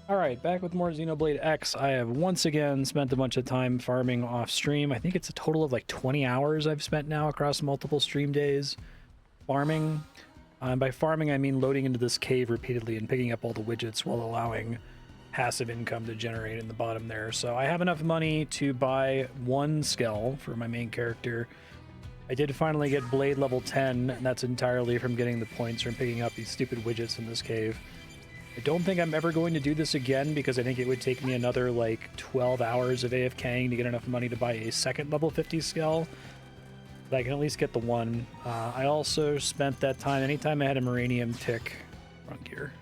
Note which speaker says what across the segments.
Speaker 1: Alright, back with more Xenoblade X. I have once again spent a bunch of time farming off stream. I think it's a total of like 20 hours I've spent now across multiple stream days farming. By farming, I mean loading into this cave repeatedly and picking up all the widgets while allowing passive income to generate in the bottom there. So I have enough money to buy one skill for my main character. I did finally get Blade level 10, and that's entirely from getting the points from picking up these stupid widgets in this cave. I don't think I'm ever going to do this again because I think it would take me another like 12 hours of AFKing to get enough money to buy a second level 50 skill. But I can at least get the one. I also spent that time, anytime I had a Moranium tick, wrong gear.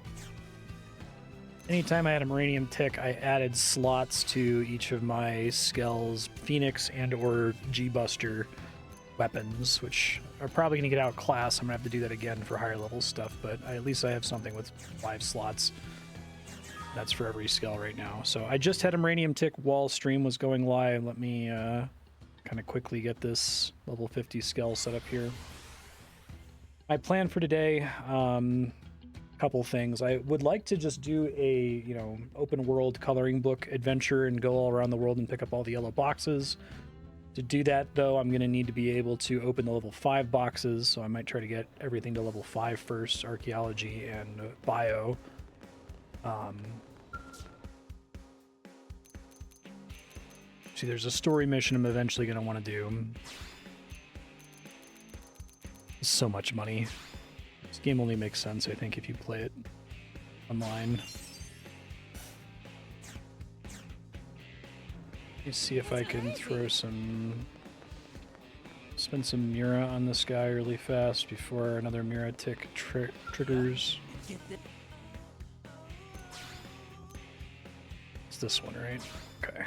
Speaker 1: Anytime I had a Moranium tick, I added slots to each of my skills, Phoenix and or G-Buster weapons, which are probably going to get outclassed. I'm going to have to do that again for higher level stuff, but at least I have something with 5 slots. That's for every skill right now. So I just had a Moranium tick while stream was going live. Let me kind of quickly get this level 50 skill set up here. My plan for today, couple things. I would like to just do a, open world coloring book adventure and go all around the world and pick up all the yellow boxes. To do that, though, I'm going to need to be able to open the level 5 boxes, so I might try to get everything to level 5 first, archaeology and bio. See, there's a story mission I'm eventually going to want to do. So much money. This game only makes sense, I think, if you play it online. Let me see if I can throw spin some Mira on this guy really fast before another Mira tick triggers. It's this one, right? Okay.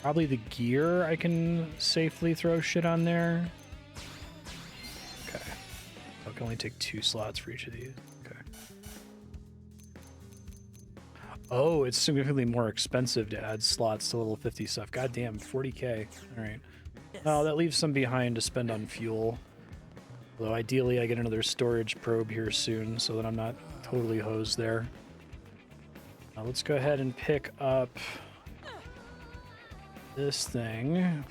Speaker 1: Probably the gear I can safely throw shit on there. Okay. I can only take 2 slots for each of these. Okay. Oh, it's significantly more expensive to add slots to level 50 stuff. God damn, 40k. Alright. Oh, that leaves some behind to spend on fuel. Although ideally I get another storage probe here soon so that I'm not totally hosed there. Let's go ahead and pick up this thing.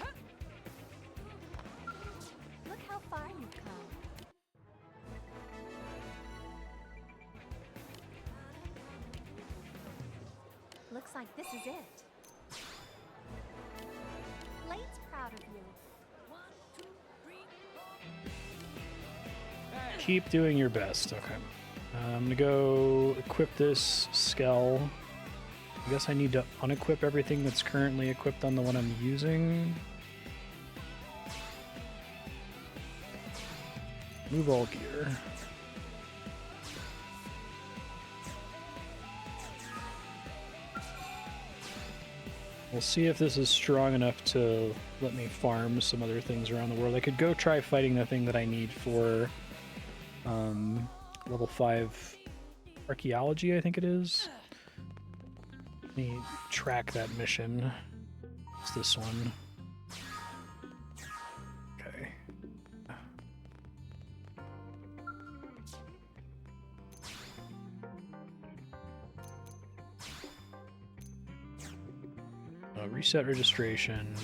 Speaker 2: Look how far you've come. Looks like this is it. Blade's proud of you. 1, 2, 3, 4.
Speaker 1: Keep doing your best. Okay. I'm gonna go equip this Skell. I guess I need to unequip everything that's currently equipped on the one I'm using. Move all gear. We'll see if this is strong enough to let me farm some other things around the world. I could go try fighting the thing that I need for level 5 archaeology, I think it is. Let me track that mission. It's this one. Okay. Reset registration.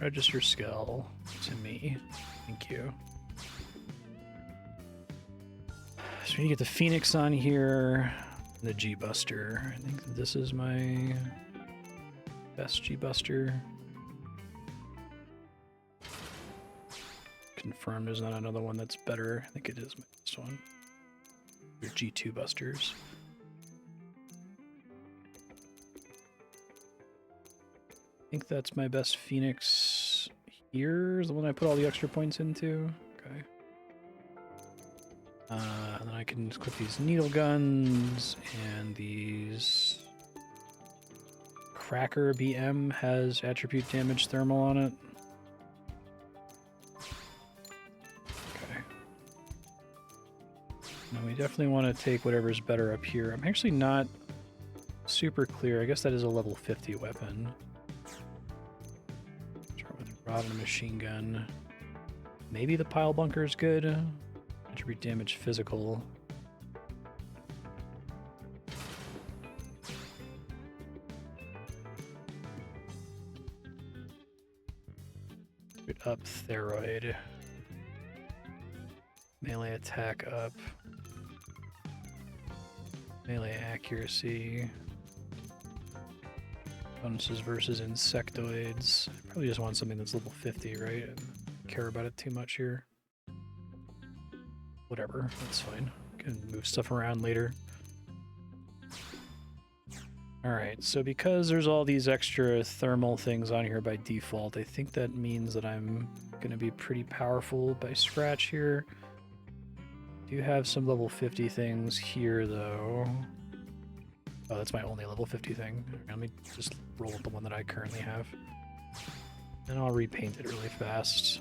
Speaker 1: Register skill to me. Thank you. So we need to get the Phoenix on here. The G-Buster. I think this is my best G-Buster. Confirm there's not another one that's better. I think it is this one. Your G2 Busters. I think that's my best Phoenix here, is the one I put all the extra points into. Okay. And then I can equip these needle guns and these. Cracker BM has attribute damage thermal on it. Okay. Now we definitely want to take whatever's better up here. I'm actually not super clear. I guess that is a level 50 weapon. Start with a rod and a machine gun. Maybe the pile bunker is good. Attribute damage physical. Up Theroid. Melee attack up. Melee accuracy. Bonuses versus insectoids. Probably just want something that's level 50, right? I don't care about it too much here. Whatever, that's fine. Can move stuff around later. Alright, so because there's all these extra thermal things on here by default, I think that means that I'm going to be pretty powerful by scratch here. Do have some level 50 things here, though. Oh, that's my only level 50 thing. Let me just roll with the one that I currently have. And I'll repaint it really fast.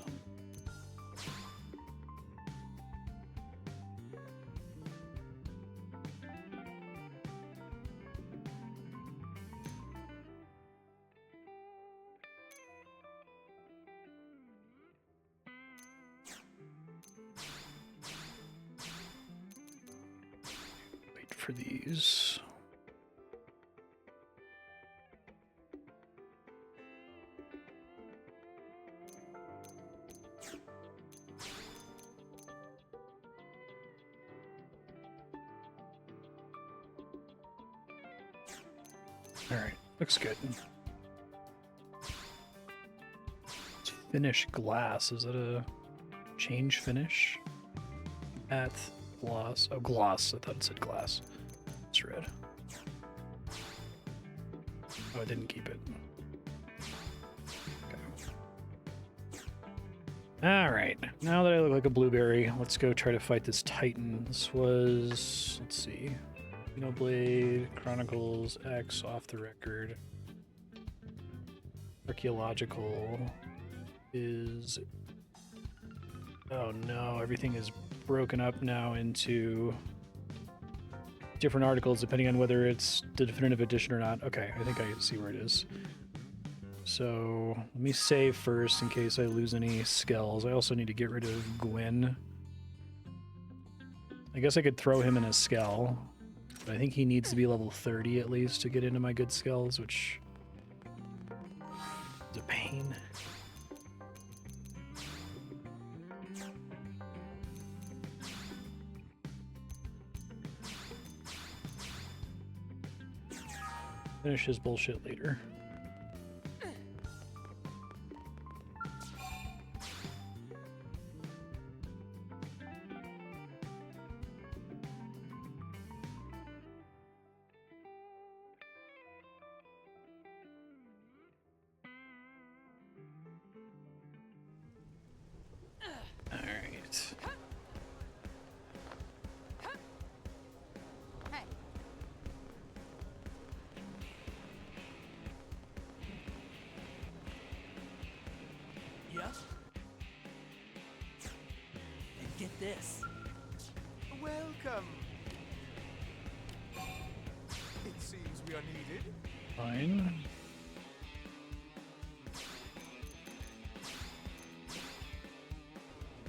Speaker 1: For these. All right, looks good. Finish glass. Is that a change finish? At gloss. Oh, gloss. I thought it said glass. It's red. Oh, I didn't keep it. Okay. Alright. Now that I look like a blueberry, let's go try to fight this Titan. This was... let's see. Xenoblade, Chronicles, X, off the record. Archaeological is... oh no, everything is broken up now into different articles depending on whether it's the definitive edition or not. Okay, I think I see where it is. So let me save first in case I lose any skills. I also need to get rid of Gwyn. I guess I could throw him in a skell, but I think he needs to be level 30 at least to get into my good skills, which is a pain. Finish his bullshit later. All right.
Speaker 3: Get this.
Speaker 4: Welcome. It seems we are needed.
Speaker 1: Fine.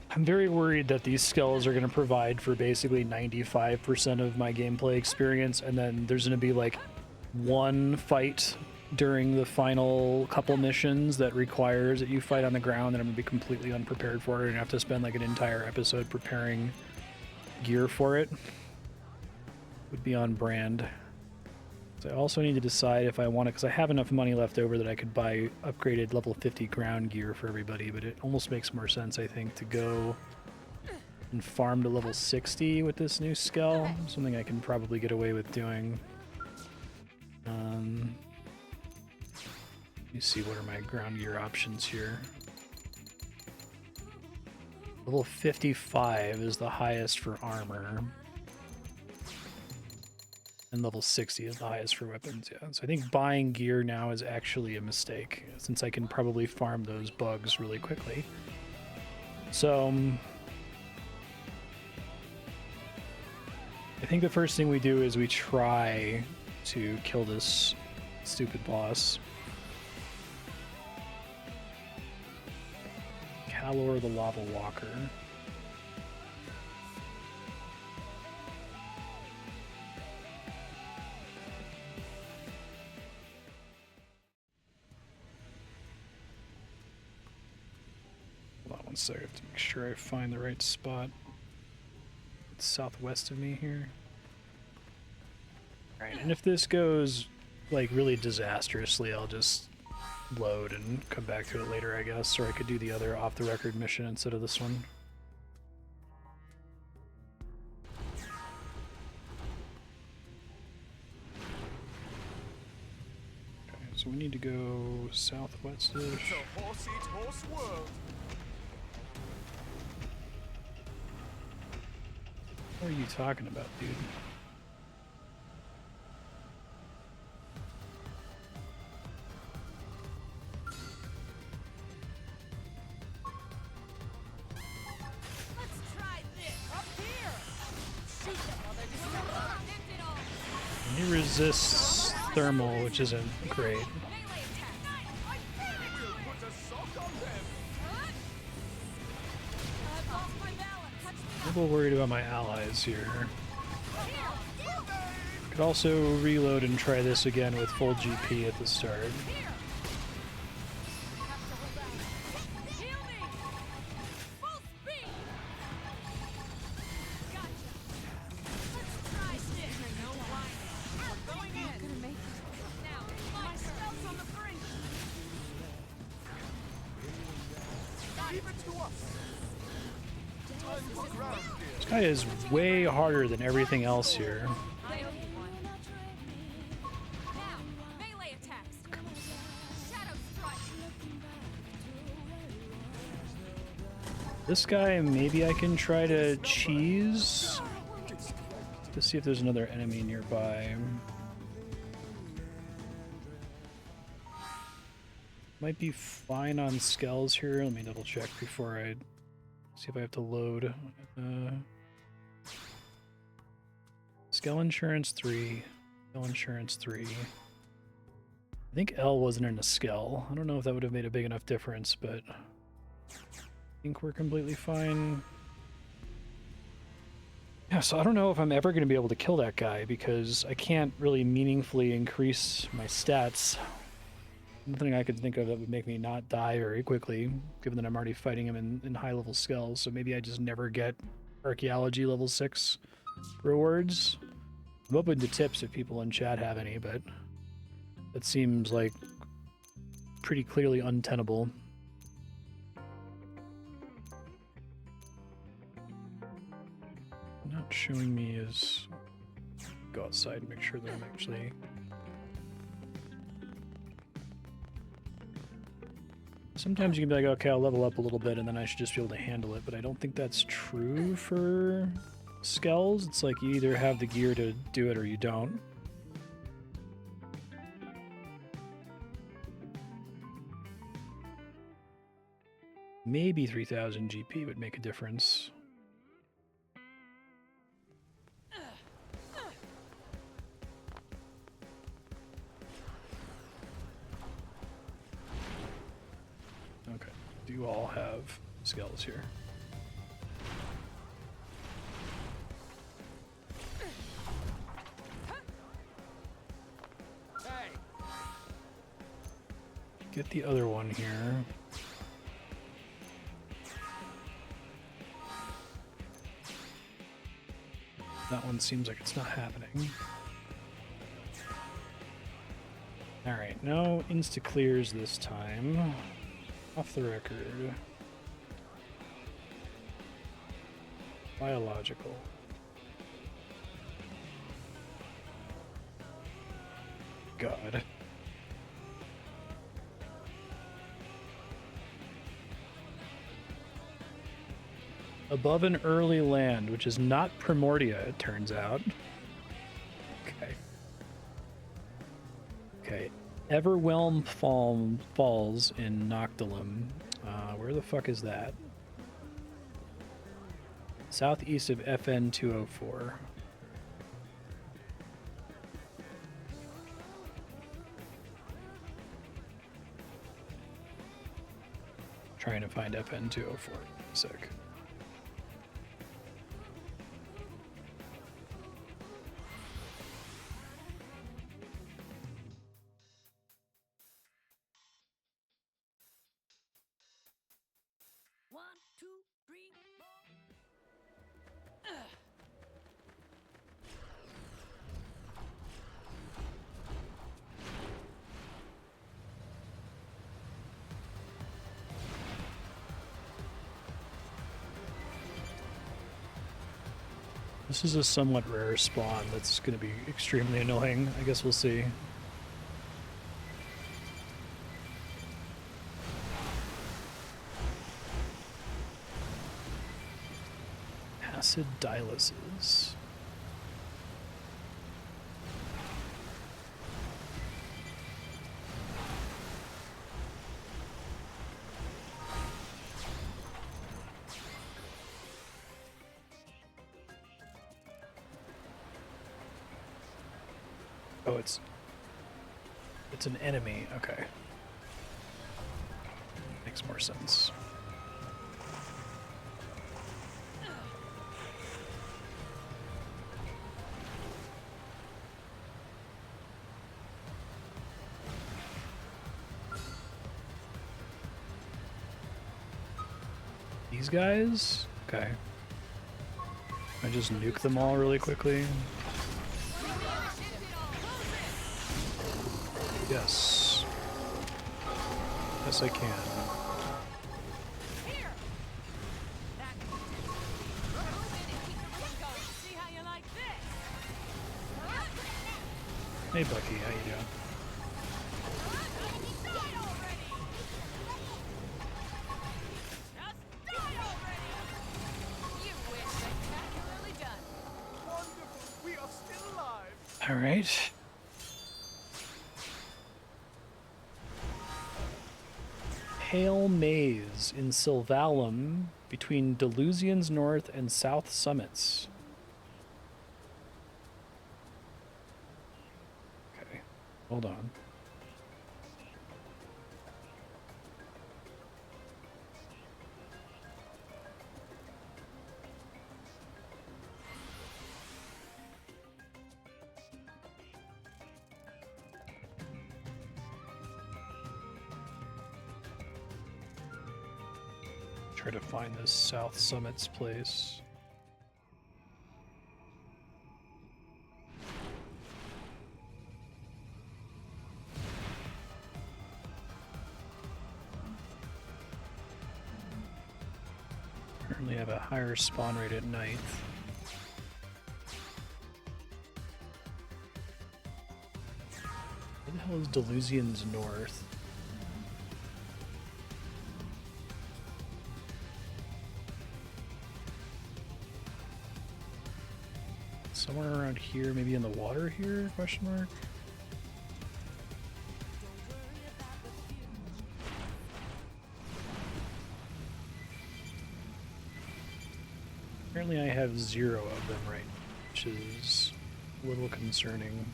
Speaker 1: I'm very worried that these skills are going to provide for basically 95% of my gameplay experience, and then there's going to be like one fight during the final couple missions that requires that you fight on the ground that I'm going to be completely unprepared for, and have to spend like an entire episode preparing gear for it. Would be on brand. So I also need to decide if I want it, because I have enough money left over that I could buy upgraded level 50 ground gear for everybody, but it almost makes more sense, I think, to go and farm to level 60 with this new skill. Something I can probably get away with doing. Let me see, what are my ground gear options here? Level 55 is the highest for armor. And level 60 is the highest for weapons, yeah. So I think buying gear now is actually a mistake, since I can probably farm those bugs really quickly. So I think the first thing we do is we try to kill this stupid boss. Calore the Lava Walker. One sec, I have to make sure I find the right spot. It's southwest of me here. Alright, and if this goes, like, really disastrously, I'll just load and come back to it later, I guess. Or I could do the other off-the-record mission instead of this one. Okay, so we need to go southwest-ish.
Speaker 4: It's a horse-eat-horse world.
Speaker 1: What are you talking about, dude?
Speaker 2: Let's try this. Up here. Shoot them while they're distracted. Connect it all.
Speaker 1: He resists thermal, which isn't great.
Speaker 2: Melee attack.
Speaker 4: We'll put a sock on them.
Speaker 2: I've lost my balance. Touch me.
Speaker 1: I'm a little worried about my allies here.
Speaker 2: Here.
Speaker 1: Could also reload and try this again with full GP at the start.
Speaker 2: Here. Have to hold out. Heal me. Full speed. Gotcha. Let's try this. No whining. We're going in. Gonna make it. Now, my spell's on the brink.
Speaker 4: Leave it to us. Time for ground gear.
Speaker 1: This guy is way harder than everything else here.
Speaker 2: I owe you one. Now, melee attacks. Shadow strike.
Speaker 1: This guy, maybe I can try to cheese to see if there's another enemy nearby. Might be fine on skells here. Let me double check before I see if I have to load. Skell insurance 3. Skell insurance 3. I think L wasn't in a skell. I don't know if that would have made a big enough difference, but I think we're completely fine. Yeah, so I don't know if I'm ever going to be able to kill that guy because I can't really meaningfully increase my stats. Nothing I could think of that would make me not die very quickly, given that I'm already fighting him in high-level skells, so maybe I just never get Archaeology level 6 rewards. I'm open to tips if people in chat have any, but that seems like pretty clearly untenable. Not showing me is... Go outside and make sure that I'm actually... Sometimes you can be like, okay, I'll level up a little bit and then I should just be able to handle it, but I don't think that's true for skells. It's like you either have the gear to do it or you don't. Maybe 3000 GP would make a difference. Okay, do all have skells here.
Speaker 4: Hey,
Speaker 1: Get the other one here. That one seems like it's not happening. Alright, no insta-clears this time. Off the record. Biological. God. Above an early land, which is not Primordia, it turns out. Okay. Okay. Everwhelm Falls in Noctilum. Where the fuck is that? Southeast of FN 204. Trying to find FN 204. Sick.
Speaker 2: One,
Speaker 1: This is a somewhat rare spawn that's going to be extremely annoying. I guess we'll see. Acid dialysis. Oh, it's an enemy. Okay. Makes more sense. These guys? Okay. I just nuke them all really quickly. Yes. Yes, I can.
Speaker 2: Here. That. See how you like this?
Speaker 1: Hey, Bucky, how you doing?
Speaker 2: Die already! Just die already! You win spectacularly done.
Speaker 4: Wonderful. We are still alive.
Speaker 1: All right. Pale Maze in Sylvalum between Delusion's North and South Summits. Okay, hold on. Try to find this South Summits place. Currently have a higher spawn rate at night. Where the hell is Delusion's North? Somewhere around here, maybe in the water here, question mark? Apparently I have 0 of them right now, which is a little concerning.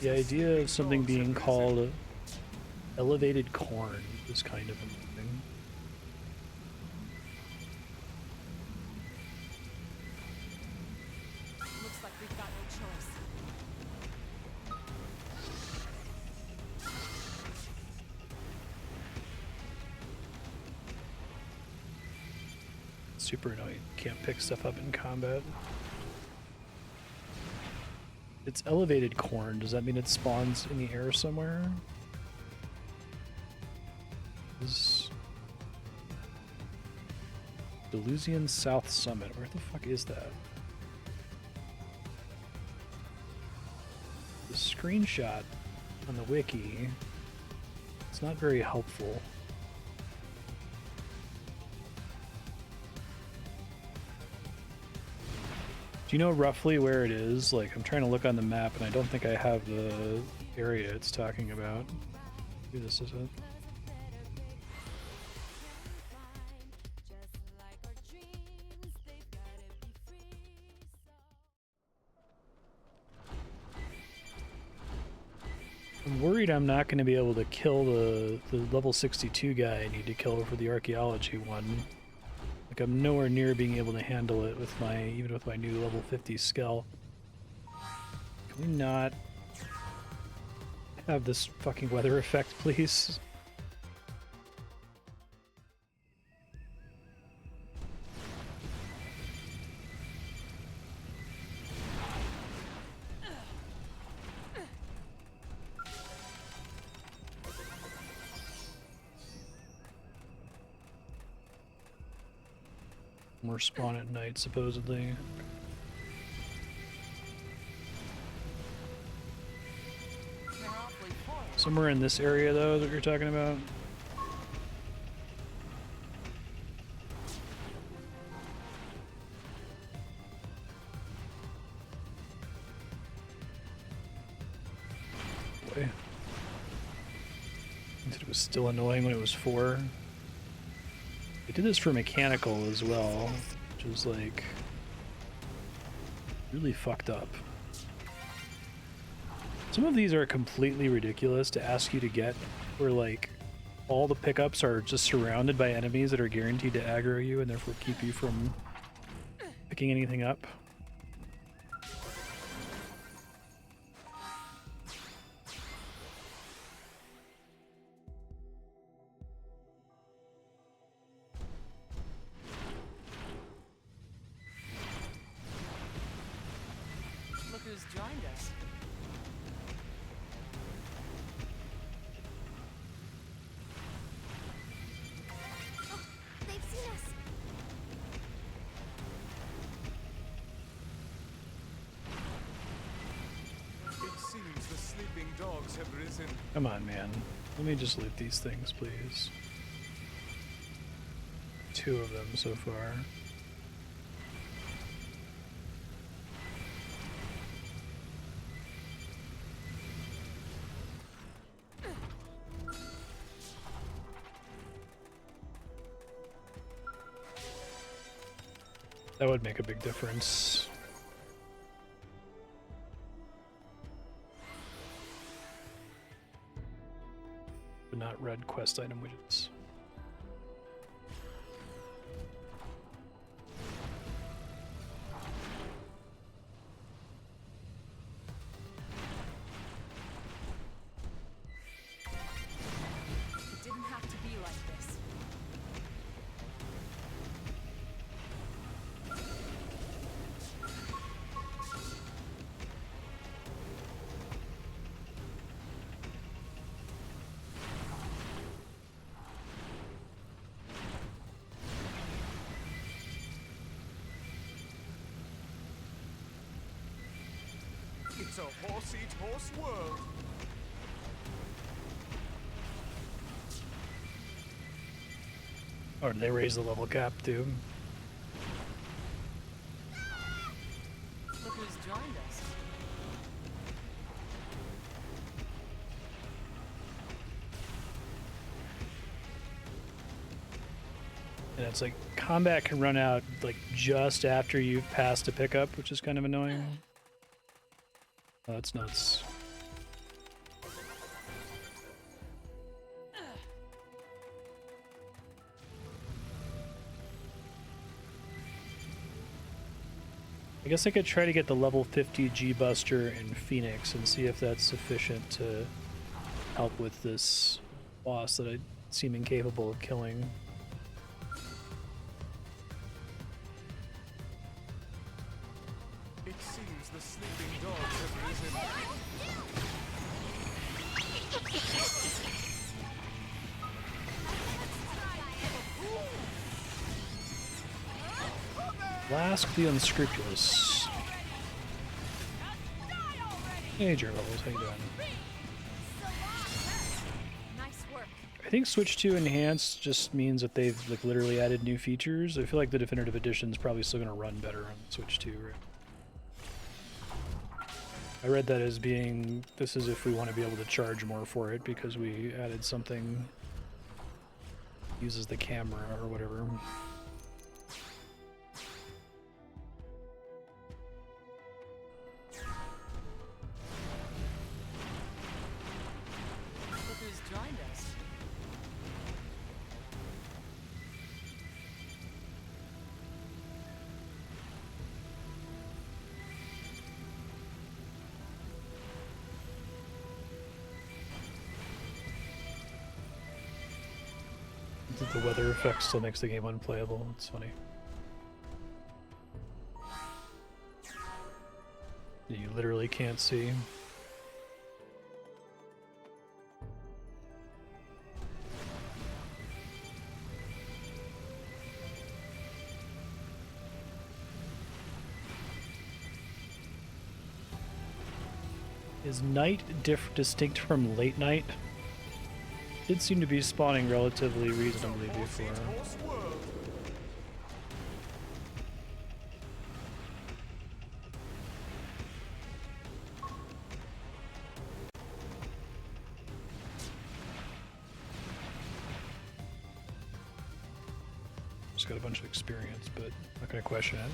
Speaker 1: The idea of something being called elevated corn is kind of amazing.
Speaker 2: Looks like we've got no choice.
Speaker 1: Super annoying. Can't pick stuff up in combat. It's elevated corn. Does that mean it spawns in the air somewhere? Is Delusion South Summit. Where the fuck is that? The screenshot on the wiki, it's not very helpful. Do you know roughly where it is? Like, I'm trying to look on the map and I don't think I have the area it's talking about. Maybe this is it. I'm worried I'm not going to be able to kill the level 62 guy I need to kill for the archaeology one. Like, I'm nowhere near being able to handle it with my, even with my new level 50 skill. Can we not have this fucking weather effect, please? More spawn at night, supposedly.
Speaker 3: They're awfully forward.
Speaker 1: Somewhere in this area, though, is what you're talking about? Boy. I said it was still annoying when it was 4. They did this for mechanical as well, which is like really fucked up. Some of these are completely ridiculous to ask you to get, where like all the pickups are just surrounded by enemies that are guaranteed to aggro you and therefore keep you from picking anything up.
Speaker 3: Look who's joined us.
Speaker 4: They've seen us.
Speaker 5: It seems the sleeping dogs have risen.
Speaker 1: Come on, man. Let me just loot these things, please. 2 of them so far. That would make a big difference. But not red quest item widgets.
Speaker 2: It didn't have to be like this.
Speaker 5: It's a horse-eat-horse world.
Speaker 1: Or did they raise the level cap too?
Speaker 3: Look who's joined us.
Speaker 1: And it's like combat can run out like just after you've passed a pickup, which is kind of annoying. Oh, that's nuts. I guess I could try to get the level 50 G-Buster in Phoenix and see if that's sufficient to help with this boss that I seem incapable of killing.
Speaker 5: It seems the sleeping dogs have risen.
Speaker 1: Lask the Unscrupulous. Hey, Jervels, how you doing?
Speaker 2: Nice work.
Speaker 1: I think Switch to Enhanced just means that they've like literally added new features. I feel like the Definitive Edition is probably still going to run better on Switch 2, right? I read that as being, this is if we want to be able to charge more for it because we added something uses the camera or whatever.
Speaker 3: Look who's joined us.
Speaker 1: The weather effect still makes the game unplayable. It's funny. You literally can't see. Is night distinct from late night? Did seem to be spawning relatively reasonably before.
Speaker 5: Horse world.
Speaker 1: Just got a bunch of experience, but not gonna question it.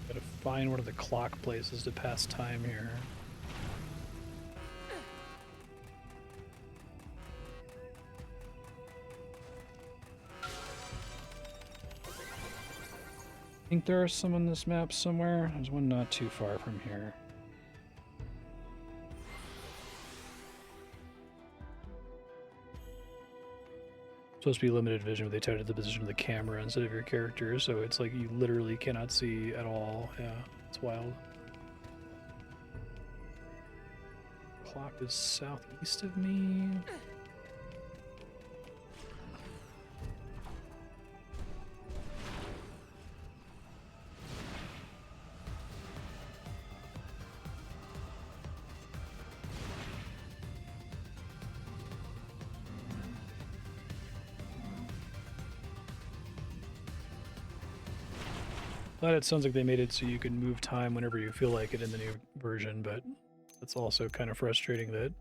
Speaker 1: Gotta find one of the clock places to pass time here. I think there are some on this map somewhere. There's one not too far from here. Supposed to be limited vision, but they tied to the position of the camera instead of your character, so it's like you literally cannot see at all. Yeah, it's wild. Clock is southeast of me. Glad it sounds like they made it so you can move time whenever you feel like it in the new version, but that's also kind of frustrating that it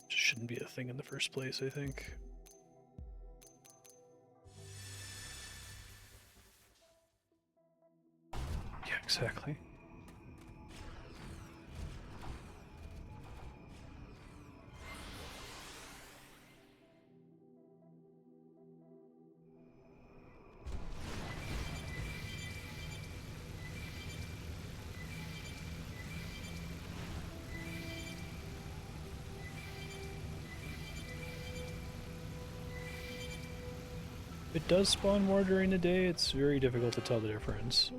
Speaker 1: shouldn't be a thing in the first place, I think. Yeah, exactly. It does spawn more during the day, it's very difficult to tell the difference.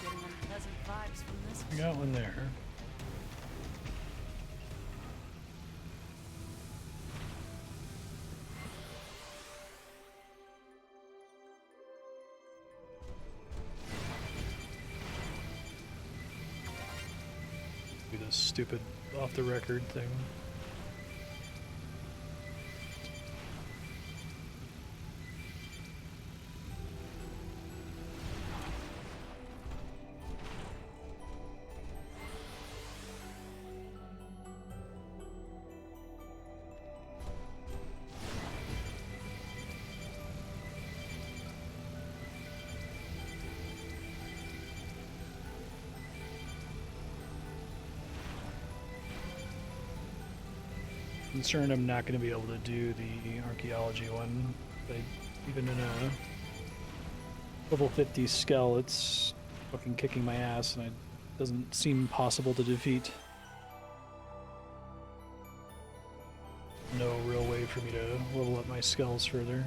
Speaker 3: Getting unpleasant vibes from this.
Speaker 1: I got one there. Do this stupid off the record thing. Concerned I'm not going to be able to do the archaeology one. But even in a level 50 Skell, it's fucking kicking my ass, and it doesn't seem possible to defeat. No real way for me to level up my Skells further.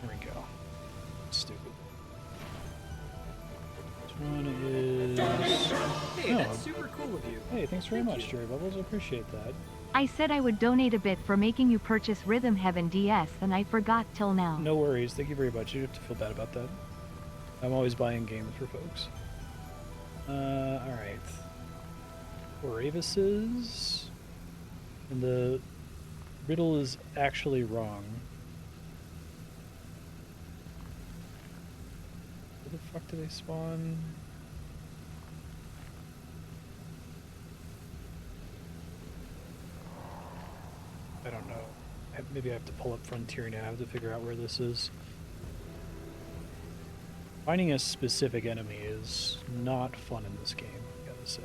Speaker 1: There we go. Stupid. This one is...
Speaker 6: Hey, that's super cool of you.
Speaker 1: Hey, thanks very much, Jerry Bubbles. I appreciate that.
Speaker 7: I said I would donate a bit for making you purchase Rhythm Heaven DS, and I forgot till now.
Speaker 1: No worries. Thank you very much. You don't have to feel bad about that. I'm always buying games for folks. Alright. Oravises. And the riddle is actually wrong. Where the fuck do they spawn? I don't know. Maybe I have to pull up Frontier Nav to figure out where this is. Finding a specific enemy is not fun in this game, I gotta say.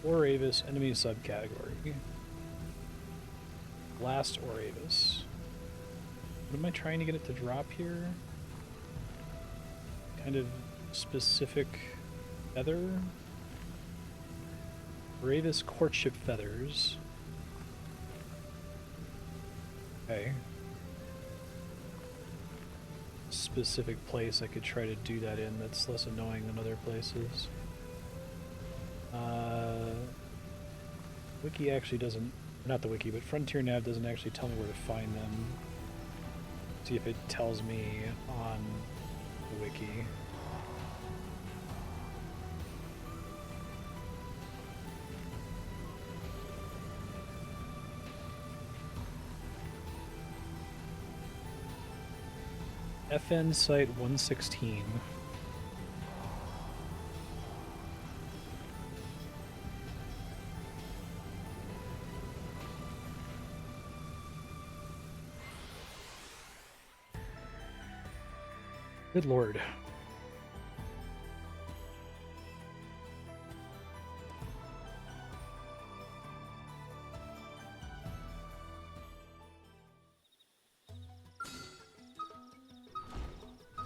Speaker 1: Oravis enemy subcategory. Last Oravis. What am I trying to get it to drop here? Kind of specific feather? Oravis courtship feathers. Okay. Specific place I could try to do that in that's less annoying than other places. Wiki actually doesn't, not the wiki, but Frontier Nav doesn't actually tell me where to find them. See if it tells me on the wiki. FN Site 116. Good lord.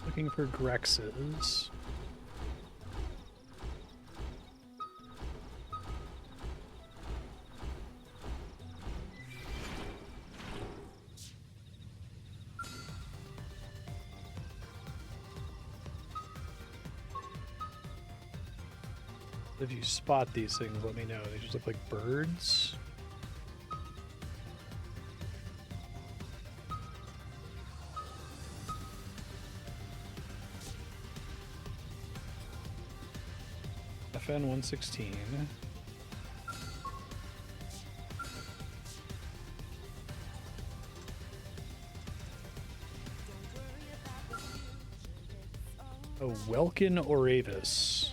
Speaker 1: Looking for Grexes. If you spot these things, let me know. They just look like birds. FN 116. Oh, Welkin Oravis.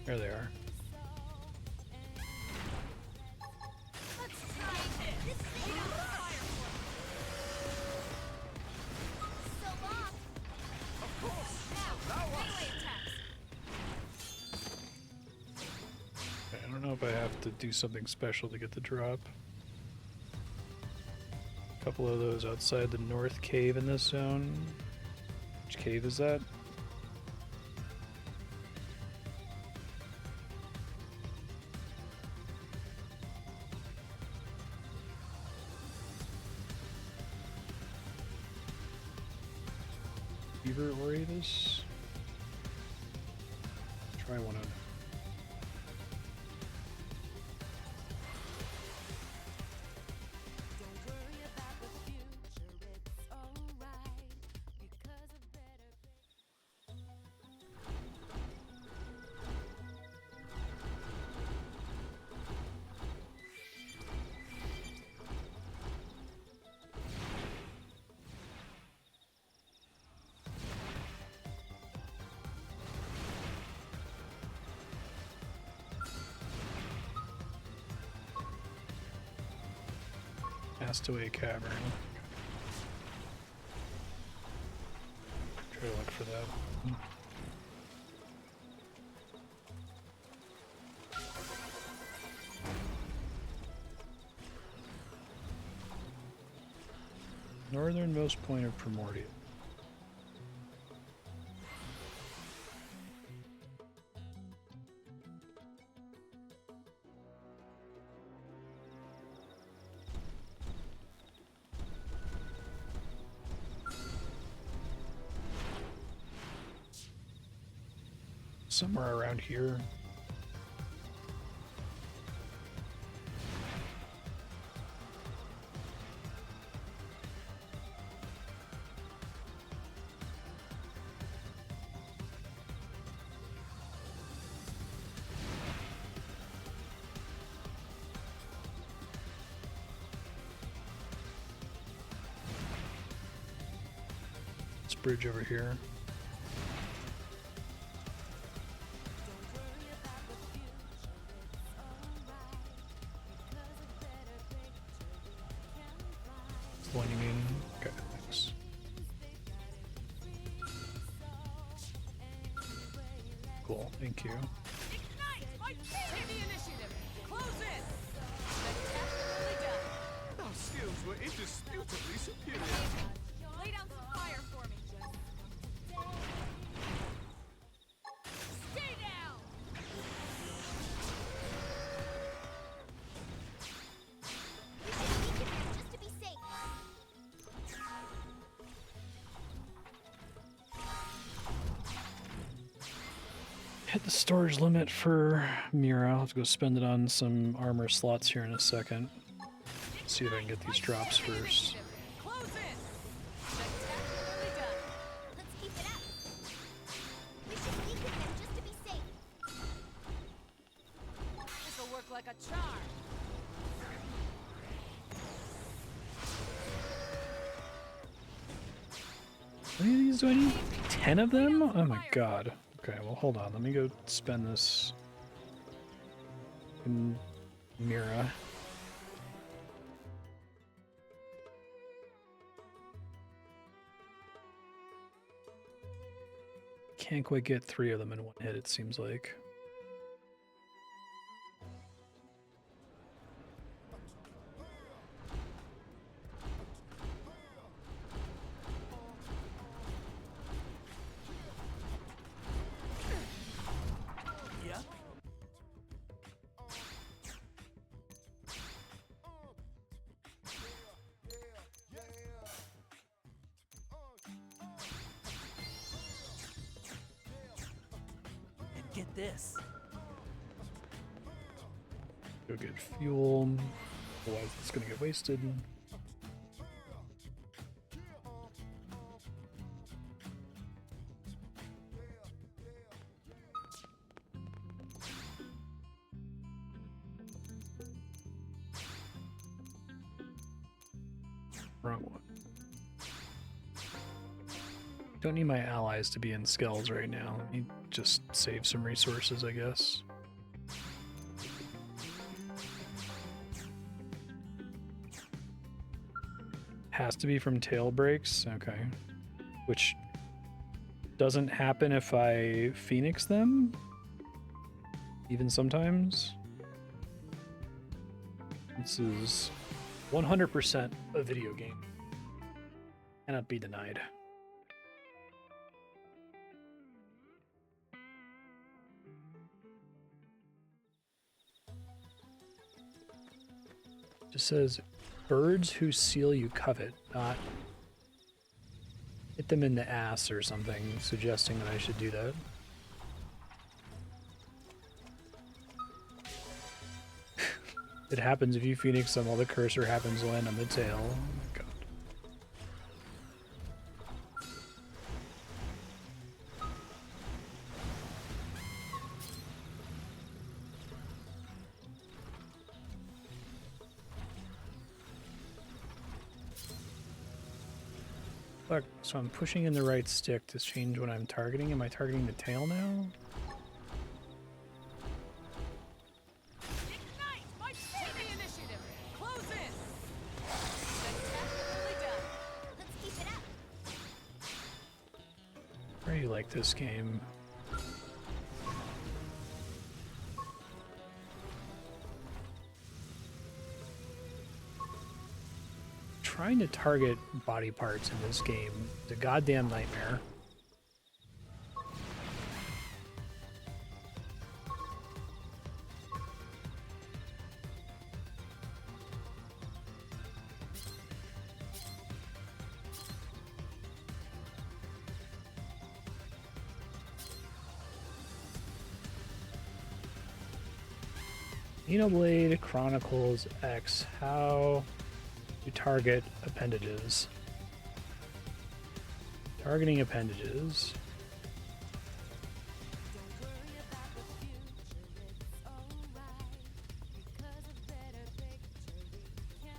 Speaker 1: There they are.
Speaker 2: Let's try this. Get on the fire for so long.
Speaker 5: Of course.
Speaker 2: Now, melee attacks.
Speaker 1: I don't know if I have to do something special to get the drop. A couple of those outside the north cave in this zone. Which cave is that? Beaver Oravis? Try one of. Castaway Cavern. Try to look for that. Northernmost point of Primordial. Somewhere around here. This bridge over here. One you mean? Okay, thanks. Thank you.
Speaker 2: Ignite! Take the initiative! Close in! Spectacularly done!
Speaker 5: Our skills were indisputably superior.
Speaker 2: Lay down some fire for me. Stay down!
Speaker 4: We should sneak in there just to be safe.
Speaker 1: Hit the storage limit for Mira. I'll have to go spend it on some armor slots here in a second. See if I can get these drops first.
Speaker 2: Close in! Spectacularly done!
Speaker 4: Let's keep it up. We should sneak in there just to be safe.
Speaker 2: This'll work like a charm.
Speaker 1: How many of these do I need? 10 of them? Oh my god. Okay, well hold on. Let me go spend this in Mira. Can't quite get 3 of them in one hit, it seems like.
Speaker 5: Yep. And get this.
Speaker 1: Go get fuel. Otherwise it's gonna get wasted. Wrong one. Don't need my allies to be in skills right now. Let me just save some resources, I guess. Has to be from tail breaks? Okay. Which doesn't happen if I Phoenix them? Even sometimes? This is 100% a video game. Cannot be denied. Just says, birds who seal you covet, not hit them in the ass or something, suggesting that I should do that. It happens if you Phoenix them, all the cursor happens to land on the tail. Oh my god. Look, so I'm pushing in the right stick to change what I'm targeting. Am I targeting the tail now?
Speaker 2: Ignite! Take the initiative! Close in! Spectacularly done!
Speaker 4: Let's keep it up.
Speaker 1: How do you like this game? Trying to target body parts in this game is a goddamn nightmare. Xenoblade Chronicles X. How to target appendages. Targeting appendages.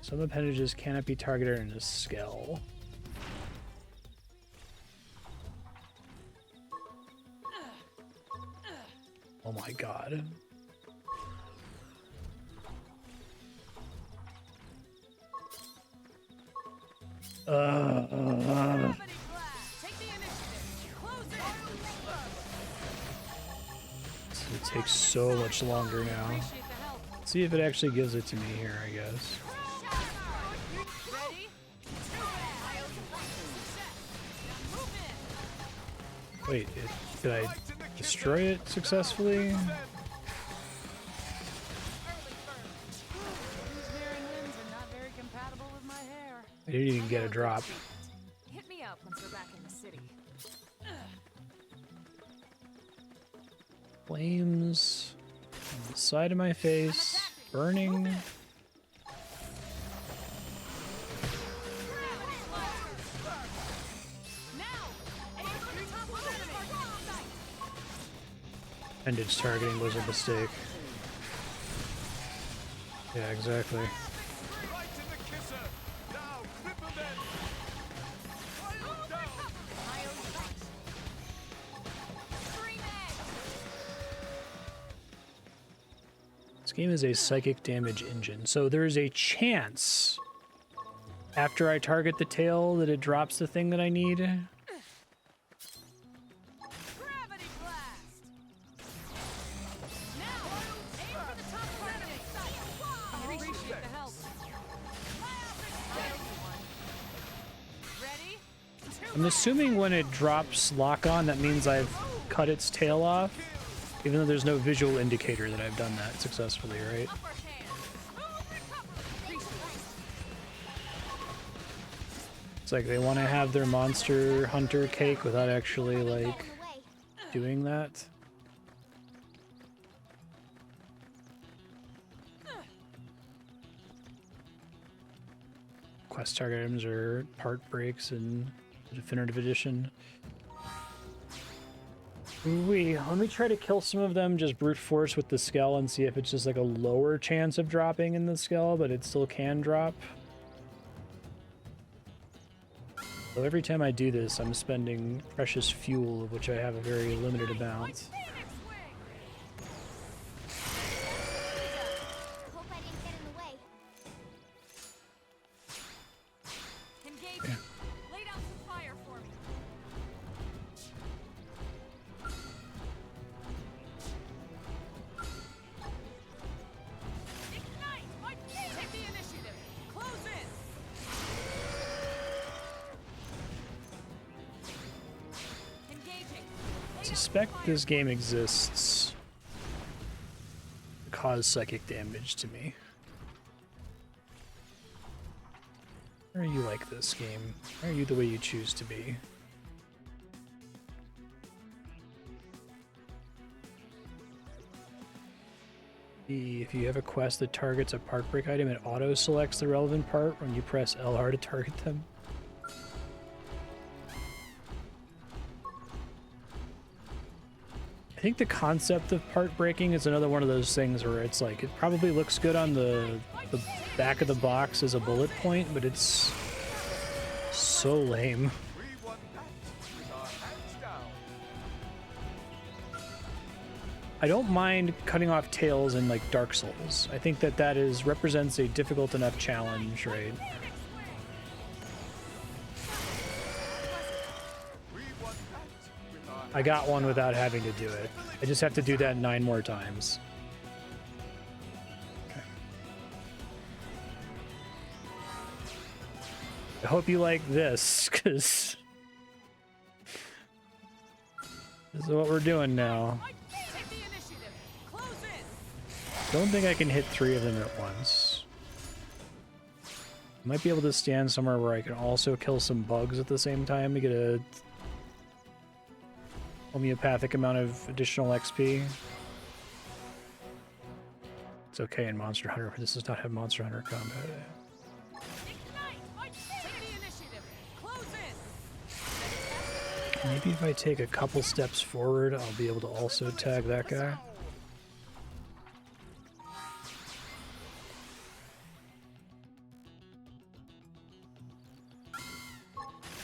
Speaker 1: Some appendages cannot be targeted in a skill. Oh my god.
Speaker 2: Gravity blast! Take the initiative! Close in!
Speaker 1: takes so much longer now.
Speaker 2: Appreciate the help.
Speaker 1: See if it actually gives it to me here, I guess.
Speaker 2: Ready?
Speaker 1: Wait, did I destroy it successfully?
Speaker 3: These mirroring limbs are not very compatible with my hair.
Speaker 1: I didn't even get a drop.
Speaker 2: Hit me up once we're back in the city.
Speaker 1: Flames on the side of my face, burning. Endage targeting was a mistake. Yeah, exactly.
Speaker 5: Right in the kisser. Now, cripple them. Fire them down.
Speaker 1: This game is a psychic damage engine, so there is a chance after I target the tail that it drops the thing that I need.
Speaker 2: Gravity blast! Now, aim for the top of the enemy. Appreciate the help. Ready?
Speaker 1: I'm assuming when it drops lock on, that means I've cut its tail off, even though there's no visual indicator that I've done that successfully, right?
Speaker 2: Upper hand.
Speaker 1: It's like they want to have their Monster Hunter cake without actually, like, doing that. Quest target items are part breaks in the Definitive Edition. Let me try to kill some of them, just brute force with the skull and see if it's just like a lower chance of dropping in the skull, but it still can drop. So every time I do this, I'm spending precious fuel, of which I have a very limited amount.
Speaker 4: Hope I didn't get in the way.
Speaker 2: Engaging. Lay down some fire for me. Ignite! Take the initiative. Close in. Engaging.
Speaker 1: I suspect this game exists to cause psychic damage to me. Why are you like this game? Why are you the way you choose to be? If you have a quest that targets a part break item, it auto-selects the relevant part when you press LR to target them. I think the concept of part breaking is another one of those things where it's like, it probably looks good on the back of the box as a bullet point, but it's so lame.
Speaker 5: We won that with our hands down.
Speaker 1: I don't mind cutting off tails in like Dark Souls. I think that represents a difficult enough challenge, right?
Speaker 5: We won that with our
Speaker 1: I got one without having to do it. I just have to do that 9 more times. Okay. I hope you like this, because this is what we're doing now.
Speaker 2: Take the initiative. Close in.
Speaker 1: Don't think I can hit 3 of them at once. Might be able to stand somewhere where I can also kill some bugs at the same time to get a homeopathic amount of additional XP. It's okay in Monster Hunter, but this does not have Monster Hunter combat.
Speaker 2: Ignite. Take the initiative. Close in.
Speaker 1: Maybe if I take a couple steps forward, I'll be able to also tag that guy.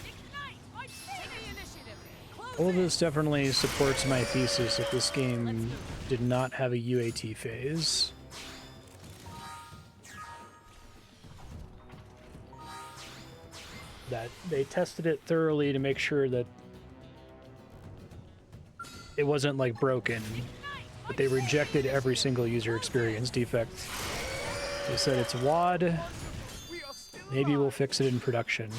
Speaker 2: Ignite. Take the initiative. Close
Speaker 1: All of this definitely supports my thesis that this game did not have a UAT phase. That they tested it thoroughly to make sure that it wasn't like broken but they rejected every single user experience defect. They said it's WAD. Maybe we'll fix it in production.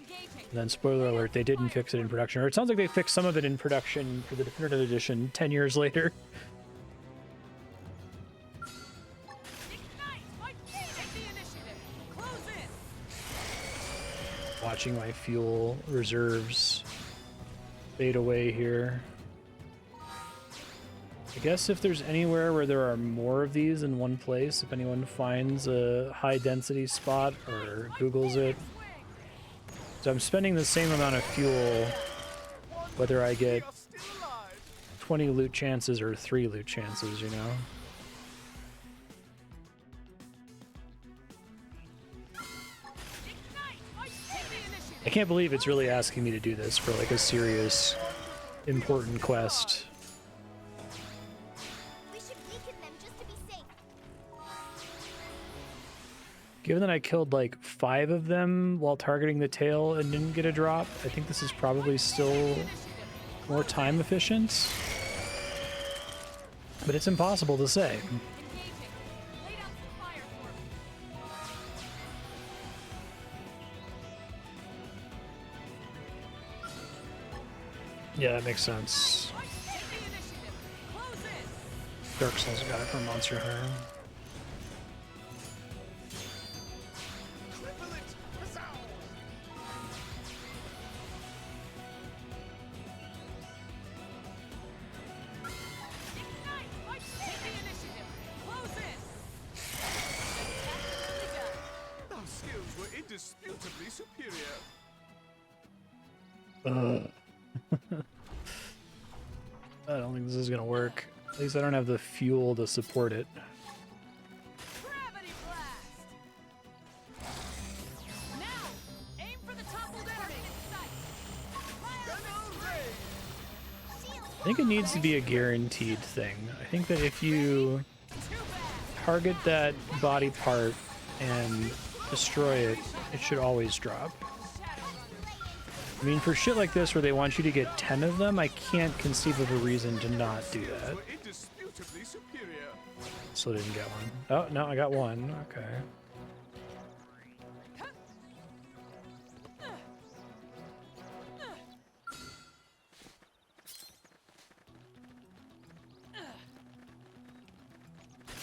Speaker 1: And then, spoiler alert, they didn't fix it in production. Or it sounds like they fixed some of it in production for the Definitive Edition 10 years later. Watching my fuel reserves fade away here. I guess if there's anywhere where there are more of these in one place, if anyone finds a high density spot or Googles it. So I'm spending the same amount of fuel whether I get 20 loot chances or 3 loot chances, you know? I can't believe it's really asking me to do this for like a serious, important quest. Given that I killed like 5 of them while targeting the tail and didn't get a drop, I think this is probably still more time efficient. But it's impossible to say. Yeah, that makes sense. Dark Souls got it from Monster Hunter.
Speaker 5: Indisputably superior.
Speaker 1: I don't think this is gonna work. At least I don't have the fuel to support it.
Speaker 2: Gravity blast. Now, aim for the toppled enemy.
Speaker 1: I think it needs to be a guaranteed thing. I think that if you target that body part and destroy it, it should always drop. I mean, for shit like this where they want you to get 10 of them, I can't conceive of a reason to not do that. Still didn't get one. Oh, no, I got one. Okay.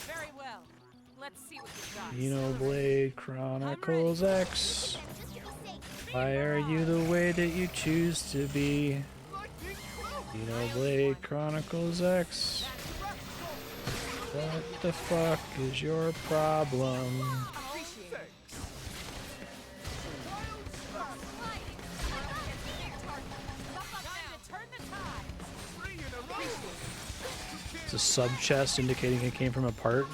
Speaker 2: Very well. Let's see what you got.
Speaker 1: Xenoblade Chronicles X. Why are you the way that you choose to be? Xenoblade Chronicles X. What the fuck is your problem? It's a sub chest indicating it came from a part.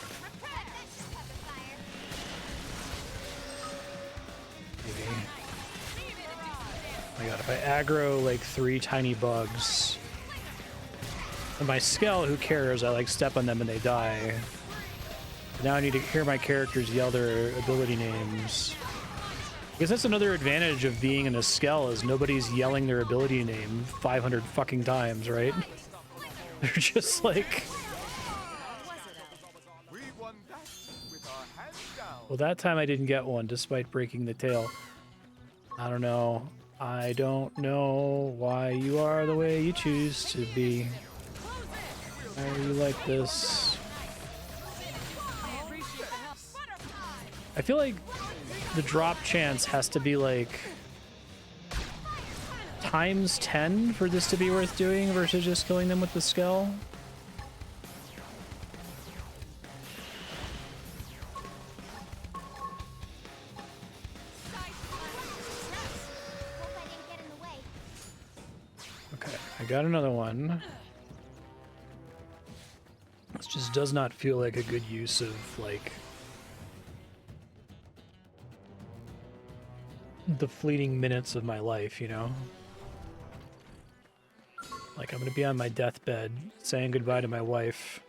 Speaker 1: Oh my god, if I aggro like 3 tiny bugs, and my Skell, who cares, I like step on them and they die. Now I need to hear my characters yell their ability names. I guess that's another advantage of being in a Skell, is nobody's yelling their ability name 500 fucking times, right? They're just like... Well, that time I didn't get one, despite breaking the tail. I don't know. I don't know why you are the way you choose to be. Why are you like this? I feel like the drop chance has to be like times 10 for this to be worth doing versus just killing them with the Skell. Okay, I got another one. This just does not feel like a good use of, like, the fleeting minutes of my life, you know? Like, I'm gonna be on my deathbed saying goodbye to my wife.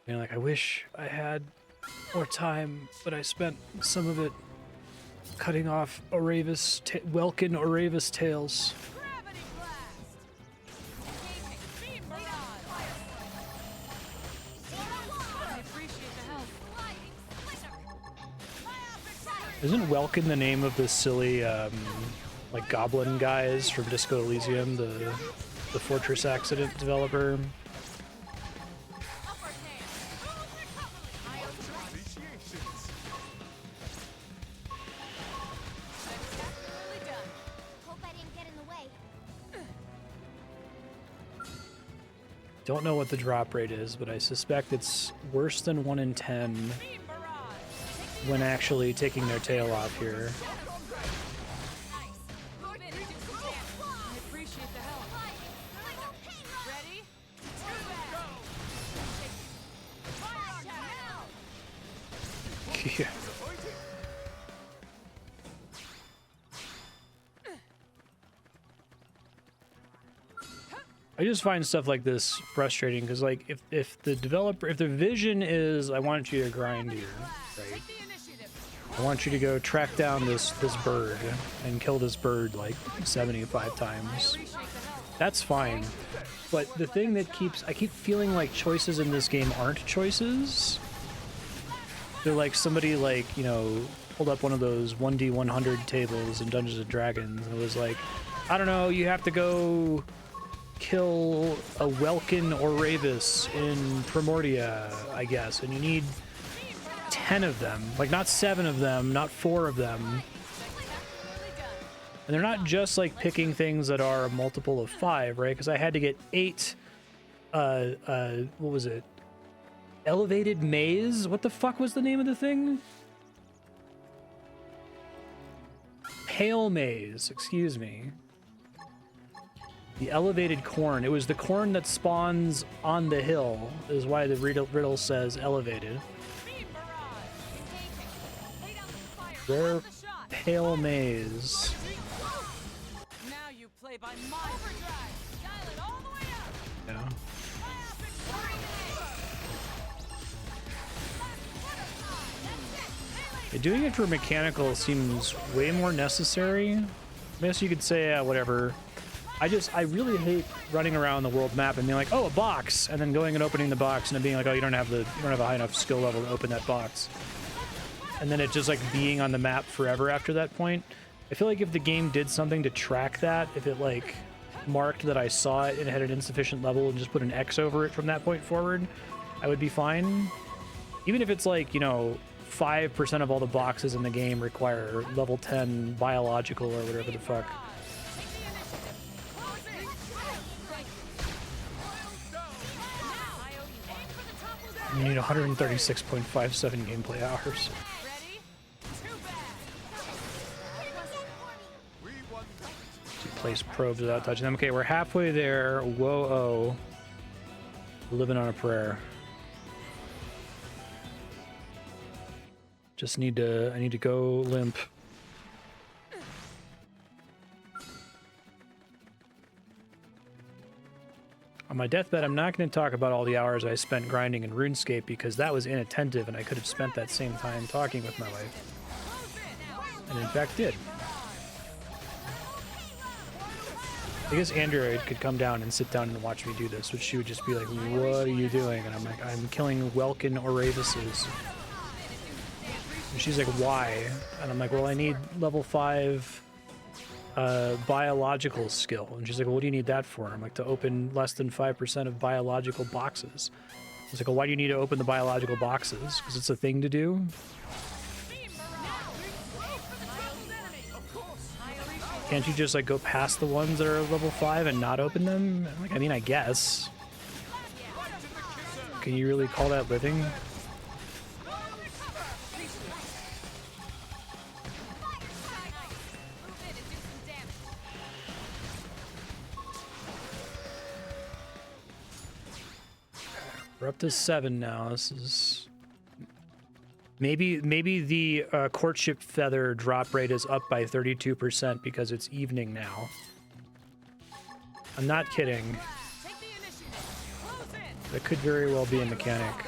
Speaker 1: And like, I wish I had more time, but I spent some of it cutting off Welkin Oravis tails. Isn't Welkin the name of the silly, like goblin guys from Disco Elysium, the Fortress Accident developer?
Speaker 5: Appreciations.
Speaker 2: Spectacularly done.
Speaker 4: Hope I didn't get in the way.
Speaker 1: Don't know what the drop rate is, but I suspect it's worse than 1 in 10
Speaker 2: Beam barrage.
Speaker 1: when actually taking their tail off here.
Speaker 2: Nice. Move in and do some damage.
Speaker 3: I appreciate the help.
Speaker 2: Ready? Too bad. Fire now.
Speaker 1: Yeah. I just find stuff like this frustrating because, like, if the vision is I want you to grind here, right?
Speaker 2: Take the initiative.
Speaker 1: I want you to go track down this bird and kill this bird like 75 times.
Speaker 2: Appreciate the help.
Speaker 1: That's fine. But the thing that I keep feeling like choices in this game aren't choices. They're like somebody, like, you know, pulled up one of those 1D100 tables in Dungeons and Dragons and it was like, I don't know, you have to go kill a Welkin or Ravis in Primordia, I guess, and you need 10 of them. Like, not 7 of them, not 4 of them. And they're not just like picking things that are a multiple of 5, right? Because I had to get 8, what was it? Elevated Maze? What the fuck was the name of the thing? Pale Maze, excuse me. The elevated corn. It was the corn that spawns on the hill, is why the riddle says elevated.
Speaker 2: Beam barrage. Take it. Lay down the fire.
Speaker 1: Rare
Speaker 2: Hold the shot.
Speaker 1: Pale Maze.
Speaker 3: Now you play by my
Speaker 2: Overdrive. Dial it all the way up.
Speaker 1: Yeah. Doing it for mechanical seems way more necessary. I guess you could say, whatever. I really hate running around the world map and being like, oh, a box, and then going and opening the box and then being like, oh, you don't have a high enough skill level to open that box. And then it just like being on the map forever after that point. I feel like if the game did something to track that, if it like marked that I saw it and it had an insufficient level and just put an X over it from that point forward, I would be fine. Even if it's like, you know, 5% of all the boxes in the game require level 10 biological or whatever the fuck. You need 136.57 gameplay hours.
Speaker 2: Ready? Too bad.
Speaker 5: We won that.
Speaker 1: To place probes without touching them. Okay, we're halfway there. Whoa-oh. Living on a prayer. I need to go limp. On my deathbed, I'm not going to talk about all the hours I spent grinding in RuneScape because that was inattentive and I could have spent that same time talking with my wife. And in fact did. I guess Android could come down and sit down and watch me do this, which she would just be like, what are you doing? And I'm like, I'm killing Welkin or Ravises. And she's like, why? And I'm like, well, I need level 5 biological skill. And she's like, well, what do you need that for? I'm like, to open less than 5% of biological boxes. I was like, well, why do you need to open the biological boxes? Because it's a thing to do? Can't you just like go past the ones that are level 5 and not open them? Like, I mean, I guess. Can you really call that living? We're up to 7 now. This is maybe the courtship feather drop rate is up by 32% because it's evening now. I'm not kidding. That could very well be a mechanic.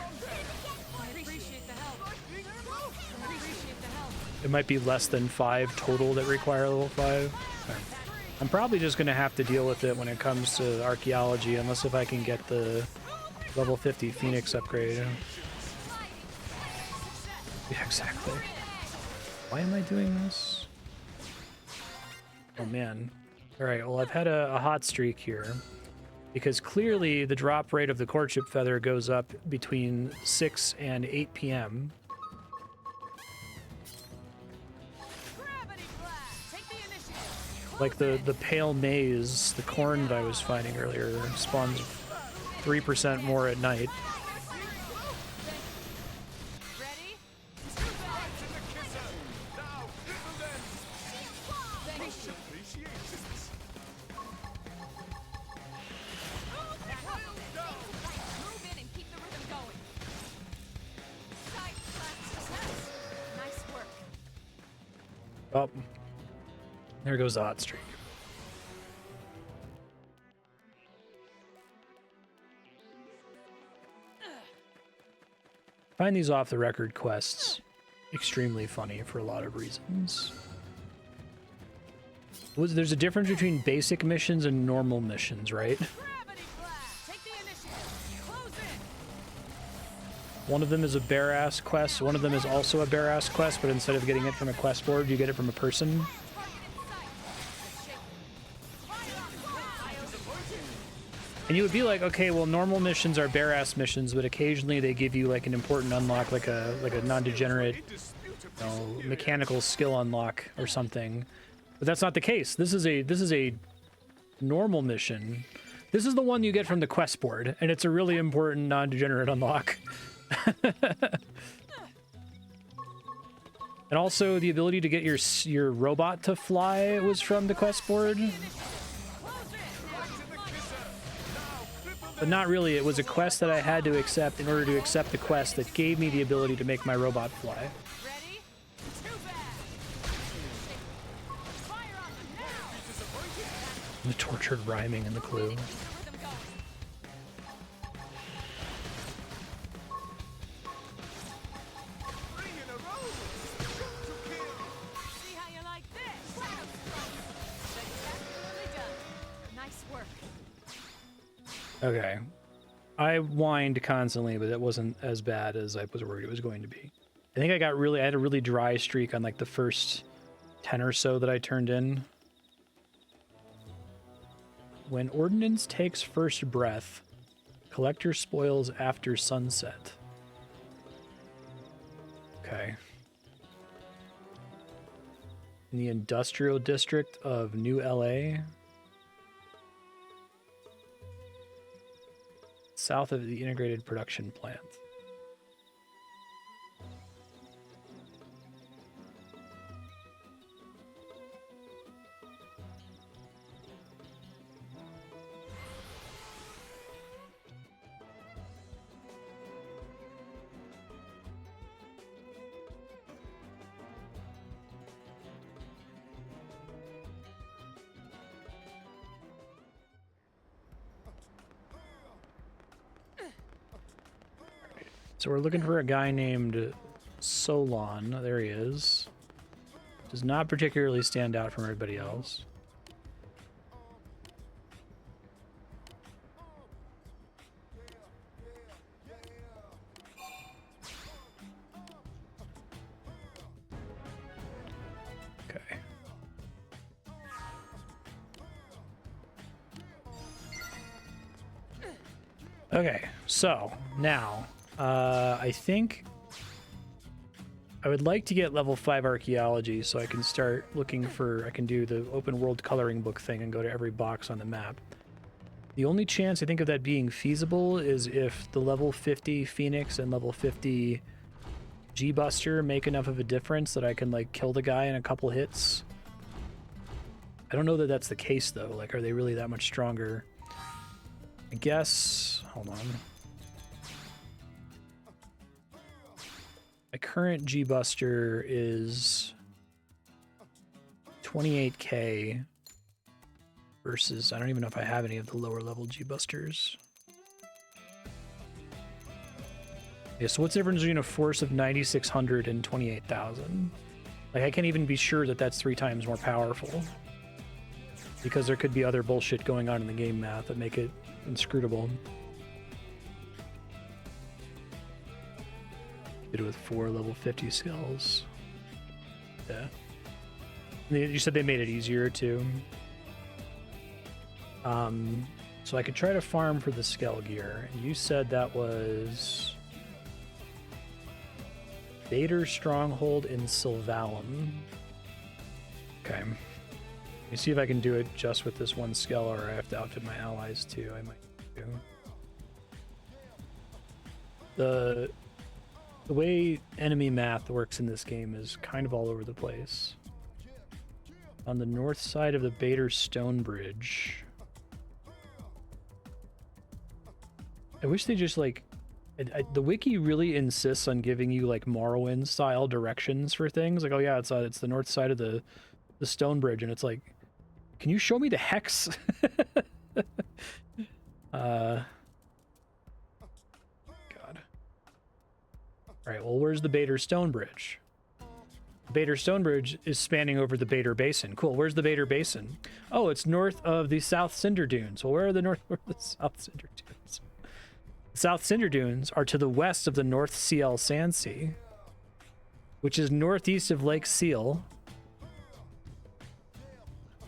Speaker 1: It might be less than 5 total that require level 5. Okay. I'm probably just going to have to deal with it when it comes to archaeology, unless if I can get the level 50 Phoenix upgrade. Yeah, exactly. Why am I doing this? Oh man. Alright, well I've had a hot streak here. Because clearly the drop rate of the courtship feather goes up between 6 and 8 p.m.
Speaker 3: Gravity blast. Take the initiative.
Speaker 1: Like the pale maize, the corn that I was finding earlier, spawns 3% more at night.
Speaker 3: Ready?
Speaker 5: Right in the kisser. Now, cripple them. Much appreciated.
Speaker 2: Move in and keep the rhythm going. Side slash success. Nice work.
Speaker 1: Oh, there goes the hot streak. I find these off-the-record quests extremely funny for a lot of reasons. There's a difference between basic missions and normal missions, right?
Speaker 3: Gravity blast. Take the initiative. Close in.
Speaker 1: One of them is a bare-ass quest, one of them is also a bare-ass quest, but instead of getting it from a quest board, you get it from a person.
Speaker 2: Target in sight.
Speaker 1: And you would be like, okay, well, normal missions are bare-ass missions, but occasionally they give you like an important unlock, like a non-degenerate, mechanical skill unlock or something. But that's not the case. This is a normal mission. This is the one you get from the quest board, and it's a really important non-degenerate unlock. And also the ability to get your robot to fly was from the quest board. But not really. It was a quest that I had to accept in order to accept the quest that gave me the ability to make my robot fly.
Speaker 3: Ready? Too bad. Fire on them now.
Speaker 1: The tortured rhyming in the clue.
Speaker 3: Keep the rhythm going.
Speaker 5: Three in a row. To kill.
Speaker 3: See how you like this.
Speaker 2: Spectacularly done. Nice work.
Speaker 1: Okay. I whined constantly, but it wasn't as bad as I was worried it was going to be. I think I had a really dry streak on like the first 10 or so that I turned in. When Ordnance takes first breath, collect your spoils after sunset. Okay. In the industrial district of New LA, south of the integrated production plant. So we're looking for a guy named Solon. There he is. Does not particularly stand out from everybody else. Okay. Okay, so now I think I would like to get level 5 archaeology so I can start looking for, I can do the open world coloring book thing and go to every box on the map. The only chance I think of that being feasible is if the level 50 Phoenix and level 50 G-Buster make enough of a difference that I can like kill the guy in a couple hits. I don't know that that's the case though. Like, are they really that much stronger? I guess, hold on. My current G-Buster is 28k versus, I don't even know if I have any of the lower level G-Busters. Yeah, so what's the difference between a force of 9,600 and 28,000? Like, I can't even be sure that that's 3 times more powerful. Because there could be other bullshit going on in the game math that make it inscrutable. Did it with 4 level 50 skills. Yeah. You said they made it easier too. So I could try to farm for the Skell gear. And you said that was Vader Stronghold in Sylvalum. Okay. Let me see if I can do it just with this one Skell, or I have to outfit my allies too. I might do. The way enemy math works in this game is kind of all over the place. On the north side of the Bader Stone Bridge, I wish they just like the wiki really insists on giving you like Morrowind style directions for things. Like, oh yeah, it's the north side of the stone bridge, and it's like, can you show me the hex? God. All right, well, where's the Bader Stone Bridge? The Bader Stone Bridge is spanning over the Bader Basin. Cool. Where's the Bader Basin? Oh, it's north of the South Cinder Dunes. Well, where are the South Cinder Dunes? The South Cinder Dunes are to the west of the North CL Sand Sea, which is northeast of Lake Seal,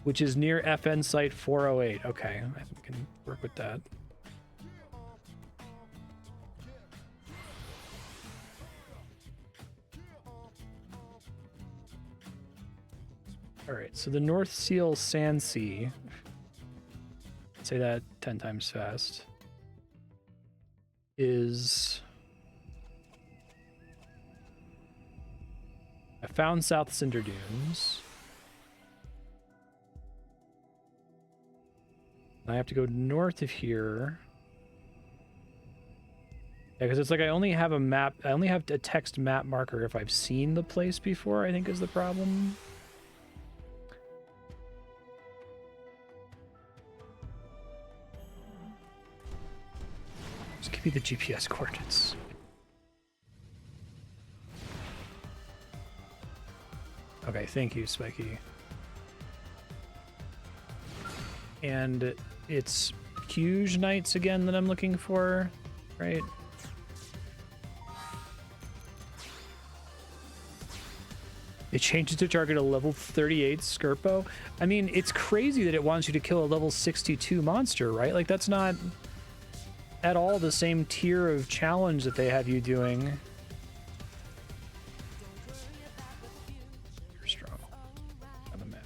Speaker 1: which is near FN Site 408. Okay, I think we can work with that. All right, so the North Seal Sand Sea, say that 10 times fast, is... I found South Cinder Dunes. I have to go north of here. Yeah, because it's like I only have a map, I only have a text map marker if I've seen the place before, I think is the problem. Just give me the GPS coordinates. Okay, thank you, Spiky. And it's Huge Knights again that I'm looking for, right? They changed it to target a level 38 Skirpo. I mean, it's crazy that it wants you to kill a level 62 monster, right? Like, that's not at all the same tier of challenge that they have you doing. You're strong. On the map.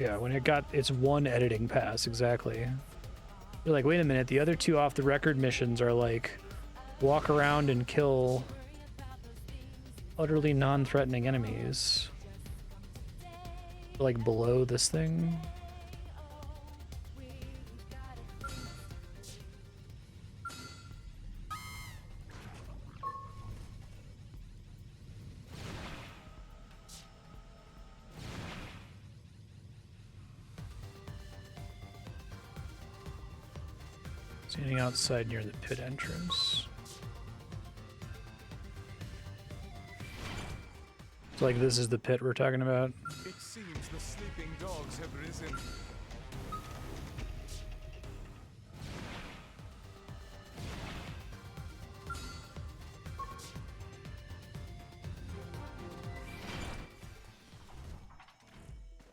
Speaker 1: Yeah, when it got its one editing pass, exactly. You're like, wait a minute, the other two off the record missions are like walk around and kill utterly non-threatening enemies. Like below this thing. Standing outside near the pit entrance. So like this is the pit we're talking about.
Speaker 5: It seems the sleeping dogs have risen.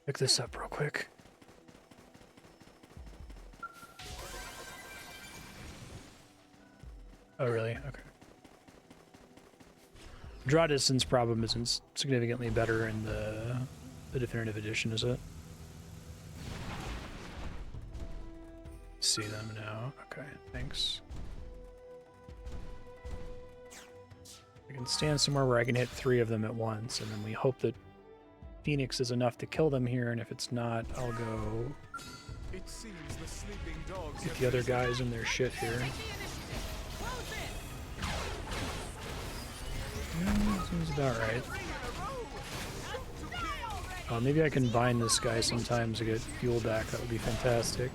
Speaker 1: Pick this up real quick. Oh, really? Okay. Draw distance problem isn't significantly better in the definitive edition, is it? See them now. Okay, thanks. I can stand somewhere where I can hit 3 of them at once, and then we hope that Phoenix is enough to kill them here, and if it's not, I'll go
Speaker 5: It seems the sleeping dogs
Speaker 1: get
Speaker 5: have
Speaker 1: the other
Speaker 5: risen.
Speaker 1: guys in their shit here. Seems about right. Maybe I can bind this guy sometimes to get fuel back. That would be fantastic.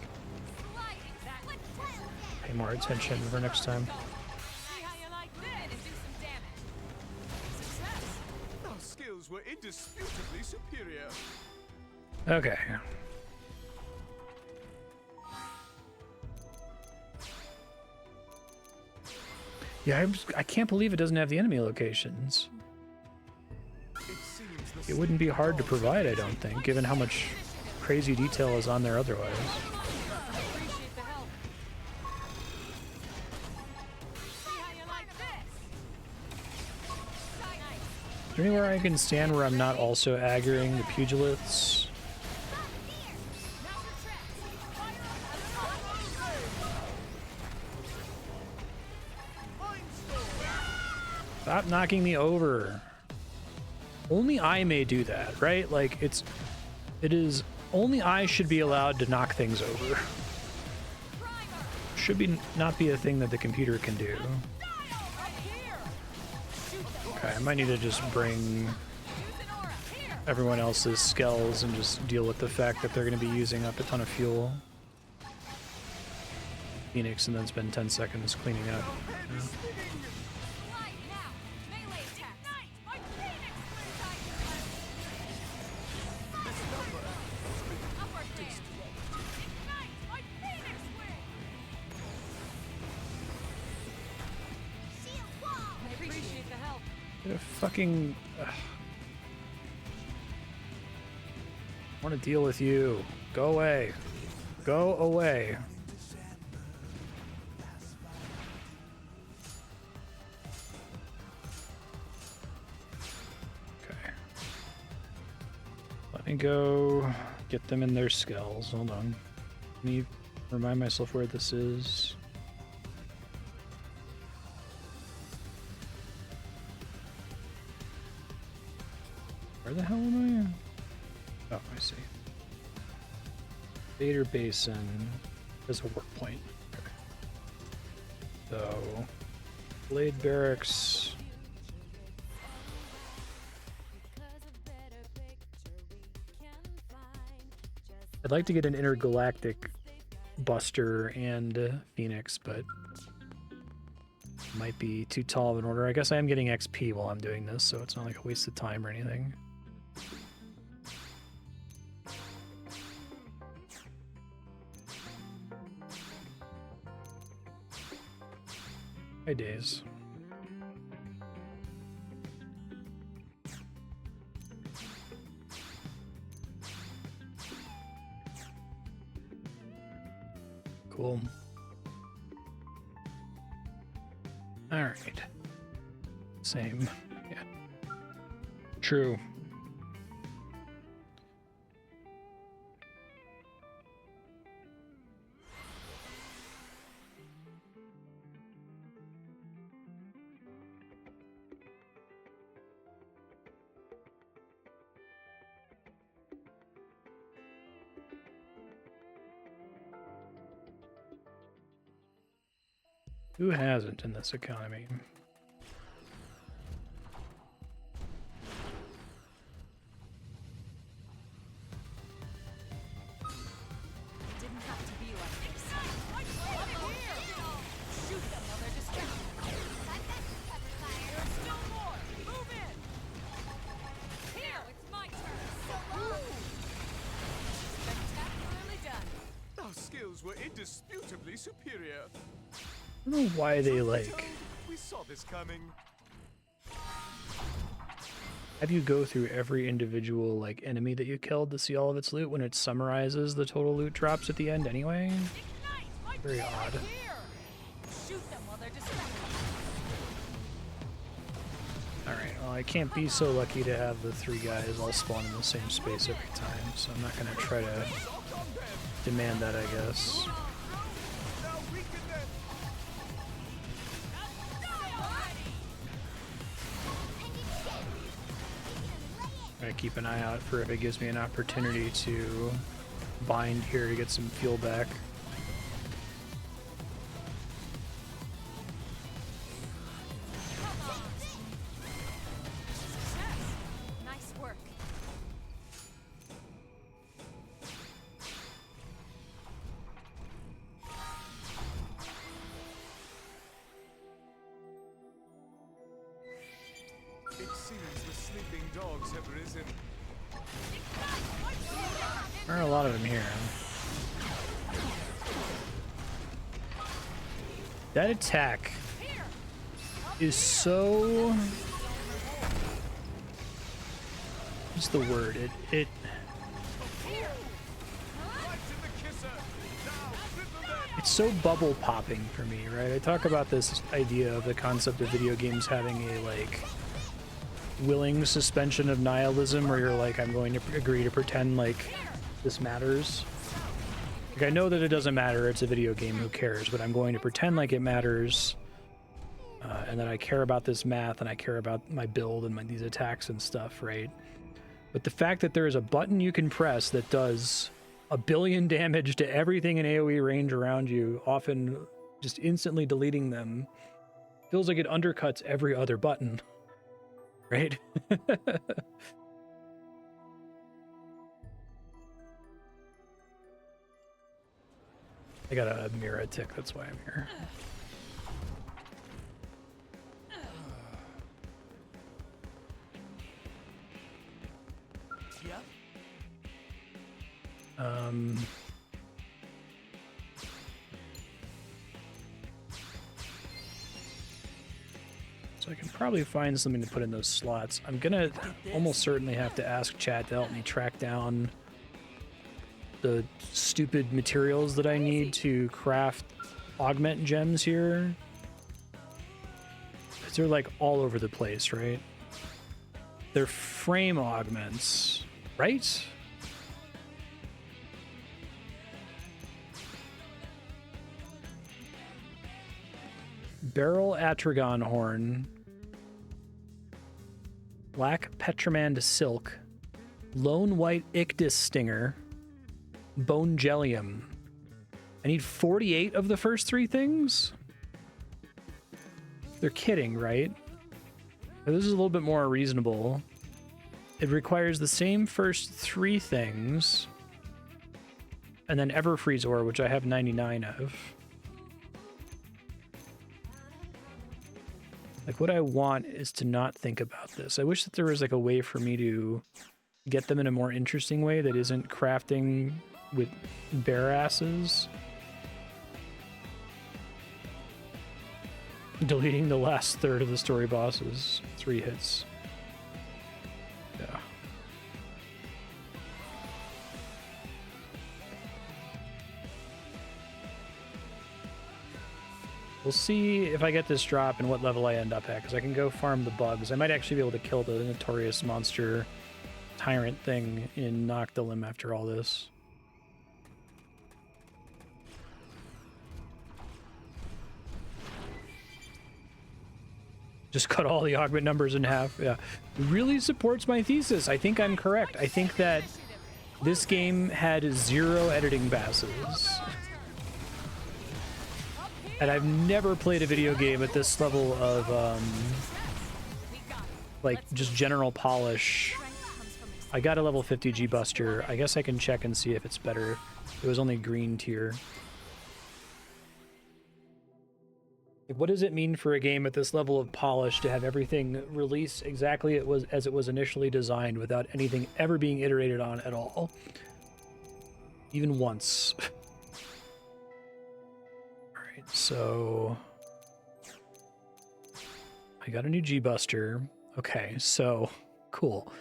Speaker 1: Pay more attention for next time.
Speaker 3: See how you like this and do some damage. Success.
Speaker 5: Our skills were indisputably superior.
Speaker 1: Okay. Yeah, I can't believe it doesn't have the enemy locations. It wouldn't be hard to provide, I don't think, given how much crazy detail is on there otherwise.
Speaker 3: Appreciate the help. See how you like this.
Speaker 1: Is there anywhere I can stand where I'm not also aggroing the pugilists? Stop knocking me over. Only I may do that, right? Like, it is only I should be allowed to knock things over. Should be not be a thing that the computer can do. Okay, I might need to just bring everyone else's skells and just deal with the fact that they're going to be using up a ton of fuel. Phoenix and then spend 10 seconds cleaning up. Yeah. Fucking I want to deal with you. Go away. Go away. Okay. Let me go get them in their skells. Hold on. Let me remind myself where this is. Where the hell am I? Oh, I see. Vader Basin is a work point. Okay. So, Blade Barracks. I'd like to get an intergalactic Buster and Phoenix, but might be too tall of an order. I guess I am getting XP while I'm doing this, so it's not like a waste of time or anything. Hi, Days. Cool. All right. Same. Yeah. True. Who hasn't in this economy?
Speaker 3: Didn't have to be like this. Shoot them while they're distracted. There's still more. Move in. Here, it's my turn. Spectacularly done.
Speaker 5: Our skills were indisputably superior.
Speaker 1: I don't know why they like
Speaker 5: We saw this coming.
Speaker 1: have you go through every individual like enemy that you killed to see all of its loot when it summarizes the total loot drops at the end anyway. Very odd.
Speaker 3: Shoot them while they're distracted.
Speaker 1: Alright, well I can't be so lucky to have the 3 guys all spawn in the same space every time, so I'm not gonna try to demand that, I guess.
Speaker 5: Now weaken them.
Speaker 1: I keep an eye out for if it gives me an opportunity to bind here to get some fuel back.
Speaker 3: Nice work.
Speaker 5: It seems the sleeping dogs have risen.
Speaker 1: There are a lot of them here. That attack is so... What's the word? It
Speaker 5: Right to the kisser. Now, triple them.
Speaker 1: it's so bubble popping for me, right? I talk about this idea of the concept of video games having a like willing suspension of nihilism, where you're like, I'm going to agree to pretend like this matters. Like, I know that it doesn't matter, it's a video game, who cares, but I'm going to pretend like it matters, and that I care about this math, and I care about my build and these attacks and stuff, right? But the fact that there is a button you can press that does 1 billion damage to everything in AoE range around you, often just instantly deleting them, feels like it undercuts every other button, right? I got a Mira tick, that's why I'm here.
Speaker 4: Yep.
Speaker 1: So I can probably find something to put in those slots. I'm gonna almost certainly have to ask chat to help me track down the stupid materials that I need to craft augment gems here. 'Cause they're like all over the place, right? They're frame augments, right? Beryl Atragon Horn, Black Petramand Silk, Lone White Ictus Stinger, Bone Jellium. I need 48 of the first 3 things? They're kidding, right? This is a little bit more reasonable. It requires the same first 3 things, and then Everfreeze Ore, which I have 99 of. Like, what I want is to not think about this. I wish that there was like a way for me to get them in a more interesting way that isn't crafting with bare asses. Deleting the last third of the story bosses. 3 hits. Yeah. We'll see if I get this drop and what level I end up at, because I can go farm the bugs. I might actually be able to kill the notorious monster tyrant thing in Noctilim after all this. Just cut all the augment numbers in half. Yeah. Really supports my thesis. I think I'm correct. I think that this game had 0 editing passes. And I've never played a video game at this level of, like, just general polish. I got a level 50 G-Buster. I guess I can check and see if it's better. It was only green tier. What does it mean for a game at this level of polish to have everything release exactly as it was initially designed without anything ever being iterated on at all? Even once. Alright, so... I got a new G-Buster. Okay, so... Cool.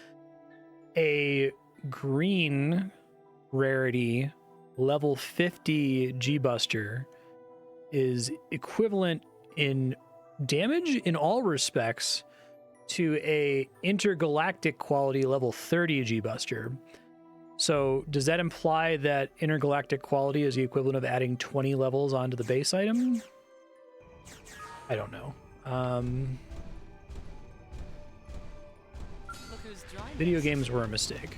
Speaker 1: A green rarity level 50 G-Buster is equivalent in damage in all respects to a intergalactic quality level 30 G-Buster. So does that imply that intergalactic quality is the equivalent of adding 20 levels onto the base item? I don't know. Video games were a mistake.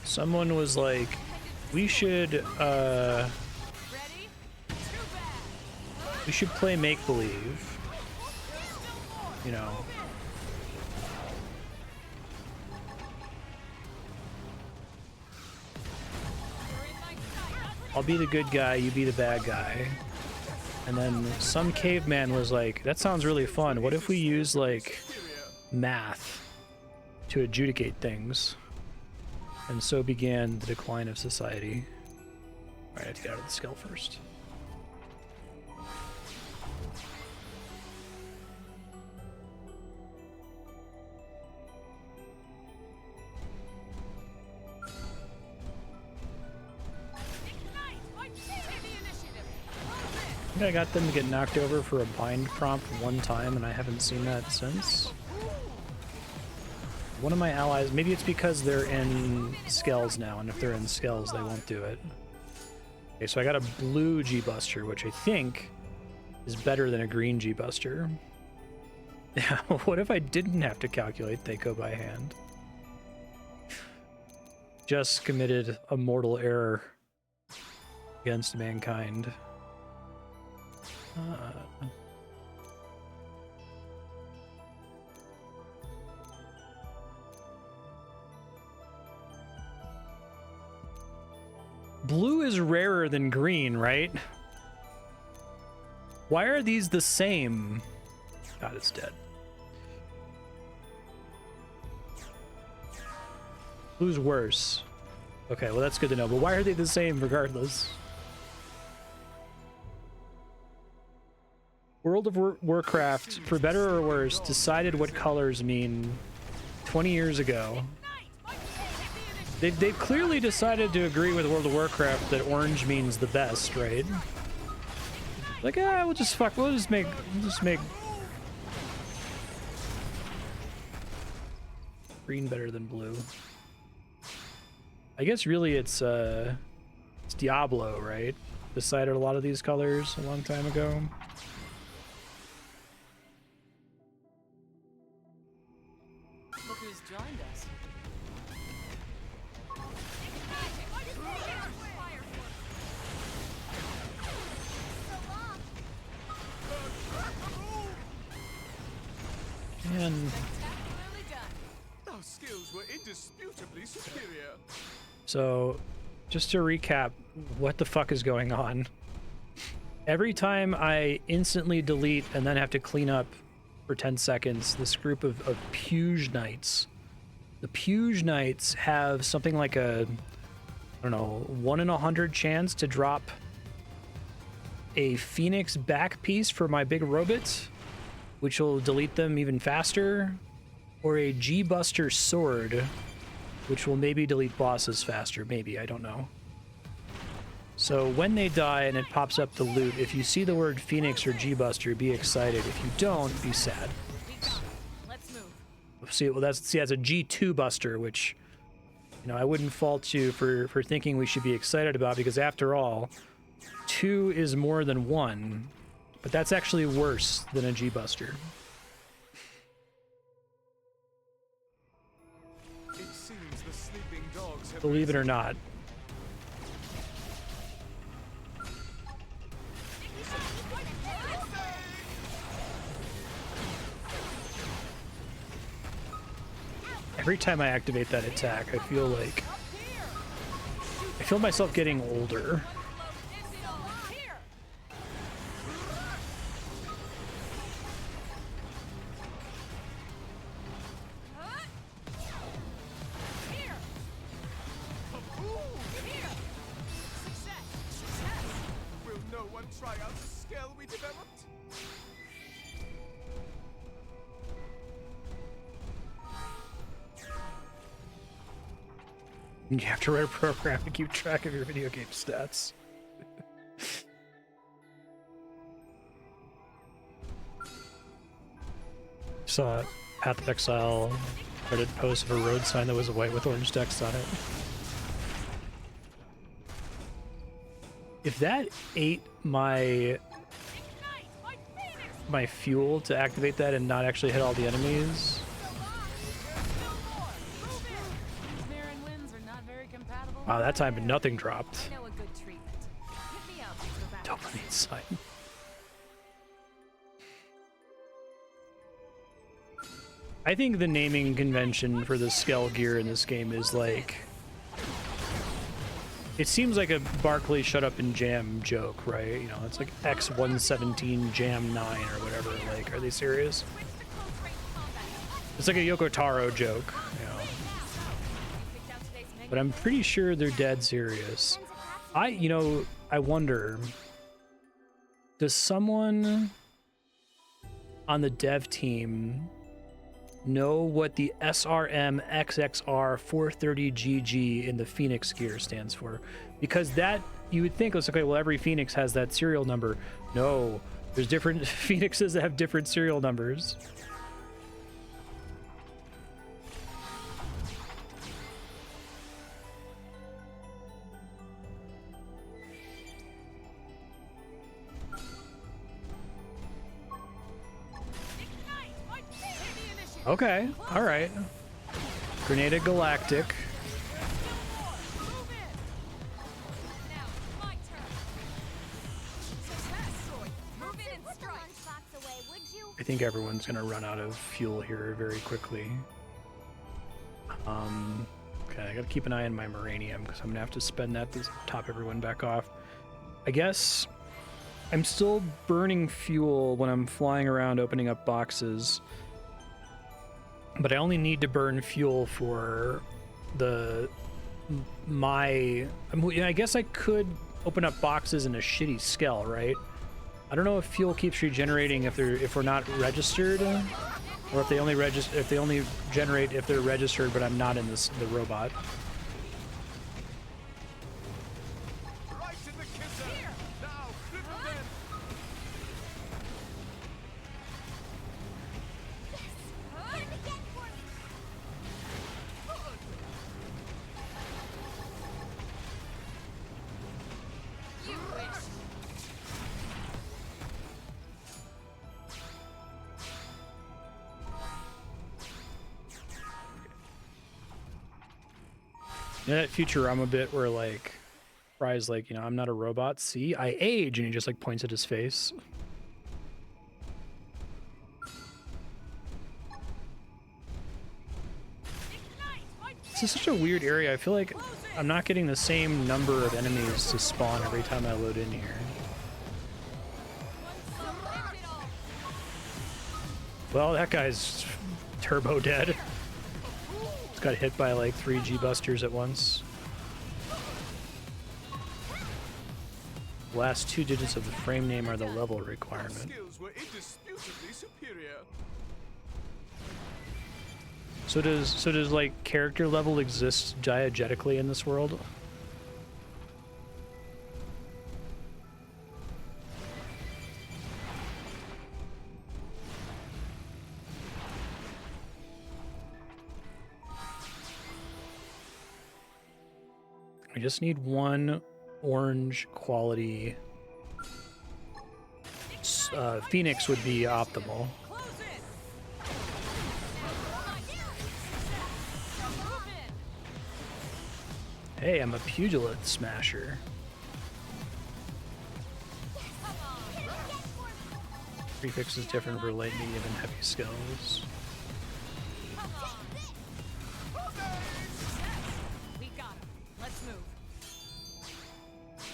Speaker 1: Someone was like, we should play make-believe, you know. I'll be the good guy, you be the bad guy. And then some caveman was like, that sounds really fun. What if we use, like, math to adjudicate things. And so began the decline of society. Alright, I have to get out of the skull first. I think I got them to get knocked over for a bind prompt one time, and I haven't seen that since. One of my allies, maybe it's because they're in Skells now, and if they're in Skells, they won't do it. Okay, so I got a blue G-Buster, which I think is better than a green G-Buster. Yeah, what if I didn't have to calculate they go by hand? Just committed a mortal error against mankind. Blue is rarer than green, right? Why are these the same? God, it's dead. Blue's worse. Okay, well that's good to know, but why are they the same regardless? World of Warcraft, for better or worse, decided what colors mean 20 years ago. They've clearly decided to agree with World of Warcraft that orange means the best, right? Like, we'll just make green better than blue. I guess really it's Diablo, right? Decided a lot of these colors a long time ago.
Speaker 2: Look who's joined us.
Speaker 1: And
Speaker 5: Those skills were indisputably superior.
Speaker 1: so, just to recap, what the fuck is going on? Every time I instantly delete and then have to clean up for 10 seconds, this group of Puge Knights. The Puge Knights have something like a, I don't know, 1 in 100 chance to drop a Phoenix back piece for my big robots, which will delete them even faster, or a G-Buster sword, which will maybe delete bosses faster. Maybe, I don't know. So when they die and it pops up the loot, if you see the word Phoenix or G-Buster, be excited. If you don't, be sad.
Speaker 2: Let's move.
Speaker 1: See, well, that's a G2 Buster, which, you know, I wouldn't fault you for thinking we should be excited about, because after all, 2 is more than 1, but that's actually worse than a G-Buster.
Speaker 5: It seems the sleeping dogs have
Speaker 1: Believe it or not. Every time I activate that attack, I feel myself getting older.
Speaker 5: Will no one try out the skill we developed?
Speaker 1: You have to write a program to keep track of your video game stats. Saw Path of Exile Reddit post of a road sign that was white with orange text on it. If that ate my fuel to activate that and not actually hit all the enemies, wow, that time nothing dropped.
Speaker 2: I know a good treatment. Hit me up. Go back.
Speaker 1: Dopamine sign. I think the naming convention for the Skell gear in this game is like... It seems like a Barkley shut up and jam joke, right? You know, it's like X117 jam 9 or whatever. Like, are they serious? It's like a Yoko Taro joke, you know. But I'm pretty sure they're dead serious. I wonder, does someone on the dev team know what the SRM XXR 430GG in the Phoenix gear stands for? Because that, you would think, it's okay, well, every Phoenix has that serial number. No, there's different Phoenixes that have different serial numbers. Okay, all right. Grenada Galactic. I think everyone's gonna run out of fuel here very quickly. Okay, I gotta keep an eye on my Moranium because I'm gonna have to spend that to top everyone back off. I guess I'm still burning fuel when I'm flying around opening up boxes. But I only need to burn fuel for I guess I could open up boxes in a shitty Skell, right? I don't know if fuel keeps regenerating if we're not registered, or if they only generate if they're registered, but I'm not in the robot.
Speaker 5: Right in the kisser. Now, cripple them.
Speaker 3: You wish.
Speaker 1: You know that Futurama bit where like Fry's like, you know, I'm not a robot. See, I age, and he just like points at his face. This is such a weird area. I feel like I'm not getting the same number of enemies to spawn every time I load in here. Well, that guy's turbo dead. He's got hit by like 3 G-busters at once. The last 2 digits of the frame name are the level requirement.
Speaker 5: Skills were indisputably superior.
Speaker 1: So does like character level exist diegetically in this world? I just need one orange quality. Phoenix would be optimal. Hey, I'm a pugilat smasher. Prefix is different for light, medium, and heavy skills.
Speaker 2: We got him. Let's move.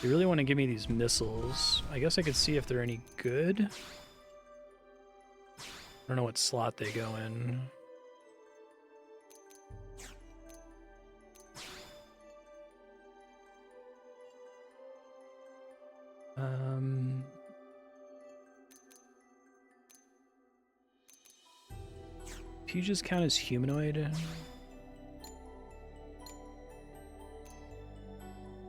Speaker 1: You really want to give me these missiles. I guess I could see if they're any good. I don't know what slot they go in. Puges count as humanoid.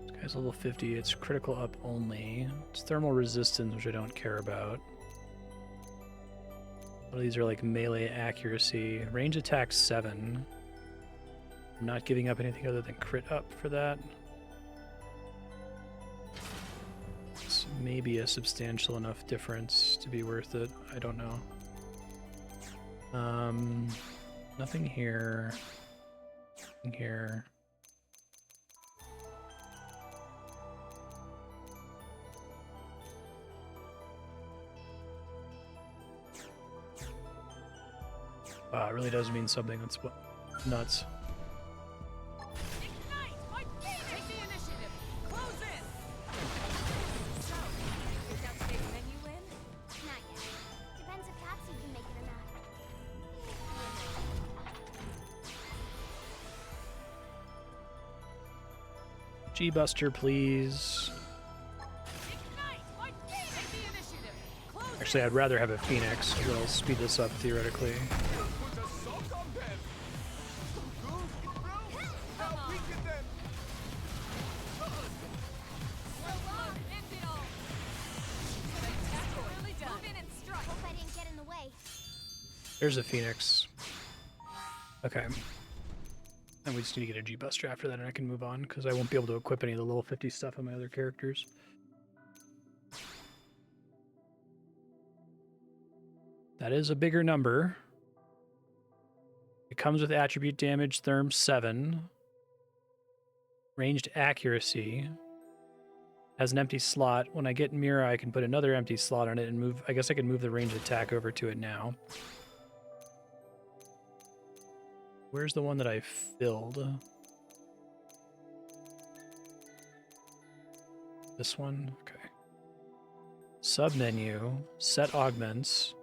Speaker 1: This guy's level 50. It's critical up only. It's thermal resistance, which I don't care about. A lot of these are like melee accuracy. Range attack 7. I'm not giving up anything other than crit up for that. It's maybe a substantial enough difference to be worth it. I don't know. Nothing here. Nothing here. Wow, it really does mean something. That's nuts.
Speaker 2: Take the initiative. Close in. So, is that today's menu in?
Speaker 3: Not yet. Depends if Topsy can make it or not.
Speaker 1: G-Buster, please.
Speaker 2: Ignite! Like, take the initiative. Close
Speaker 1: Actually, I'd rather have a Phoenix. It'll speed this up theoretically.
Speaker 5: Put a sock on them. Good, bro. Now weaken them.
Speaker 2: so long. End it all. Spectacularly done. Move in and strike.
Speaker 3: Hope I didn't get in the way.
Speaker 1: There's a Phoenix. Okay. And we just need to get a G-Buster after that, and I can move on, because I won't be able to equip any of the level 50 stuff on my other characters. That is a bigger number. It comes with attribute damage, Therm 7. Ranged accuracy. Has an empty slot. When I get Mira, I can put another empty slot on it and move. I guess I can move the ranged attack over to it now. Where's the one that I filled? This one? Okay. Submenu. Set augments.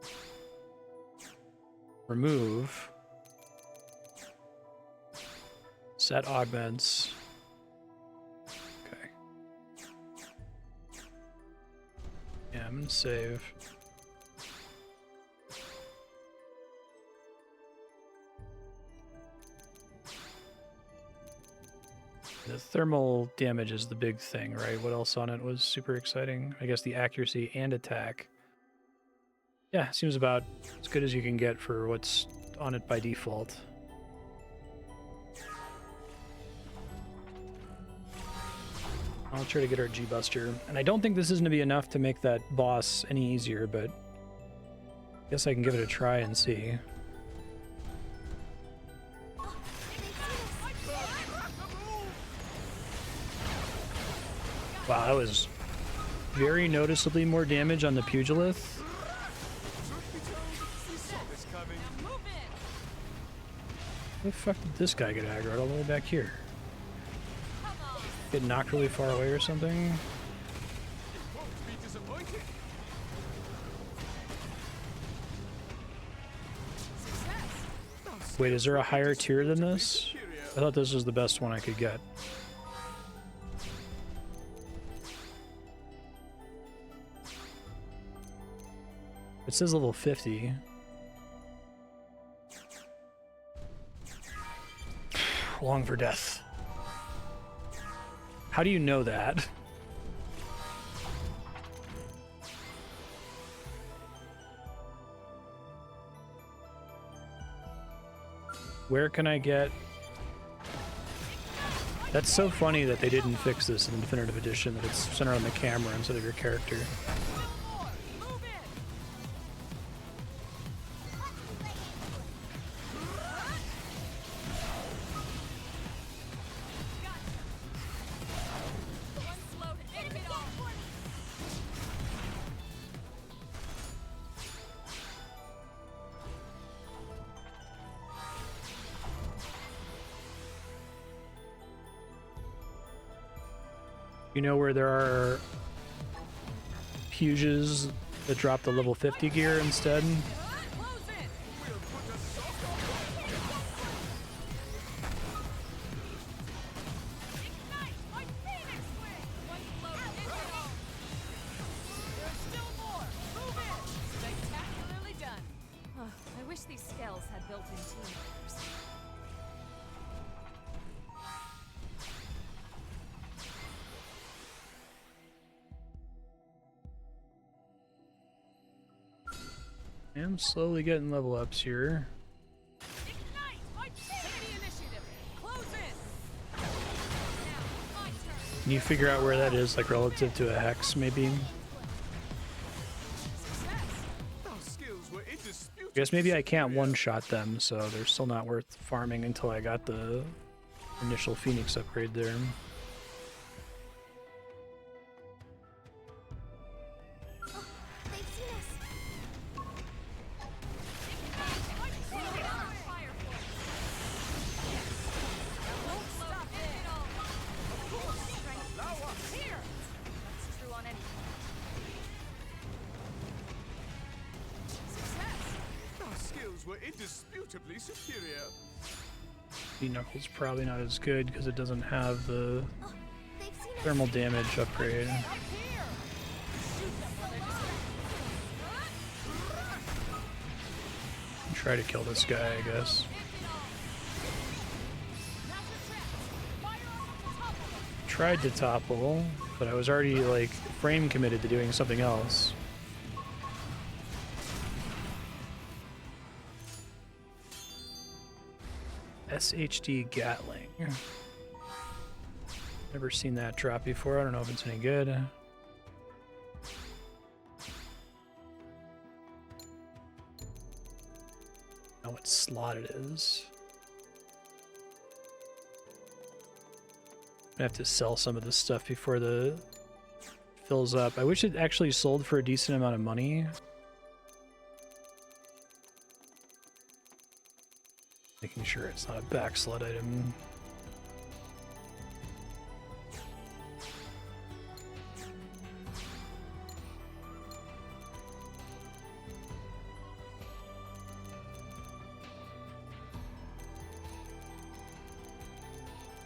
Speaker 1: Remove. Set augments. Okay. Yeah, I'm gonna save. The thermal damage is the big thing, right? What else on it was super exciting? I guess the accuracy and attack. Yeah, seems about as good as you can get for what's on it by default. I'll try to get our G-Buster. And I don't think this is going to be enough to make that boss any easier, but I guess I can give it a try and see. Wow, that was very noticeably more damage on the Pugilith.
Speaker 5: It's coming.
Speaker 2: Move in.
Speaker 1: Where the fuck did this guy get aggroed all the way back here?
Speaker 2: Come on.
Speaker 1: Get knocked really far away or something?
Speaker 5: Won't be disappointed.
Speaker 2: Success.
Speaker 1: Wait, is there a higher tier than this?
Speaker 5: Superior.
Speaker 1: I thought this was the best one I could get. It says level 50. Long for death. How do you know that? Where can I get... That's so funny that they didn't fix this in the Definitive Edition, that it's centered on the camera instead of your character.
Speaker 2: More. Move in. One slow to end it all.
Speaker 1: You know where there are Puges that drop the level 50 gear instead?
Speaker 2: Close in.
Speaker 5: We'll put a sock on them.
Speaker 2: Ignite like Phoenix Wing. One slow to end it all. There's still more. Move in. Spectacularly done. I wish these scales had built-in team members.
Speaker 1: I'm slowly getting level ups here.
Speaker 2: Ignite like take the initiative. Close in. Now, my turn.
Speaker 1: Can you figure out where that is, like relative to a hex, maybe?
Speaker 2: Success.
Speaker 5: Our skills were indisputable.
Speaker 1: I guess maybe I can't one-shot them, so they're still not worth farming until I got the initial Phoenix upgrade there.
Speaker 3: They've seen us.
Speaker 5: Our skills were indisputably superior.
Speaker 1: B-Knuckles probably not as good because it doesn't have the
Speaker 3: They've
Speaker 1: Thermal damage upgrade. Try to kill this guy, I guess. Tried to topple, but I was already like frame committed to doing something else. SHD Gatling. Never seen that drop before. I don't know if it's any good. Know what slot it is. I have to sell some of this stuff before the fills up. I wish it actually sold for a decent amount of money. Making sure it's not a back slot item.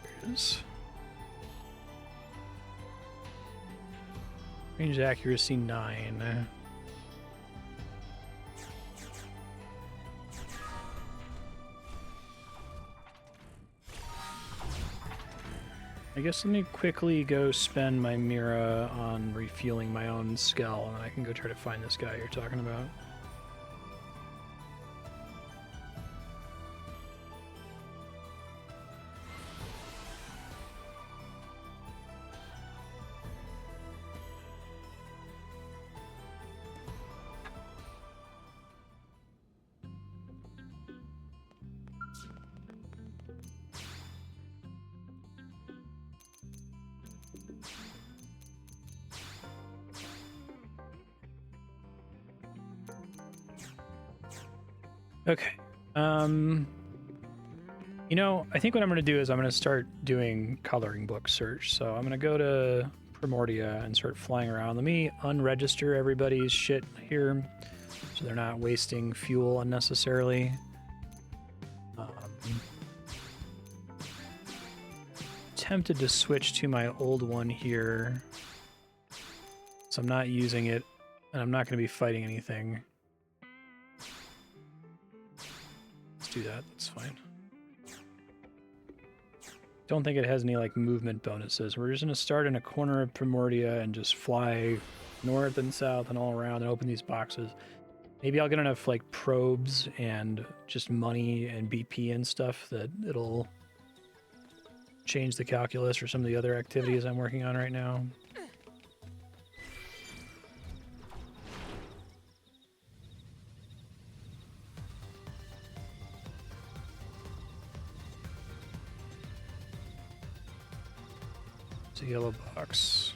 Speaker 1: There it is. Range accuracy 9. I guess let me quickly go spend my Mira on refueling my own Skell, and then I can go try to find this guy you're talking about. Okay. You know, I think what I'm going to do is I'm going to start doing coloring book search. So I'm going to go to Primordia and start flying around. Let me unregister everybody's shit here so they're not wasting fuel unnecessarily. Tempted to switch to my old one here. So I'm not using it, and I'm not going to be fighting anything. Do that, that's fine. Don't think it has any like movement bonuses. We're just gonna start in a corner of Primordia and just fly north and south and all around and open these boxes. Maybe I'll get enough like probes and just money and BP and stuff that it'll change the calculus for some of the other activities I'm working on right now. Yellow box.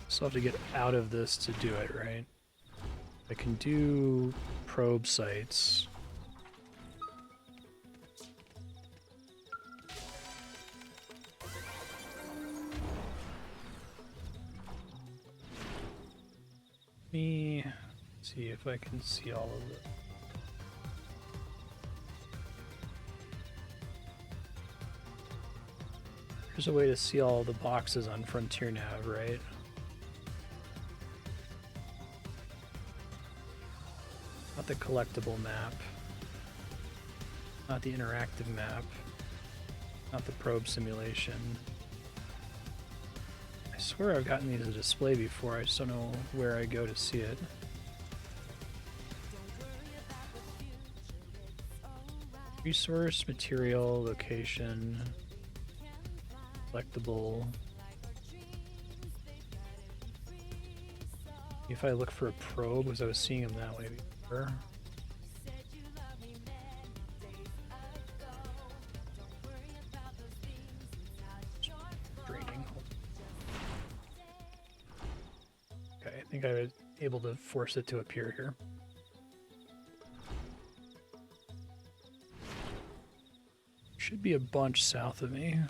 Speaker 1: So I have to get out of this to do it, right? I can do probe sites. Let me see if I can see all of it. There's a way to see all the boxes on Frontier Nav, right? Not the collectible map. Not the interactive map. Not the probe simulation. I swear I've gotten these as a display before, I just don't know where I go to see it. Resource, material, location... Collectible. If I look for a probe, because I was seeing them that way before. Draining. Okay, I think I was able to force it to appear here. Should be a bunch south of me.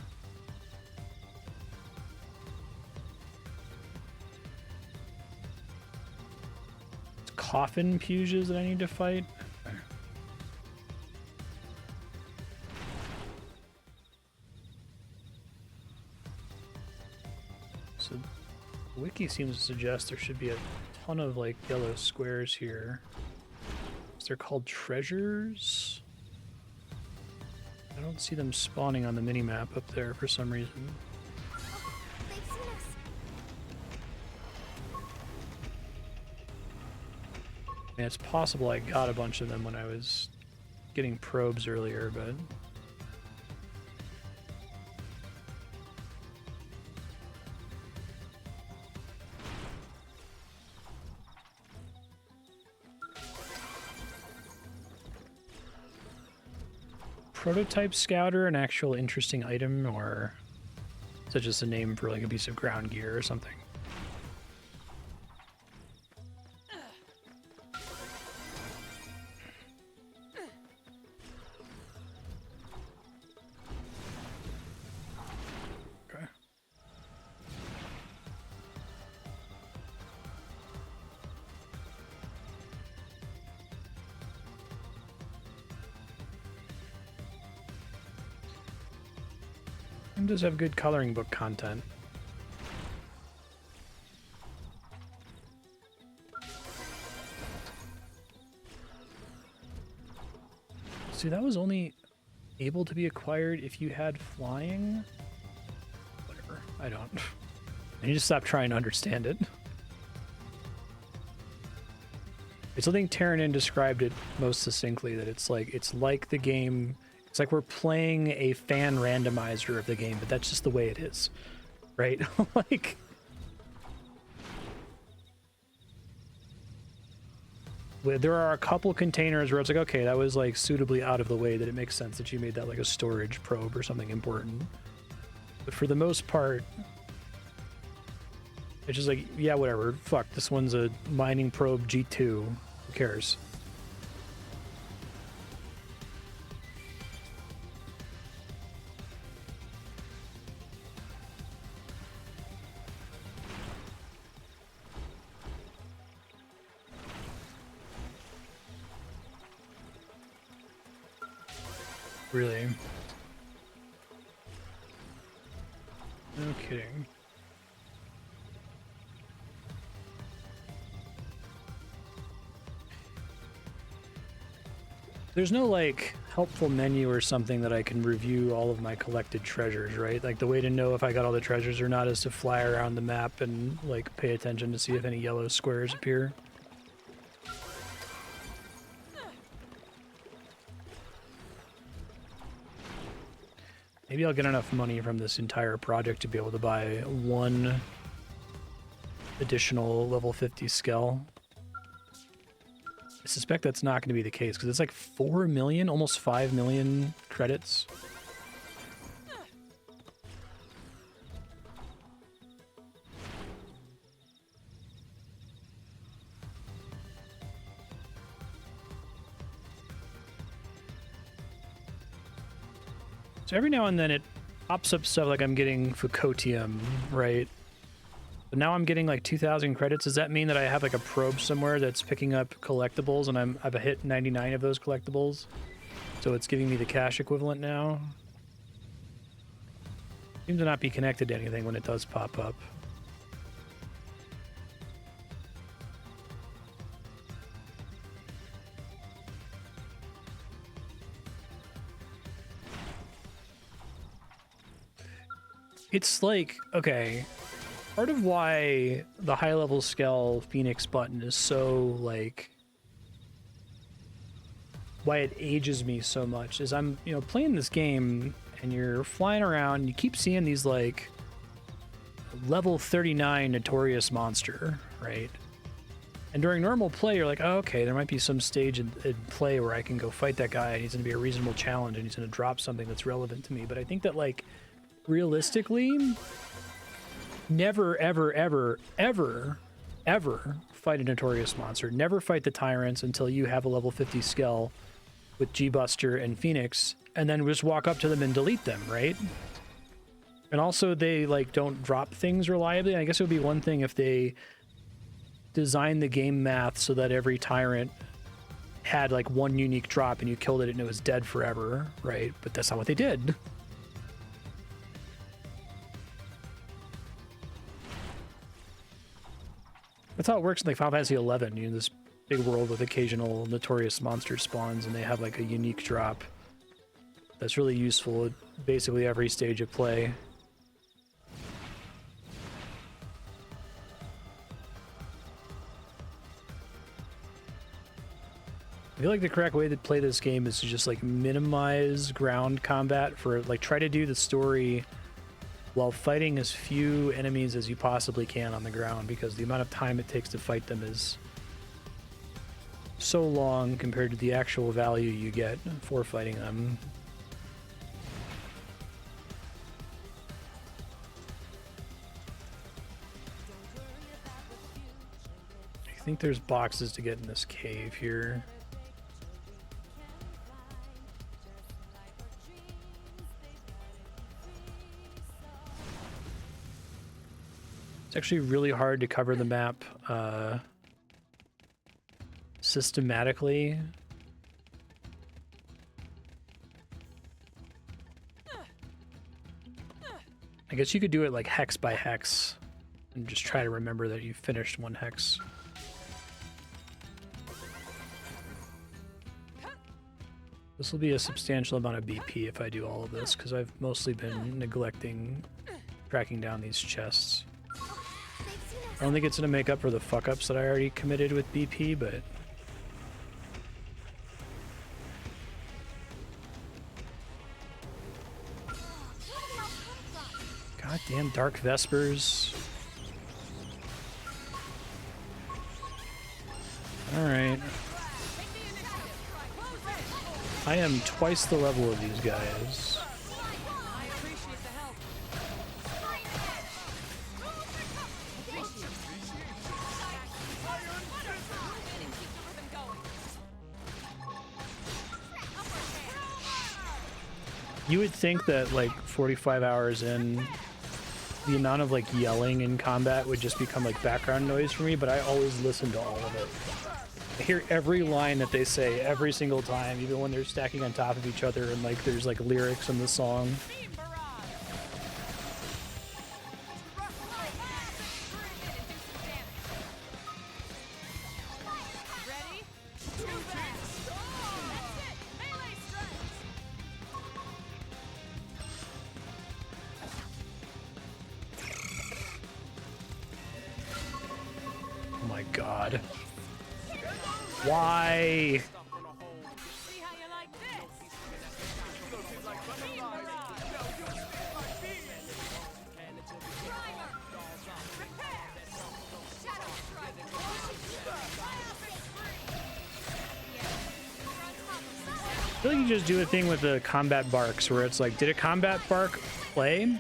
Speaker 1: Coffin Puges that I need to fight. wiki seems to suggest there should be a ton of like yellow squares here. They're called treasures. I don't see them spawning on the minimap up there for some reason.
Speaker 3: They've seen us.
Speaker 1: I mean, it's possible I got a bunch of them when I was getting probes earlier, but... Prototype scouter, an actual interesting item, or is that just a name for like a piece of ground gear or something? Okay. It does have good coloring book content. See, that was only able to be acquired if you had flying? Whatever. I don't. I need to stop trying to understand it. I think Terranin described it most succinctly, that it's like the game... It's like we're playing a fan randomizer of the game, but that's just the way it is, right? Like, there are a couple containers where it's like, okay, that was like suitably out of the way that it makes sense that you made that like a storage probe or something important. But for the most part, it's just like, yeah, whatever. Fuck, this one's a mining probe G2. Who cares? Really? No kidding. There's no, like, helpful menu or something that I can review all of my collected treasures, right? Like, the way to know if I got all the treasures or not is to fly around the map and, like, pay attention to see if any yellow squares appear. Maybe I'll get enough money from this entire project to be able to buy one additional level 50 skell. I suspect that's not going to be the case because it's like 4 million, almost 5 million credits. So every now and then it pops up stuff like I'm getting Fucotium, right? But now I'm getting like 2,000 credits. Does that mean that I have like a probe somewhere that's picking up collectibles and I've hit 99 of those collectibles? So it's giving me the cash equivalent now? Seems to not be connected to anything when it does pop up. It's like, okay, part of why the high-level scale Phoenix button is so, like, why it ages me so much is I'm, you know, playing this game and you're flying around and you keep seeing these, like, level 39 notorious monster, right? And during normal play, you're like, oh, okay, there might be some stage in play where I can go fight that guy and he's going to be a reasonable challenge and he's going to drop something that's relevant to me. But I think that, like, realistically, never, ever, ever, ever, ever fight a notorious monster. Never fight the tyrants until you have a level 50 skill with G-Buster and Phoenix, and then just walk up to them and delete them, right? And also, they, like, don't drop things reliably. I guess it would be one thing if they designed the game math so that every tyrant had, like, one unique drop and you killed it and it was dead forever, right? But that's not what they did. That's how it works in like Final Fantasy 11. You know, this big world with occasional notorious monster spawns, and they have like a unique drop that's really useful at basically every stage of play. I feel like the correct way to play this game is to just like minimize ground combat for like try to do the story while fighting as few enemies as you possibly can on the ground, because the amount of time it takes to fight them is so long compared to the actual value you get for fighting them. I think there's boxes to get in this cave here. It's actually really hard to cover the map systematically. I guess you could do it like hex by hex and just try to remember that you finished one hex. This will be a substantial amount of BP if I do all of this, because I've mostly been neglecting tracking down these chests. I don't think it's going to make up for the fuck-ups that I already committed with BP, but... Goddamn Dark Vespers. Alright. I am twice the level of these guys. You would think that like 45 hours in, the amount of like yelling in combat would just become like background noise for me, but I always listen to all of it. I hear every line that they say every single time, even when they're stacking on top of each other and like there's like lyrics in the song. Oh my god. Why?
Speaker 2: See how you like this?
Speaker 1: I feel like you just do a thing with the combat barks where it's like, did a combat bark play?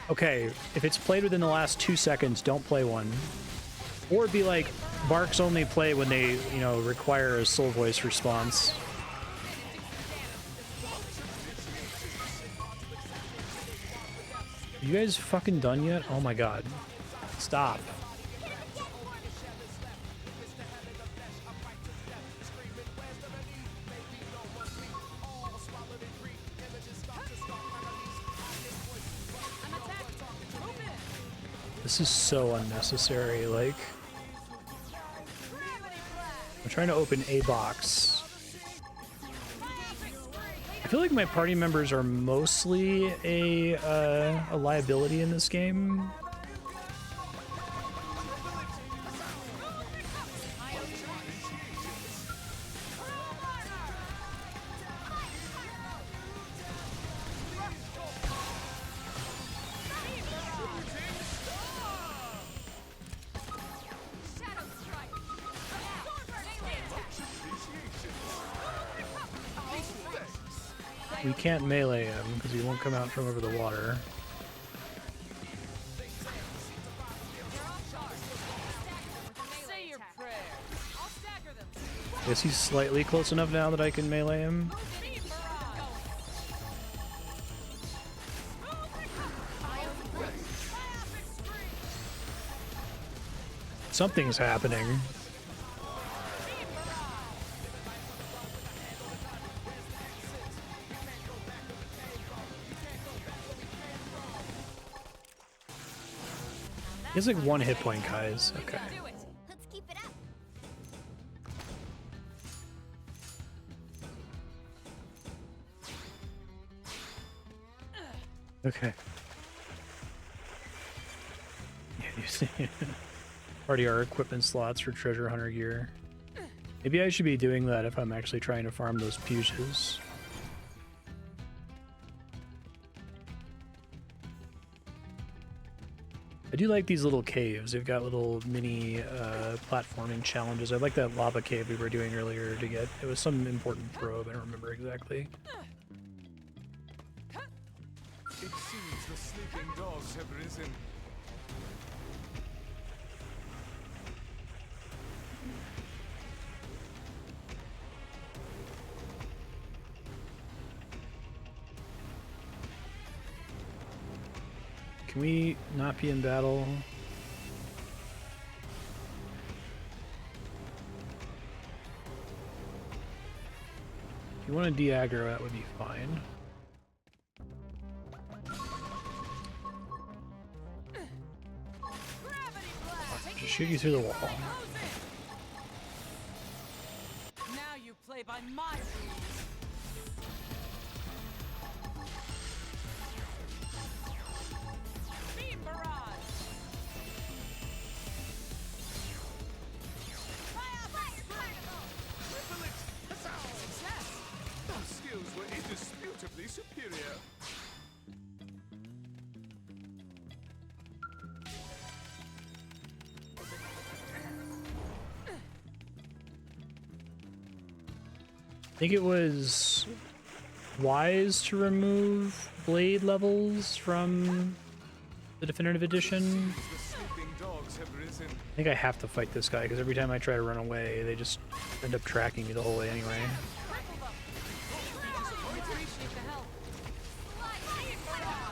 Speaker 1: Okay, if it's played within the last 2 seconds, don't play one. Or be like, barks only play when they, you know, require a soul voice response. You guys fucking done yet? Oh my god. Stop. This is so unnecessary, like... I'm trying to open a box. I feel like my party members are mostly a liability in this game. We can't melee him because he won't come out from over the water.
Speaker 2: Say your prayers. I'll stagger them.
Speaker 1: I guess he's slightly close enough now that I can melee him. Something's happening. He has like 1 hit point, guys. Okay.
Speaker 2: Do it.
Speaker 3: Let's keep it up.
Speaker 1: Okay. Yeah, you see. Already our equipment slots for treasure hunter gear. Maybe I should be doing that if I'm actually trying to farm those fuchsias. I do like these little caves. They've got little mini platforming challenges. I like that lava cave we were doing earlier to get. It was some important probe. I don't remember exactly.
Speaker 5: It seems the sleeping dogs have risen.
Speaker 1: Can we not be in battle? If you want to de-aggro, that would be fine.
Speaker 2: Gravity blast.
Speaker 1: Just shoot you through the wall.
Speaker 2: Close in. Now you play by my rules. Beam barrage.
Speaker 3: Fire carnival.
Speaker 5: Triple it! Huzzah!
Speaker 2: Success.
Speaker 5: Those skills were indisputably superior.
Speaker 1: I think it was wise to remove blade levels from the definitive edition.
Speaker 5: The sleeping dogs have risen.
Speaker 1: I think I have to fight this guy because every time I try to run away, they just end up tracking me the whole way anyway.
Speaker 2: Cripple them. We appreciate the help. Beam barrage.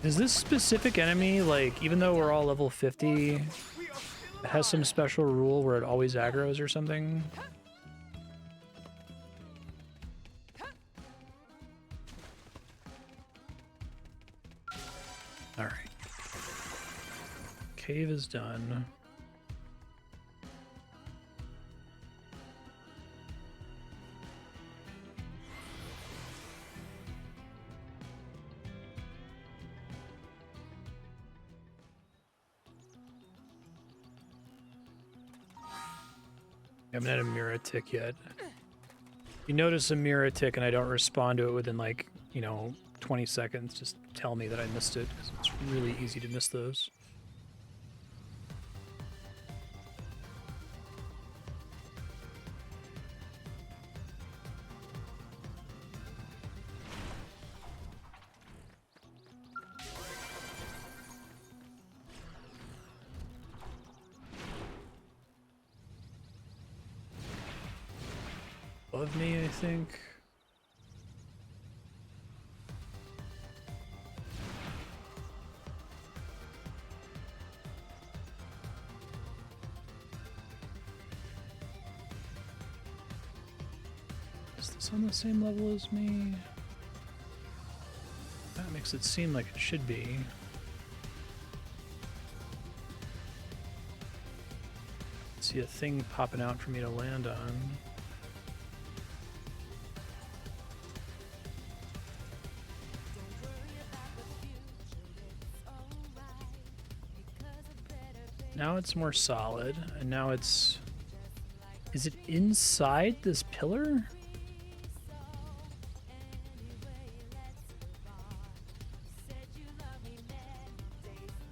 Speaker 1: Is this specific enemy, like, even though we're all level 50,
Speaker 5: We are still
Speaker 1: it has some special rule where it always aggroes or something? Alright. Cave is done. I haven't had a mirror tick yet. If you notice a mirror tick and I don't respond to it within, like, 20 seconds, just tell me that I missed it, because it's really easy to miss those. Above me, I think. Is this on the same level as me? That makes it seem like it should be. See a thing popping out for me to land on. Now it's more solid, and now it's... Is it inside this pillar?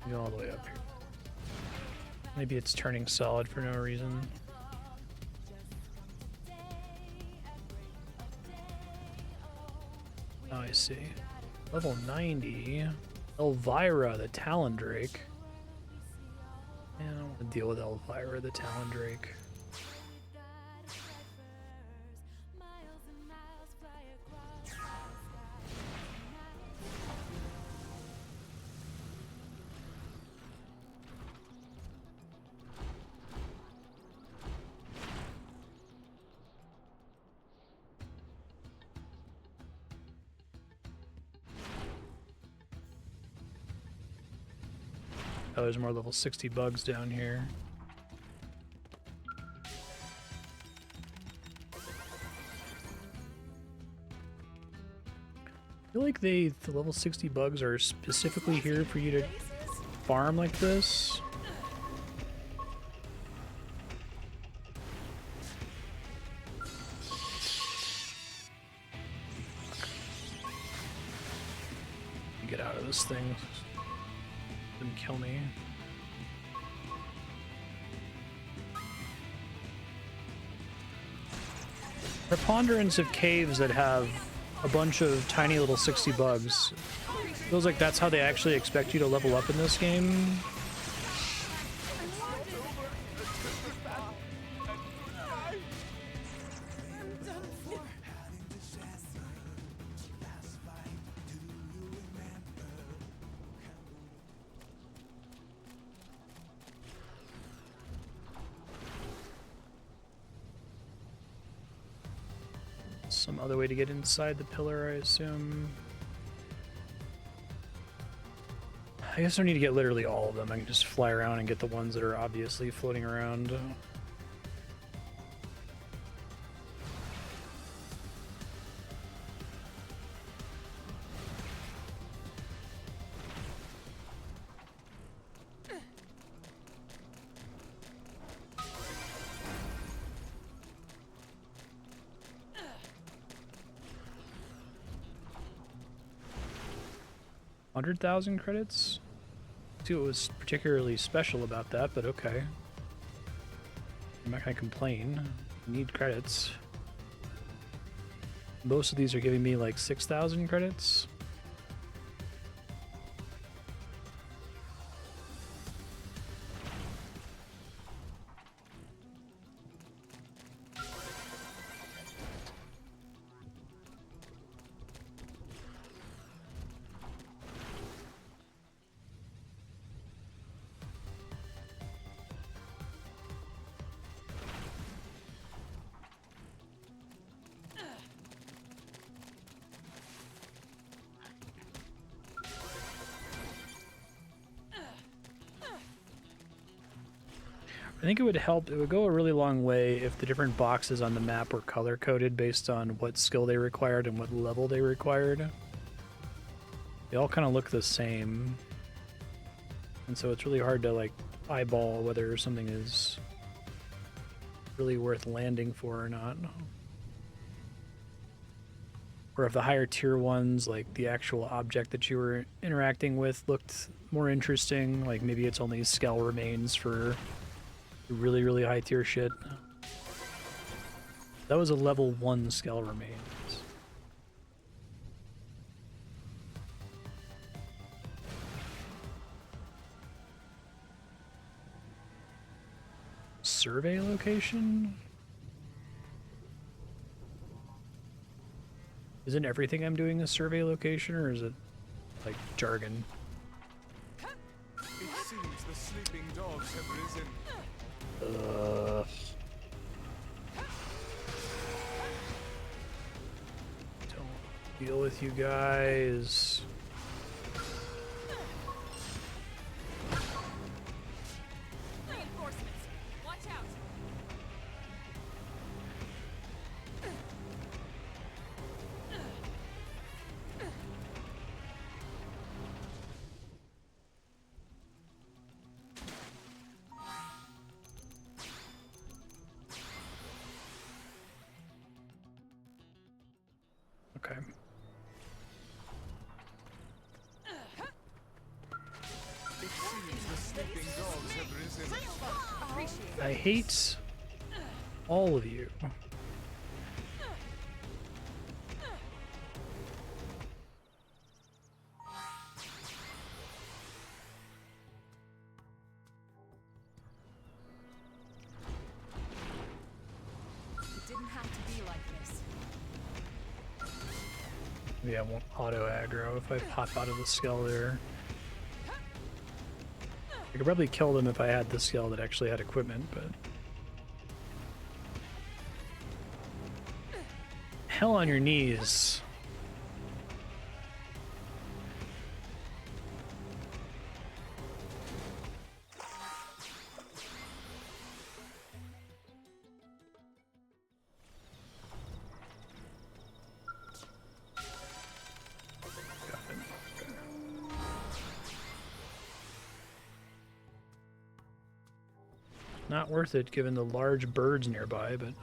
Speaker 1: Go all the way up here. Maybe it's turning solid for no reason. Oh, I see. Level 90. Elvira, the Talon Drake. Yeah, I don't want to deal with Elvira, the Talon Drake. Oh, there's more level 60 bugs down here. I feel like the level 60 bugs are specifically here for you to farm like this. Get out of this thing. Didn't kill me. Preponderance of caves that have a bunch of tiny little 60 bugs. Feels like that's how they actually expect you to level up in this game. Some other way to get inside the pillar, I assume. I guess I don't need to get literally all of them. I can just fly around and get the ones that are obviously floating around. $100,000 credits? See what was particularly special about that, but okay. I'm not gonna complain. I need credits. Most of these are giving me like 6,000 credits. I think it would help, it would go a really long way if the different boxes on the map were color-coded based on what skill they required and what level they required. They all kind of look the same. And so it's really hard to, like, eyeball whether something is really worth landing for or not. Or if the higher tier ones, like the actual object that you were interacting with, looked more interesting, like maybe it's only skull remains for really, really high tier shit. That was a level 1 skull remains. Survey location? Isn't everything I'm doing a survey location, or is it like jargon?
Speaker 5: It seems the sleeping dogs have risen.
Speaker 1: Don't deal with you guys.
Speaker 2: Reinforcements. Watch out.
Speaker 1: Okay.
Speaker 5: It seems the sleeping dogs have risen.
Speaker 2: Appreciate
Speaker 1: I hate all of you.
Speaker 2: it. Didn't have to be like this.
Speaker 1: Maybe I won't auto aggro if I pop out of the skull there. I could probably kill them if I had the skull that actually had equipment, but... Hell on your knees. Not worth it given the large birds nearby, but...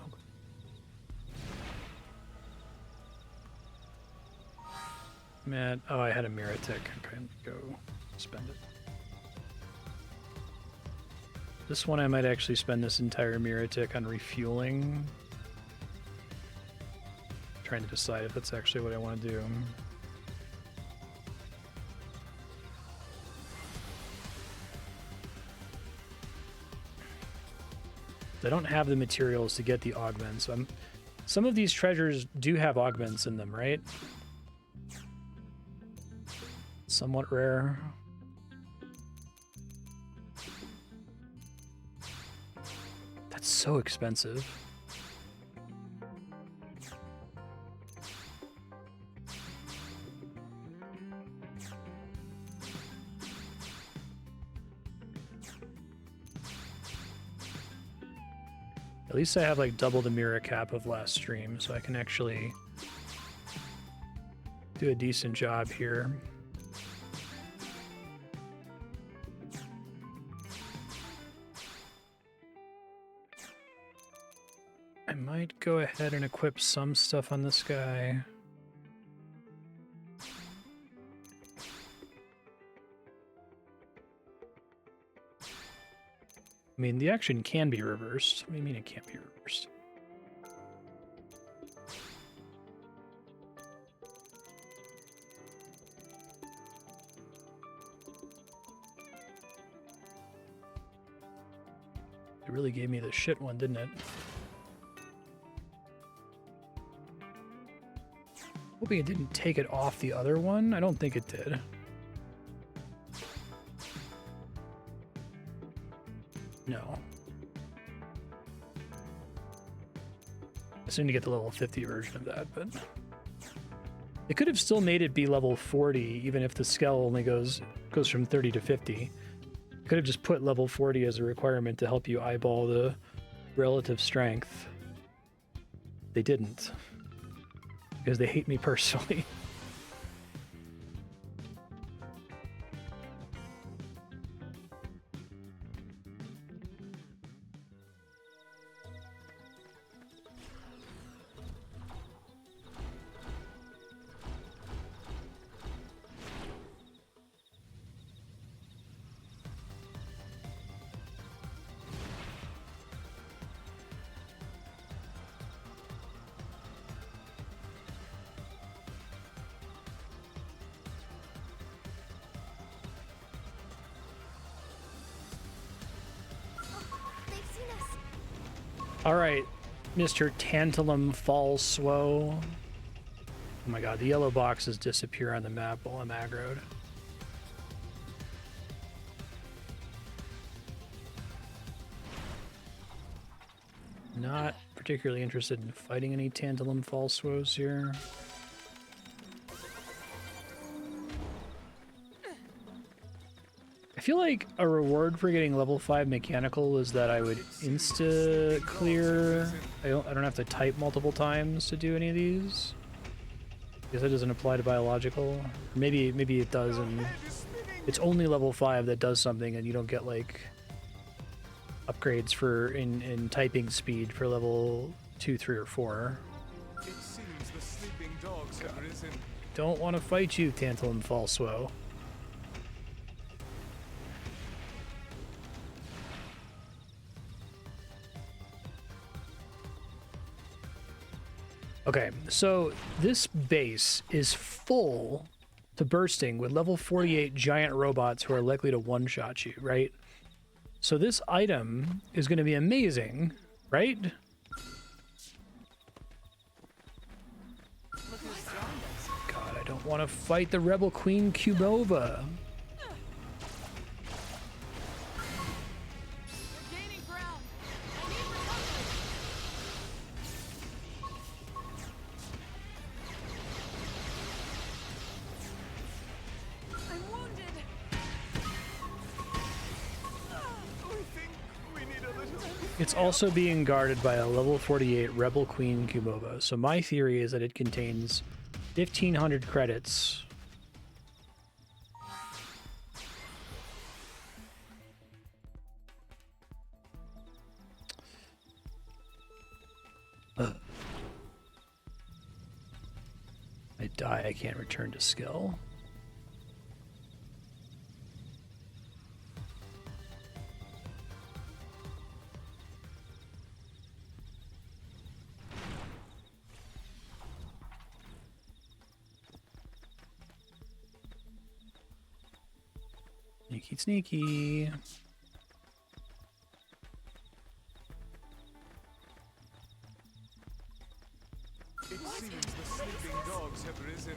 Speaker 1: Matt, oh, I had a mirror tick. Okay, go spend it. This one I might actually spend this entire mirror tick on refueling. Trying to decide if that's actually what I want to do. I don't have the materials to get the augments. Some of these treasures do have augments in them, right? Somewhat rare. That's so expensive. At least I have like double the mirror cap of last stream, so I can actually do a decent job here. I might go ahead and equip some stuff on this guy. I mean, the action can be reversed. What do you mean it can't be reversed? It really gave me the shit one, didn't it? Hoping it didn't take it off the other one. I don't think it did. No. I assume to get the level 50 version of that, but it could have still made it be level 40, even if the scale only goes from 30 to 50. Could have just put level 40 as a requirement to help you eyeball the relative strength. They didn't, because they hate me personally. All right, Mr. Tantalum Falswo. Oh my god, the yellow boxes disappear on the map while I'm aggroed. Not particularly interested in fighting any Tantalum Falswos here. I feel like a reward for getting level 5 mechanical is that I would insta clear. I don't have to type multiple times to do any of these. I guess that doesn't apply to biological. Maybe it does, and it's only level 5 that does something, and you don't get like upgrades for in typing speed for level 2, 3, or 4.
Speaker 5: It seems the sleeping dogs have risen.
Speaker 1: Don't want to fight you, Tantalum Falswo. Okay, so this base is full to bursting with level 48 giant robots who are likely to one-shot you, right? So this item is going to be amazing, right? God, I don't want to fight the Rebel Queen Cubova.
Speaker 2: Gaining ground. I need recovery. I'm wounded.
Speaker 5: We think we need a little.
Speaker 1: It's also being guarded by a level 48 Rebel Queen Cubova. So my theory is that it contains 1,500 credits. I die, I can't return to skill. Sneaky, sneaky.
Speaker 5: It seems the sleeping dogs have risen.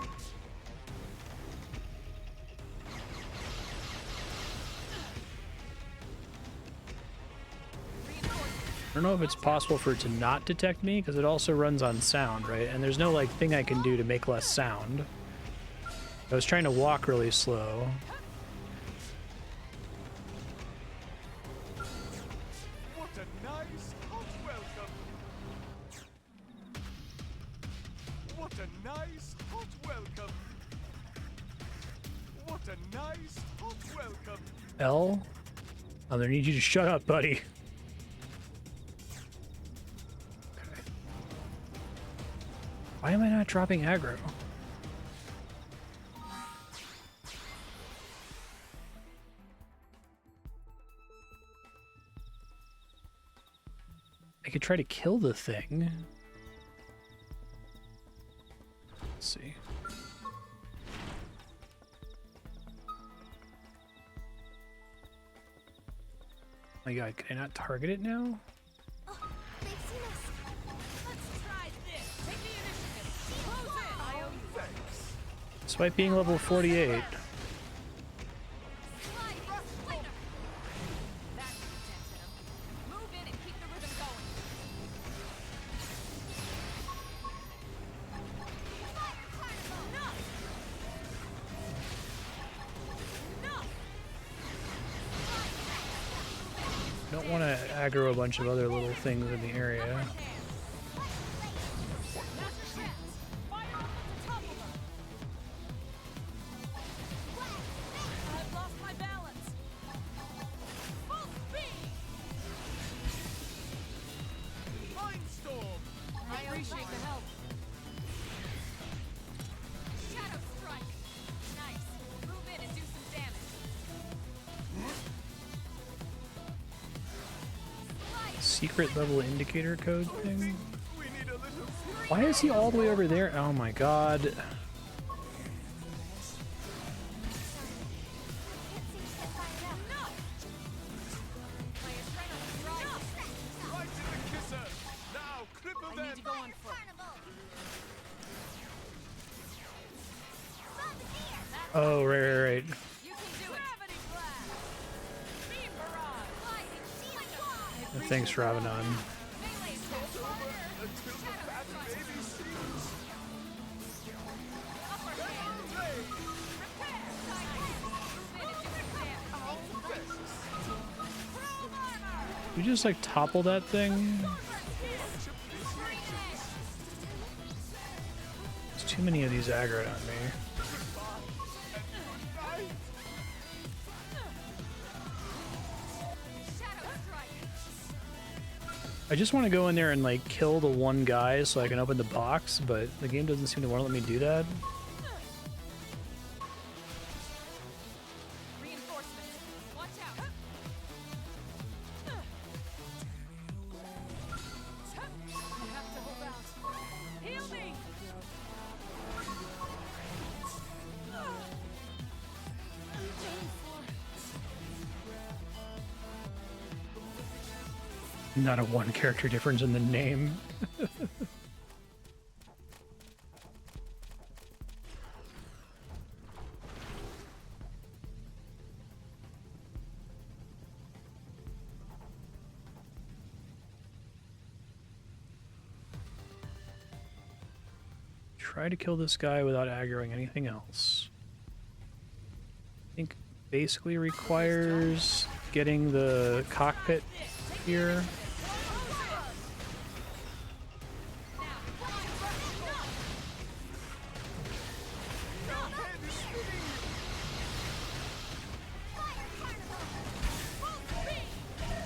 Speaker 1: I don't know if it's possible for it to not detect me, because it also runs on sound, right? And there's no, like, thing I can do to make less sound. I was trying to walk really slow.
Speaker 5: What a nice hot welcome. What a nice hot welcome. What a nice hot welcome.
Speaker 1: L? I'm gonna need you to shut up, buddy. Okay. Why am I not dropping aggro? I could try to kill the thing. Let's see. Oh my god, can I not target it now?
Speaker 3: Oh, they've seen us.
Speaker 2: Let's try this. Take the initiative. Close in. I owe you one.
Speaker 1: Despite being level 48.
Speaker 2: Slide later. That protected him. Move in and keep the rhythm going.
Speaker 1: Don't want to aggro a bunch of other little things in the area.
Speaker 2: Master chance. Fire up at the top of them. I've lost my balance. Full speed.
Speaker 5: Mindstorm.
Speaker 2: I appreciate the help. Shadow strike. Nice. Move in and do some damage.
Speaker 1: Secret level indicator code thing?
Speaker 5: We need a little.
Speaker 1: Why is he all the way over there? Oh my god.
Speaker 3: Can't seem to get fired up.
Speaker 2: No. My adrenaline rising.
Speaker 5: Right in the kisser. Now cripple
Speaker 2: I
Speaker 5: them.
Speaker 2: need to go on foot.
Speaker 3: Carnival. Love the deer.
Speaker 1: Oh, right.
Speaker 2: You can do it. Gravity blast. Beam barrage. Lightning shield wall.
Speaker 1: Thanks, Ravanon.
Speaker 2: Melee attack. Fire.
Speaker 5: Until the
Speaker 2: Shadow
Speaker 5: fat
Speaker 2: strike.
Speaker 5: baby sings.
Speaker 2: Upper hand.
Speaker 5: Play.
Speaker 2: Repair. Side move in and do some damage. Chrome armor.
Speaker 1: We just like topple that thing. There's too many of these aggroed on me.
Speaker 2: Shadow strike.
Speaker 1: I just want to go in there and like kill the one guy so I can open the box, but the game doesn't seem to want to let me do that.
Speaker 2: Reinforcements. Watch out. You have to hold out. Heal me.
Speaker 1: Not a one character difference in the name. Try to kill this guy without aggroing anything else. I think basically requires getting the cockpit here.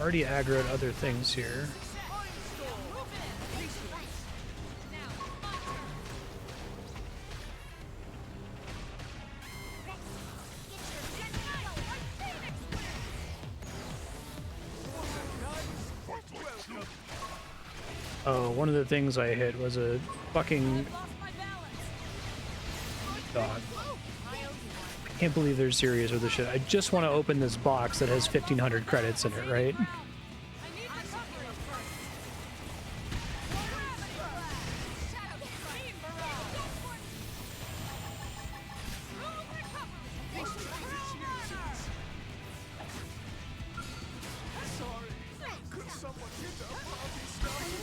Speaker 1: Already aggroed other things here. Oh, one of the things I hit was a fucking
Speaker 2: Lost my balance.
Speaker 1: dog.
Speaker 2: I owe you one.
Speaker 1: I can't believe they're serious with this shit. I just want to open this box that has 1,500 credits in it, right?
Speaker 2: I need recovery first. Shadow Beam Barrage.
Speaker 5: Sorry. Could someone get a party started?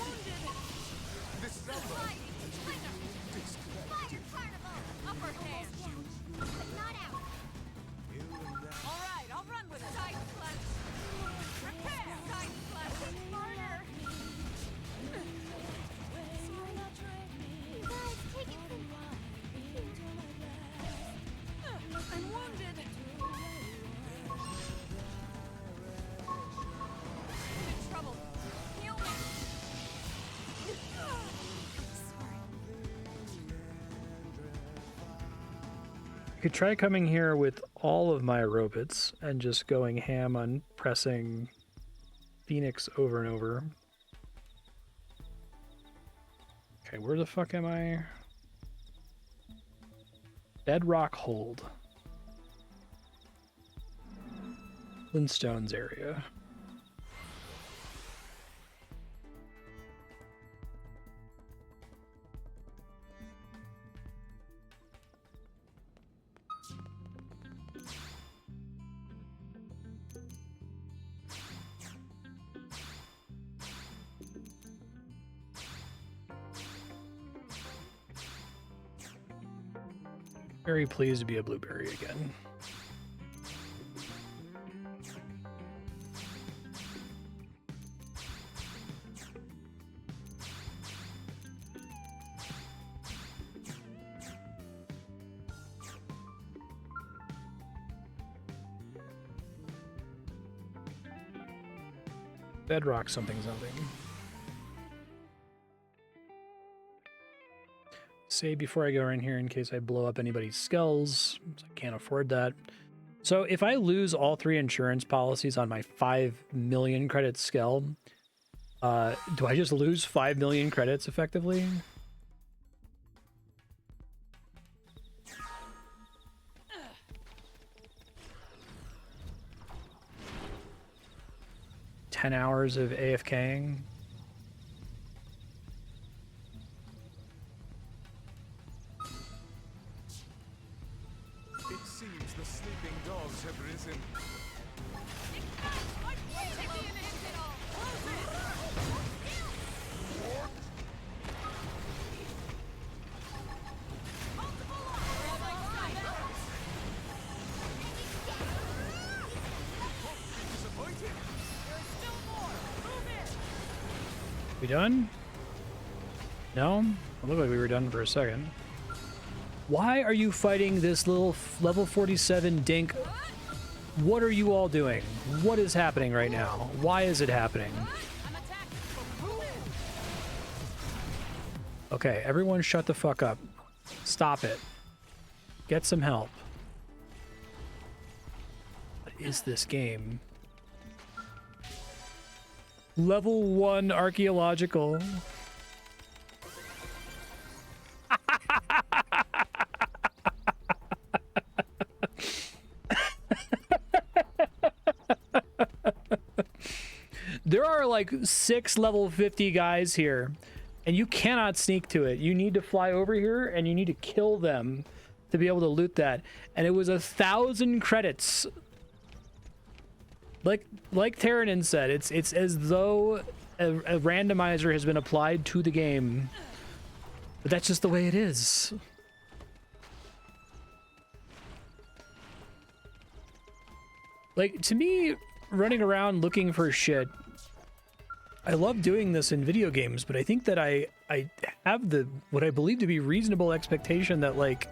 Speaker 5: This number disconnected.
Speaker 2: Upper hand. All right, I'll run with it. Side slash. Prepare. Side slash. Harder. I'm wounded. I'm in trouble. Heal me.
Speaker 1: I could try coming here with all of my robots and just going ham on pressing Phoenix over and over. Okay, where the fuck am I? Bedrock Hold. Flintstones area. Very pleased to be a blueberry again. Bedrock something something. Save before I go in here in case I blow up anybody's skulls. I can't afford that. So if I lose all 3 insurance policies on my 5 million credit skull, do I just lose 5 million credits effectively? $10 hours of AFKing.
Speaker 5: It seems the sleeping dogs have risen.
Speaker 2: Take the initiative. Close it. Multiple
Speaker 5: Disappointed?
Speaker 2: There's still more. Move in.
Speaker 1: We done? No? It looked like we were done for a second. Why are you fighting this little level 47 dink? What are you all doing? What is happening right now? Why is it happening?
Speaker 2: I'm attacking. Move in.
Speaker 1: Okay, everyone shut the fuck up. Stop it. Get some help. What is this game? Level 1 archaeological. There are like 6 level 50 guys here, and you cannot sneak to it. You need to fly over here, and you need to kill them to be able to loot that. And it was 1,000 credits. Like Terranin said, it's as though a randomizer has been applied to the game. But that's just the way it is. Like, to me, running around looking for shit, I love doing this in video games, but I think that I have the what I believe to be reasonable expectation that, like,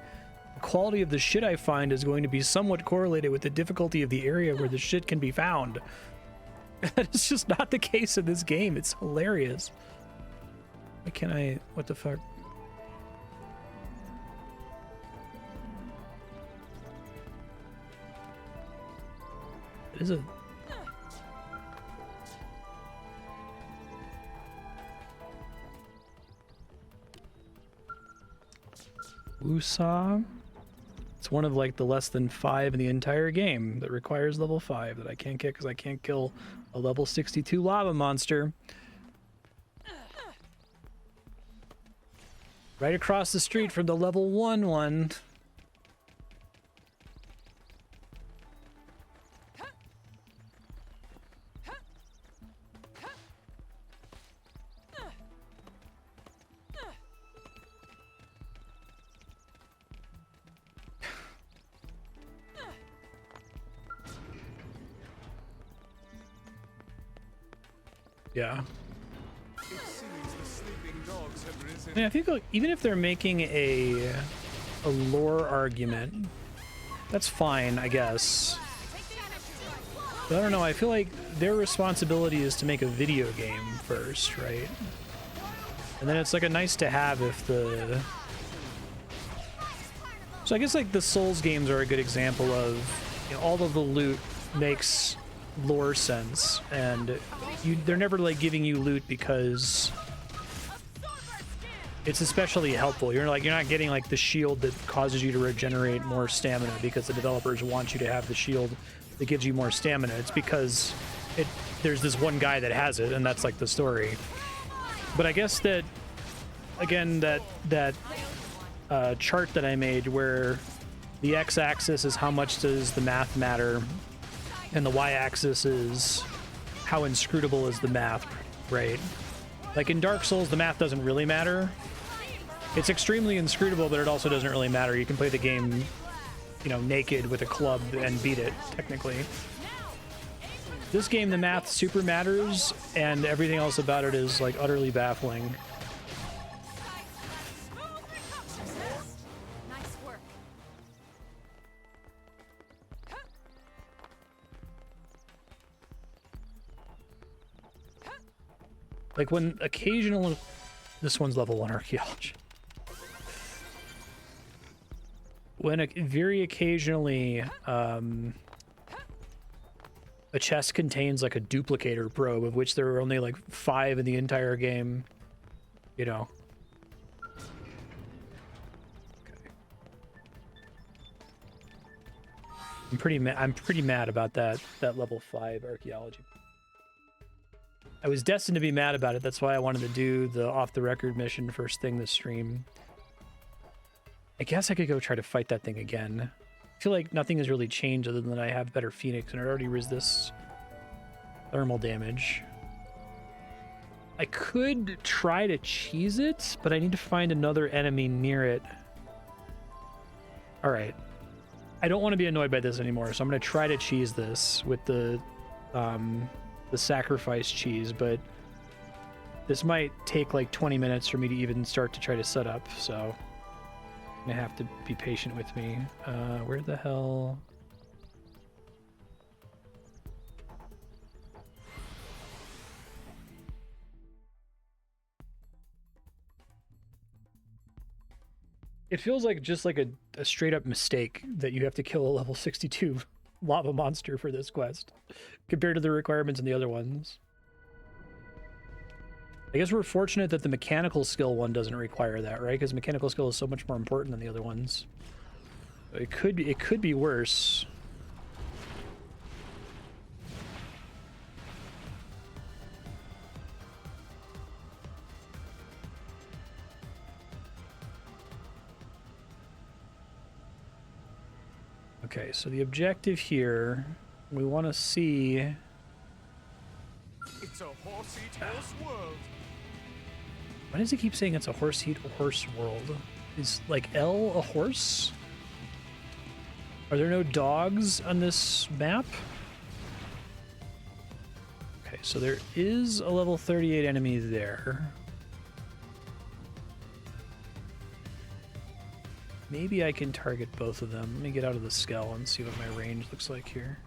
Speaker 1: the quality of the shit I find is going to be somewhat correlated with the difficulty of the area where the shit can be found. That is just not the case in this game. It's hilarious. Why can't I... What the fuck? It is a... Usa. It's one of like the less than 5 in the entire game that requires level 5 that I can't get because I can't kill a level 62 lava monster. Right across the street from the level 1 one. Yeah.
Speaker 5: It seems the sleeping dogs have risen.
Speaker 1: I mean, I think like, even if they're making a lore argument, that's fine, I guess. But I don't know, I feel like their responsibility is to make a video game first, right? And then it's like a nice to have if the... So I guess like the Souls games are a good example of, you know, all of the loot makes lore sense, and they're never like giving you loot because it's especially helpful. You're not getting like the shield that causes you to regenerate more stamina because the developers want you to have the shield that gives you more stamina. It's because there's this one guy that has it, and that's like the story. But I guess that again, that chart that I made where the x-axis is how much does the math matter, and the y-axis is how inscrutable is the math, right? Like in Dark Souls, the math doesn't really matter. It's extremely inscrutable, but it also doesn't really matter. You can play the game, you know, naked with a club and beat it, technically. This game, the math super matters, and everything else about it is, like, utterly baffling.
Speaker 2: Nice work.
Speaker 1: Like, when occasional... This one's level 1 archaeology. When very occasionally, a chest contains, like, a duplicator probe, of which there are only, like, 5 in the entire game, you know. Okay. I'm pretty mad about that level 5 archaeology. I was destined to be mad about it. That's why I wanted to do the off-the-record mission first thing this stream. I guess I could go try to fight that thing again. I feel like nothing has really changed other than I have better Phoenix and it already resists thermal damage. I could try to cheese it, but I need to find another enemy near it. All right. I don't want to be annoyed by this anymore, so I'm going to try to cheese this with the sacrifice cheese, but this might take like 20 minutes for me to even start to try to set up, so I'm gonna have to be patient with me. Where the hell? It feels like just like a straight up mistake that you have to kill a level 62 lava monster for this quest compared to the requirements in the other ones. I guess we're fortunate that the mechanical skill one doesn't require that, right? Because mechanical skill is so much more important than the other ones. It could be worse. Okay, so the objective here, we want to see...
Speaker 5: It's a horse-eat horse world.
Speaker 1: Why does he keep saying it's a horse-eat horse world? Is, like, L a horse? Are there no dogs on this map? Okay, so there is a level 38 enemy there. Maybe I can target both of them. Let me get out of the skull and see what my range looks like here.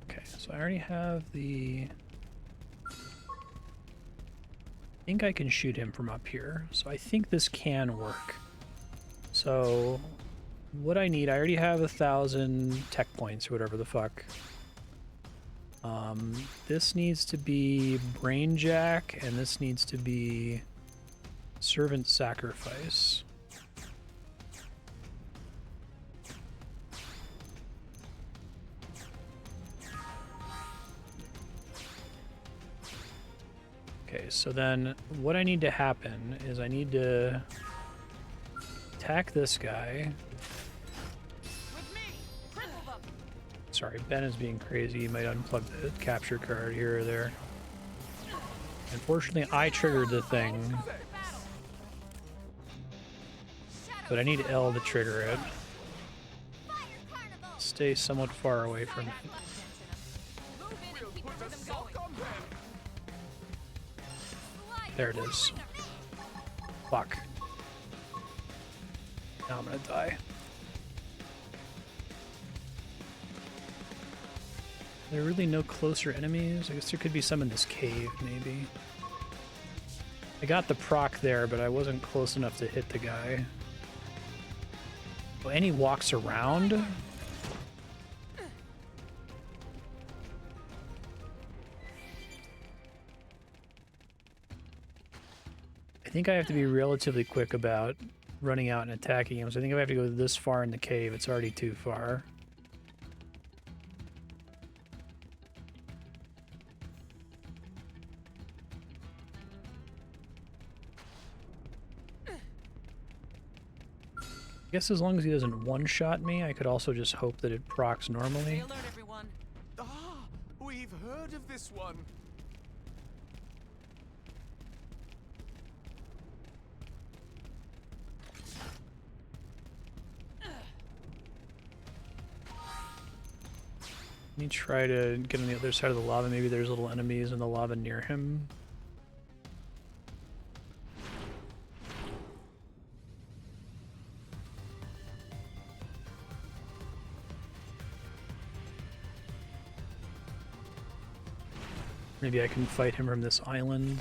Speaker 1: Okay, so I already have the... I think I can shoot him from up here. So I think this can work. So what I need, I already have 1,000 tech points or whatever the fuck. This needs to be Brain Jack, and this needs to be Servant Sacrifice. Okay, so then what I need to happen is I need to attack this guy.
Speaker 2: With me! Cripple them!
Speaker 1: Sorry, Ben is being crazy. He might unplug the capture card here or there. Unfortunately, I triggered the thing, but I need L to trigger it.
Speaker 3: Fire carnival!
Speaker 1: Stay somewhat far away from it.
Speaker 2: Move in
Speaker 5: We'll
Speaker 2: and keep
Speaker 5: put
Speaker 2: the
Speaker 5: a
Speaker 2: rhythm
Speaker 5: sock
Speaker 2: going.
Speaker 5: on them.
Speaker 1: There it is. Fuck. Now I'm gonna die. Are there really no closer enemies? I guess there could be some in this cave, maybe. I got the proc there, but I wasn't close enough to hit the guy. Oh, and he walks around? I think I have to be relatively quick about running out and attacking him, so I think if I have to go this far in the cave, it's already too far. I guess as long as he doesn't one-shot me, I could also just hope that it procs normally.
Speaker 2: Stay alert, everyone.
Speaker 5: Ah, we've heard of this one.
Speaker 1: Let me try to get on the other side of the lava. Maybe there's little enemies in the lava near him. Maybe I can fight him from this island.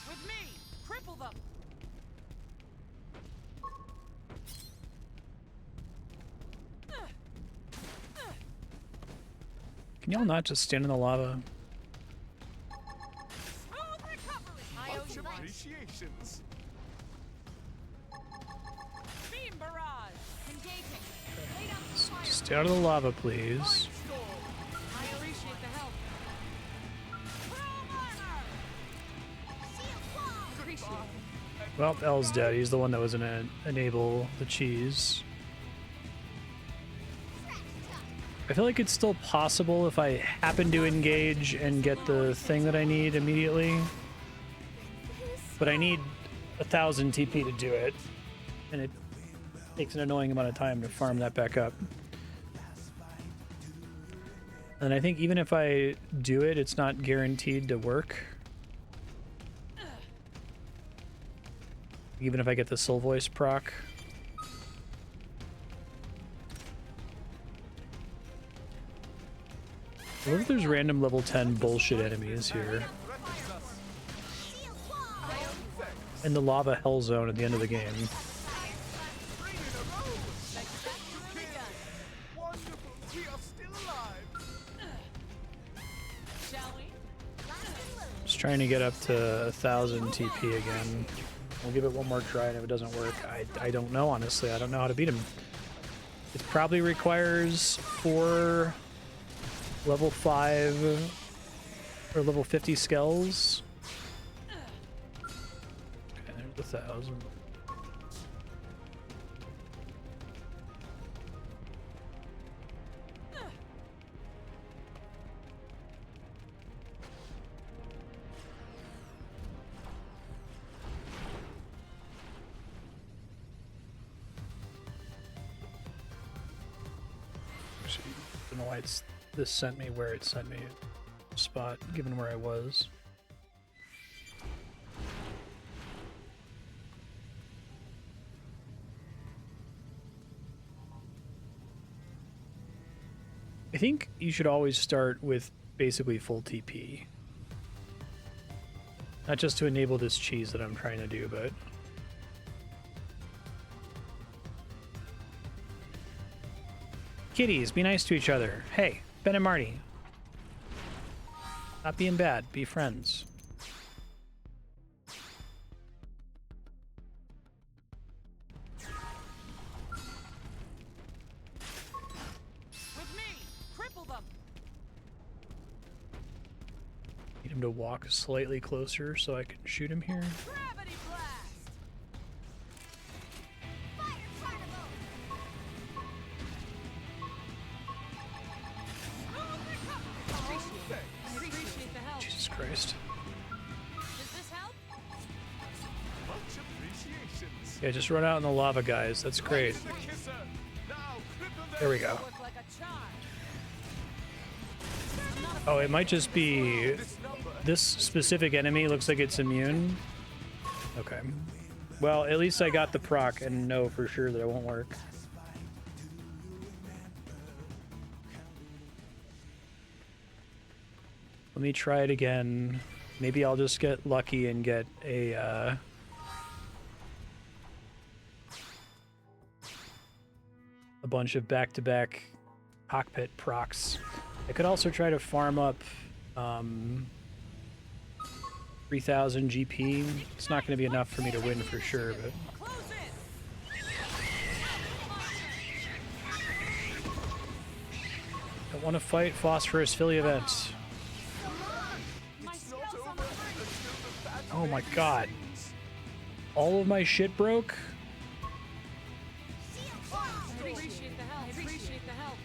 Speaker 2: With me! Cripple them!
Speaker 1: Can y'all not just stand in the lava?
Speaker 2: Smooth recovery! I owe
Speaker 5: Much
Speaker 2: you much.
Speaker 5: appreciations.
Speaker 2: Beam barrage! Engaging! Lay down some fire!
Speaker 1: Stay out of the lava, please.
Speaker 2: I appreciate the help. Chrome armor!
Speaker 3: Shield wall!
Speaker 2: Appreciate it.
Speaker 1: Well, L's dead. He's the one that was gonna enable the cheese. I feel like it's still possible if I happen to engage and get the thing that I need immediately. But I need 1,000 TP to do it. And it takes an annoying amount of time to farm that back up. And I think even if I do it, it's not guaranteed to work. Even if I get the soul voice proc. I love that there's random level 10 bullshit enemies here.
Speaker 3: Shield wall!
Speaker 1: In the lava hell zone at the end of the game.
Speaker 5: 3 in a row. Wonderful. We are still alive.
Speaker 2: Shall we?
Speaker 1: Just trying to get up to 1,000 TP again. We'll give it one more try, and if it doesn't work, I don't know, honestly. I don't know how to beat him. It probably requires 4 level 5 or level 50 skells. Okay, there's 1,000. Actually, I don't know why this sent me where it sent me spot, given where I was. I think you should always start with basically full TP. Not just to enable this cheese that I'm trying to do, but... Kitties, be nice to each other. Hey, Ben and Marty. Not being bad, be friends.
Speaker 2: With me! Cripple them!
Speaker 1: Need him to walk slightly closer so I can shoot him here.
Speaker 2: Gravity blast!
Speaker 3: Fire carnival!
Speaker 2: I appreciate the help.
Speaker 1: Jesus Christ.
Speaker 2: Does this help?
Speaker 5: Much appreciations.
Speaker 1: Yeah, just run out in the lava, guys. That's great.
Speaker 5: To the kisser. Now cripple them.
Speaker 1: There we go.
Speaker 2: Look like a charm.
Speaker 1: Oh, it might just be
Speaker 5: This number.
Speaker 1: this specific enemy looks like it's immune. Okay. Well, at least I got the proc and know for sure that it won't work. Let me try it again. Maybe I'll just get lucky and get a bunch of back-to-back cockpit procs. I could also try to farm up 3,000 GP. It's not going to be enough for me to win for sure, but
Speaker 2: Close in!
Speaker 1: I want to fight Phosphorus Philly events.
Speaker 2: My
Speaker 5: It's not
Speaker 2: spell's on
Speaker 5: over
Speaker 2: the brink!
Speaker 5: until the battle
Speaker 1: Oh my
Speaker 5: ends.
Speaker 1: god. All of my shit broke?
Speaker 2: I appreciate the help. I appreciate the help.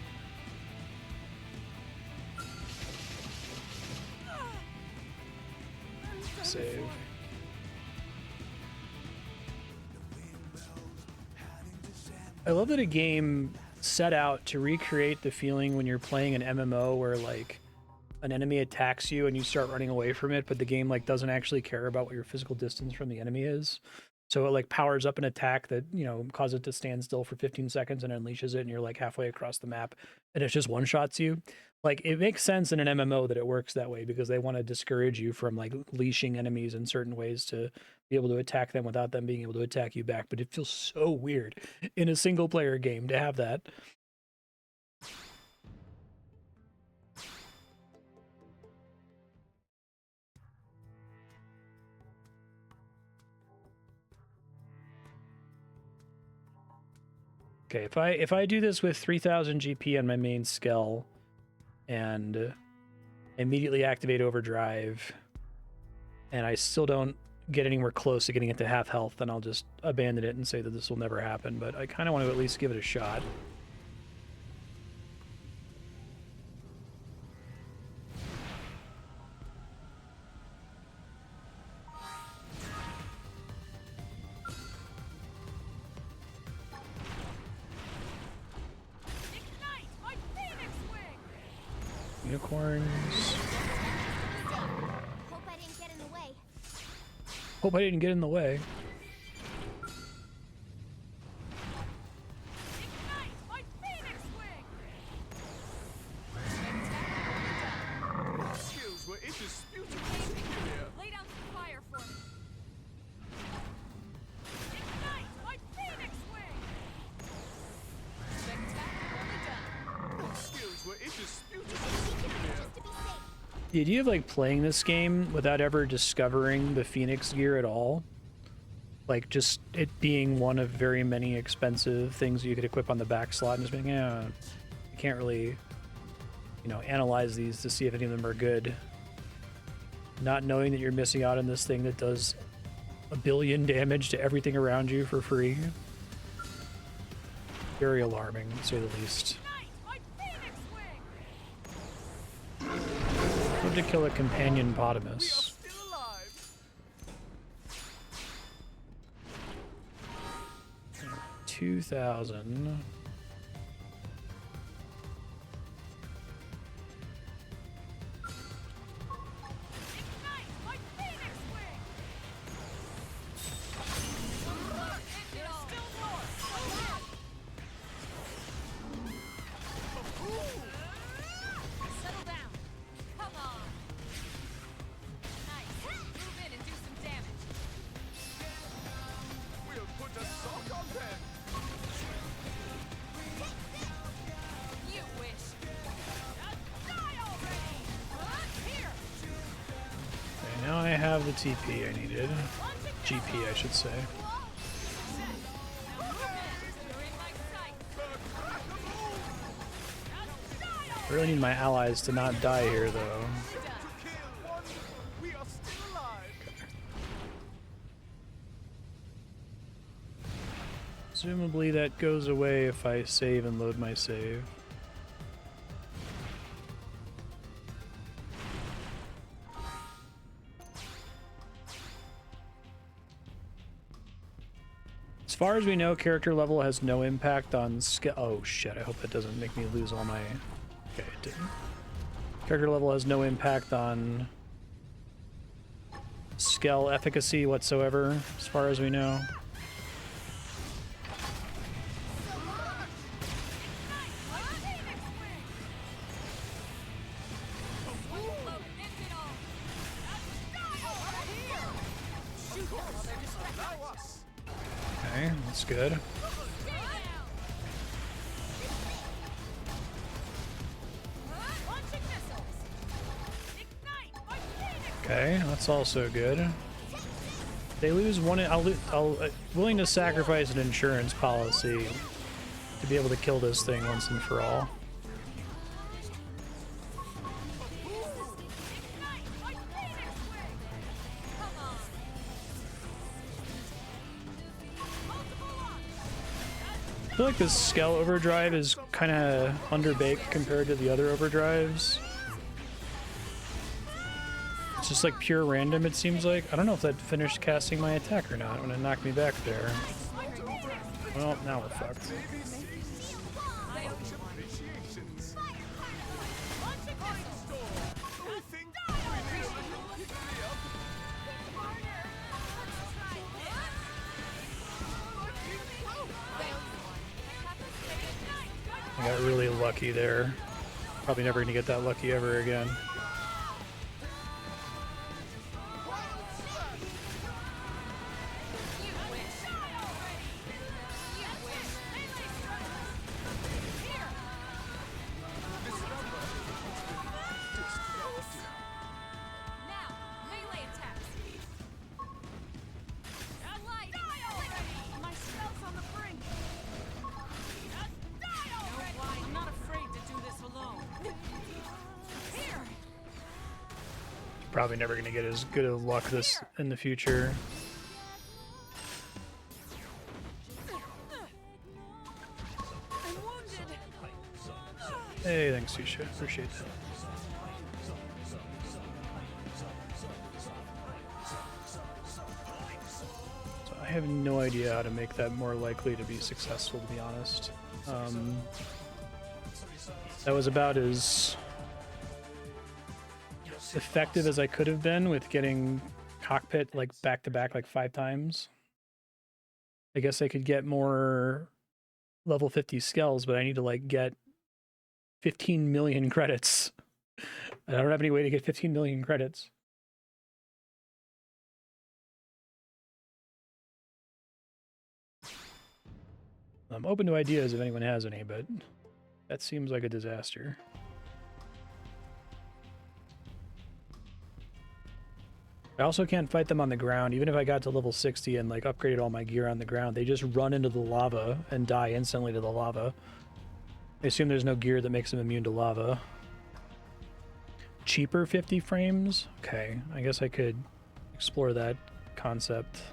Speaker 1: Save. I love that a game set out to recreate the feeling when you're playing an MMO where like an enemy attacks you and you start running away from it, but the game like doesn't actually care about what your physical distance from the enemy is. So it like powers up an attack that, you know, causes it to stand still for 15 seconds and unleashes it and you're like halfway across the map and it just one-shots you. Like it makes sense in an MMO that it works that way because they want to discourage you from like leashing enemies in certain ways to be able to attack them without them being able to attack you back. But it feels so weird in a single player game to have that. Okay, if I do this with 3,000 GP on my main skill and immediately activate overdrive and I still don't get anywhere close to getting it to half health, then I'll just abandon it and say that this will never happen, but I kind of want to at least give it a shot.
Speaker 2: Ignite my phoenix wing!
Speaker 1: Unicorns.
Speaker 3: Hope I didn't get in the way.
Speaker 1: Hope I didn't get in the way.
Speaker 2: Ignite my phoenix wing!
Speaker 5: Skills were indisputably superior.
Speaker 2: Lay down some fire for me. Ignite my phoenix wing! Spectacularly done.
Speaker 5: Skills were indisputably
Speaker 3: Just
Speaker 5: superior.
Speaker 3: to be safe.
Speaker 1: The idea of like playing this game without ever discovering the Phoenix gear at all, like just it being one of very many expensive things you could equip on the back slot and just being, yeah, you can't really, you know, analyze these to see if any of them are good. Not knowing that you're missing out on this thing that does 1 billion damage to everything around you for free. Very alarming, to say the least.
Speaker 2: Ignite my phoenix wing!
Speaker 1: Love to kill a companion
Speaker 5: We are
Speaker 1: Potamus.
Speaker 5: still alive.
Speaker 1: 2,000.
Speaker 2: Ignite my phoenix wing! There's still more! Settle down! Come on! Nice! Move in and do
Speaker 1: have the TP I needed. GP, I should say. I really need my allies to not die here, though.
Speaker 5: We are still alive.
Speaker 1: Presumably that goes away if I save and load my save. As far as we know, character level has no impact on skill. Oh shit, I hope that doesn't make me lose all my... Okay, it didn't. Character level has no impact on skill efficacy whatsoever, as far as we know. Okay, that's good. Okay, that's also good. They lose one. I'll willing to sacrifice an insurance policy to be able to kill this thing once and for all. I feel like this Skell overdrive is kind of underbaked compared to the other overdrives. It's just like pure random, it seems like. I don't know if that finished casting my attack or not when it knocked me back there. Well, now we're fucked. I got really lucky there. Probably never gonna get that lucky ever again. Probably never gonna get as good of luck this in the future. Hey, thanks, Susha. Appreciate that. So I have no idea how to make that more likely to be successful, to be honest. That was about as effective as I could have been with getting cockpit like back to back like 5 times. I guess I could get more level 50 skells, but I need to like get 15 million credits. I don't have any way to get 15 million credits. I'm open to ideas if anyone has any, but that seems like a disaster. I also can't fight them on the ground. Even if I got to level 60 and like upgraded all my gear on the ground, they just run into the lava and die instantly to the lava. I assume there's no gear that makes them immune to lava. Cheaper 50 frames? Okay, I guess I could explore that concept.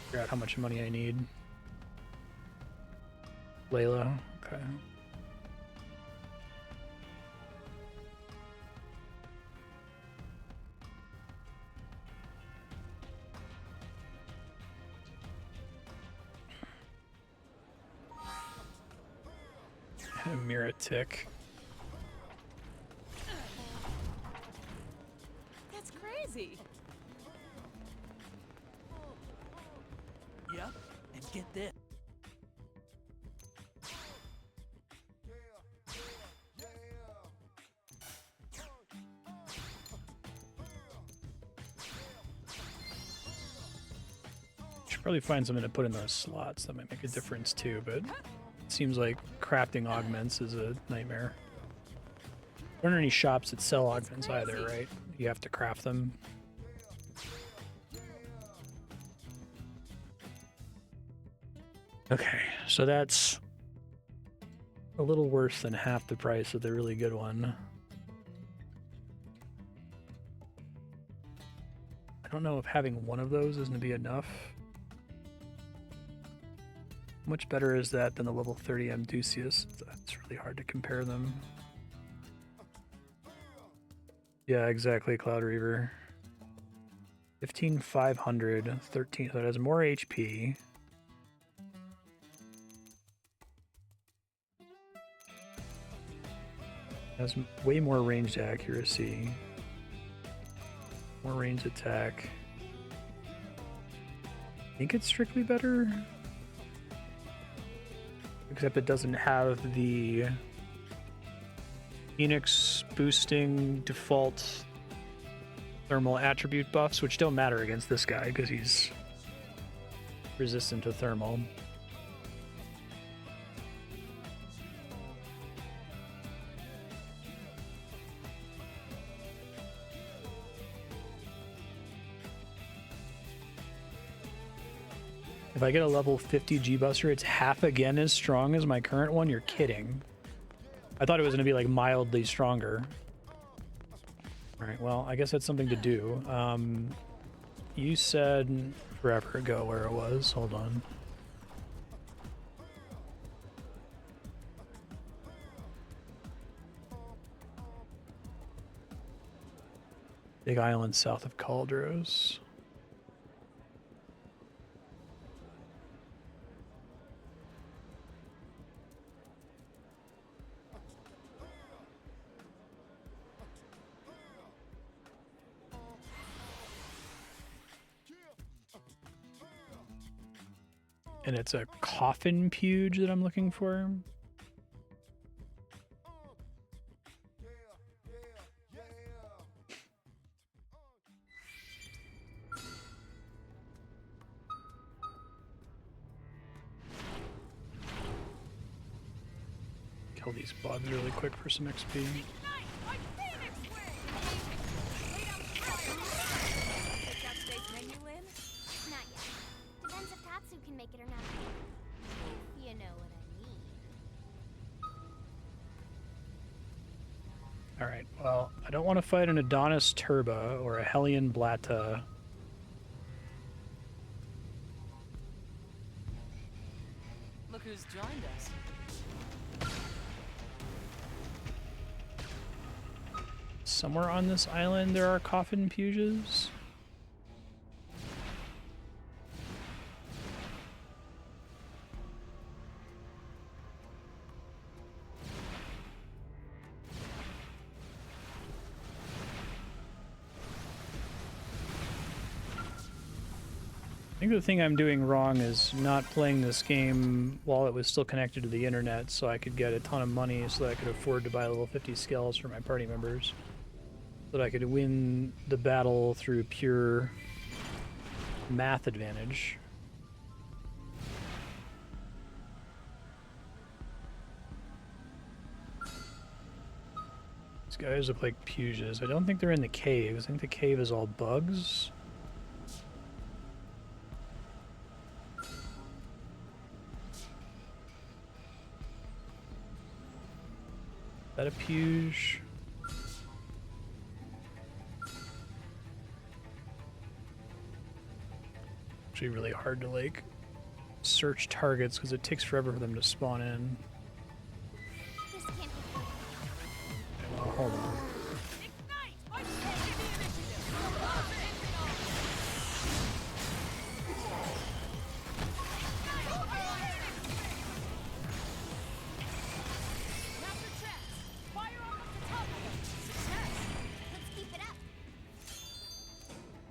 Speaker 1: Figure out how much money I need. Layla, okay. Mirror tick.
Speaker 2: That's crazy.
Speaker 6: Yep, and get this.
Speaker 1: Should probably find something to put in those slots. That might make a difference too, but it seems like crafting augments is a nightmare. There aren't any shops that sell augments either, right? You have to craft them. Okay, so that's a little worse than half the price of the really good one. I don't know if having one of those is going to be enough. How much better is that than the level 30 Amdusius? It's really hard to compare them. Yeah, exactly, Cloud Reaver. 15,500, 13, so it has more HP. Has way more ranged accuracy. More ranged attack. I think it's strictly better. Except it doesn't have the Phoenix boosting default thermal attribute buffs, which don't matter against this guy because he's resistant to thermal. If I get a level 50 G-Buster, it's half again as strong as my current one? You're kidding. I thought it was going to be like mildly stronger. Alright, well, I guess that's something to do. You said forever ago where it was. Hold on. Big island south of Caldros. And it's a coffin puge that I'm looking for. Kill these bugs really quick for some XP. Alright, well, I don't want to fight an Adonis Turba or a Hellion Blatta.
Speaker 2: Look who's joined us.
Speaker 1: Somewhere on this island there are coffin puges. I think the thing I'm doing wrong is not playing this game while it was still connected to the internet so I could get a ton of money so that I could afford to buy level 50 skulls for my party members. So that I could win the battle through pure math advantage. These guys look like puges. I don't think they're in the cave. I think the cave is all bugs. Is that a puge? Actually really hard to like search targets because it takes forever for them to spawn in.
Speaker 3: This can't be good.
Speaker 1: Okay, well, hold on.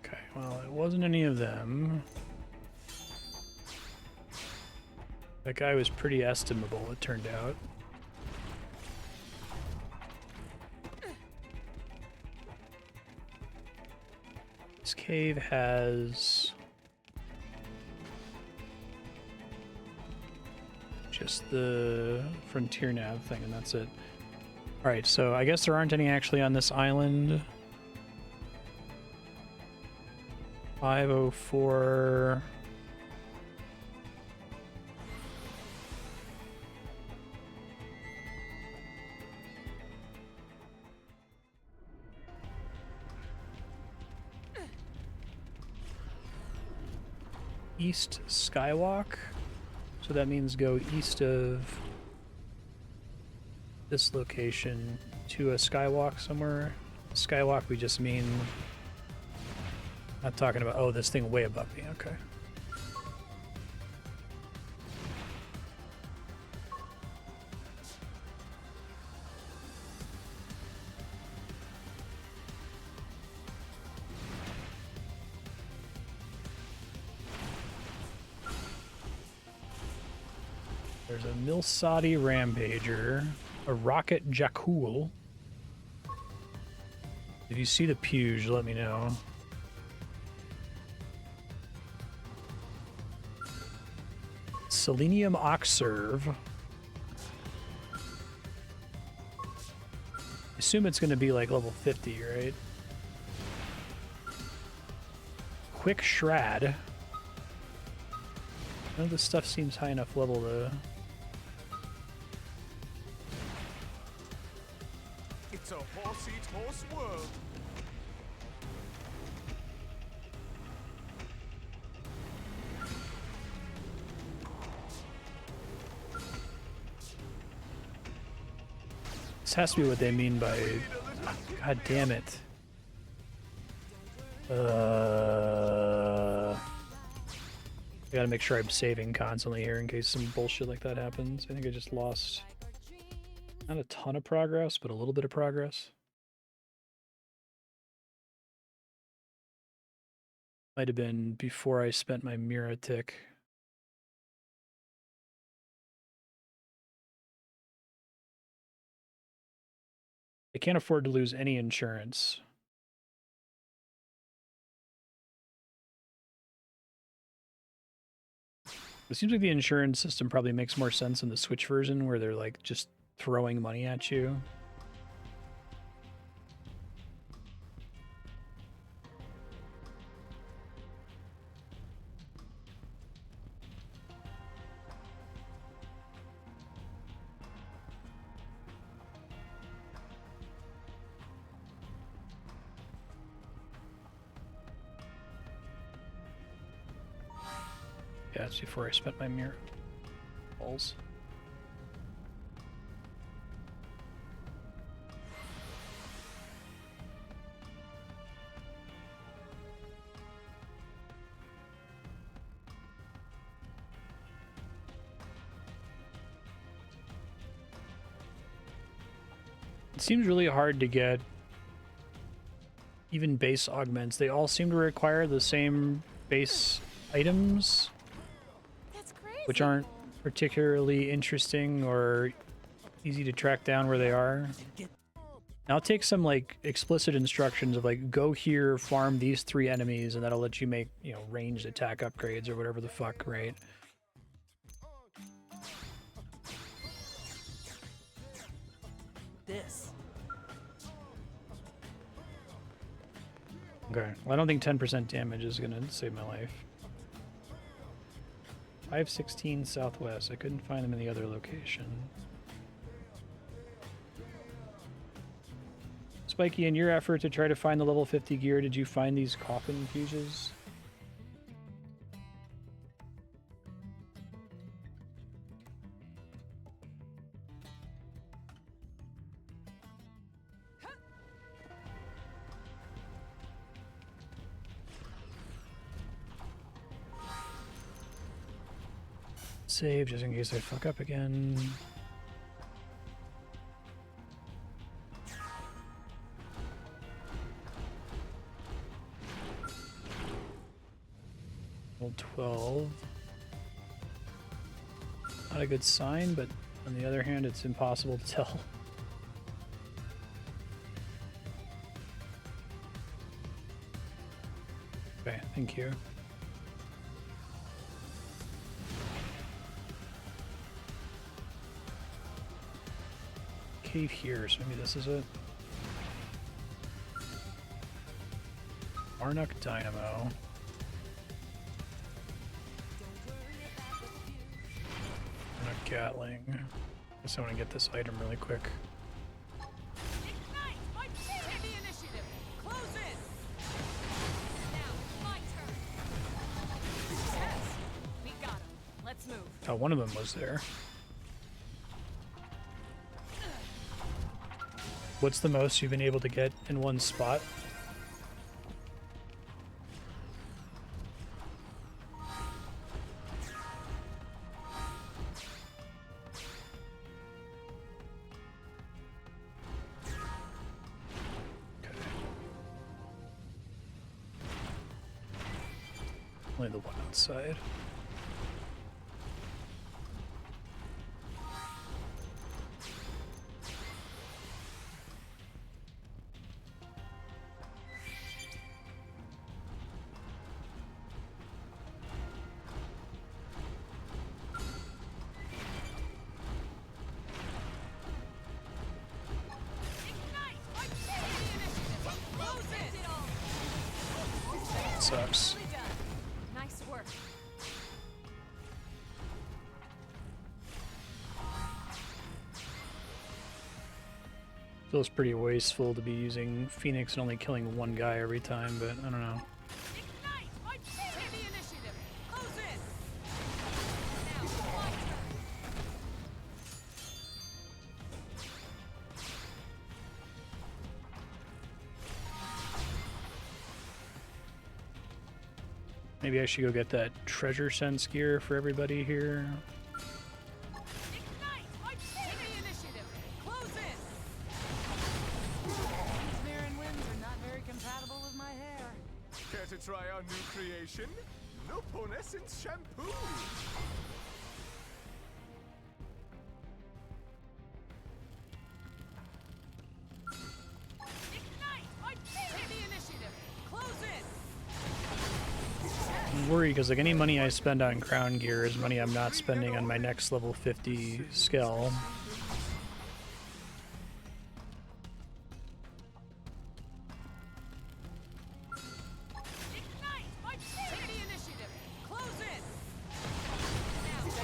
Speaker 1: Okay, well, it wasn't any of them. That guy was pretty estimable, it turned out. This cave has just the frontier nav thing, and that's it. Alright, so I guess there aren't any actually on this island. 504. East Skywalk. So that means go east of this location to a skywalk somewhere. Skywalk, we just mean not talking about, oh, this thing way above me. Okay. There's a Milsadi Rampager, a Rocket Jakul. If you see the Puge, let me know. Selenium Oxerve. I assume it's going to be like level 50, right? Quick Shrad. None of this stuff seems high enough level to...
Speaker 5: It's a horse-eat-horse world.
Speaker 1: This has to be what they mean by... God damn it. I gotta make sure I'm saving constantly here in case some bullshit like that happens. I think I just lost not a ton of progress, but a little bit of progress. Might have been before I spent my Mira tick. I can't afford to lose any insurance. It seems like the insurance system probably makes more sense in the Switch version where they're like just throwing money at you. Yeah, that's before I spent my mirror balls. It seems really hard to get even base augments. They all seem to require the same base items, which aren't particularly interesting or easy to track down where they are. Now take some like explicit instructions of like go here, farm these 3 enemies, and that'll let you make, you know, ranged attack upgrades or whatever the fuck, right?
Speaker 6: This.
Speaker 1: Okay, well, I don't think 10% damage is gonna save my life. 516 Southwest. I couldn't find them in the other location. Spiky, in your effort to try to find the level 50 gear, did you find these coffin fuses? Save just in case I fuck up again. Level 12. Not a good sign, but on the other hand, it's impossible to tell. Okay, thank you. cave here, so maybe this is it. Arnuk Dynamo. Arnuk Gatling. Guess I want to get this item really quick.
Speaker 2: Ignite! Take the initiative! Close in! Now it's my turn! Yes! We got him. Let's move.
Speaker 1: Oh, one of them was there. What's the most you've been able to get in one spot? Only the one outside.
Speaker 2: Ignite! Take the initiative! Close in!
Speaker 1: Sucks.
Speaker 2: Nicely done. Nice work.
Speaker 1: Feels pretty wasteful to be using Phoenix and only killing one guy every time, but I don't know.
Speaker 2: Ignite! Take the initiative! Close in! Now it's my turn!
Speaker 1: Maybe I should go get that treasure sense gear for everybody here.
Speaker 2: Ignite! Take the initiative! Close in! These Mirren winds are not very compatible with my hair.
Speaker 5: Care to try our new creation? Nopon Essence Shampoo!
Speaker 2: Ignite! Take the initiative! Close in!
Speaker 1: I'm worried because like any money I spend on crown gear is money I'm not spending on my next level 50 skill.
Speaker 2: Ignite! Take the initiative! Close in! Now it's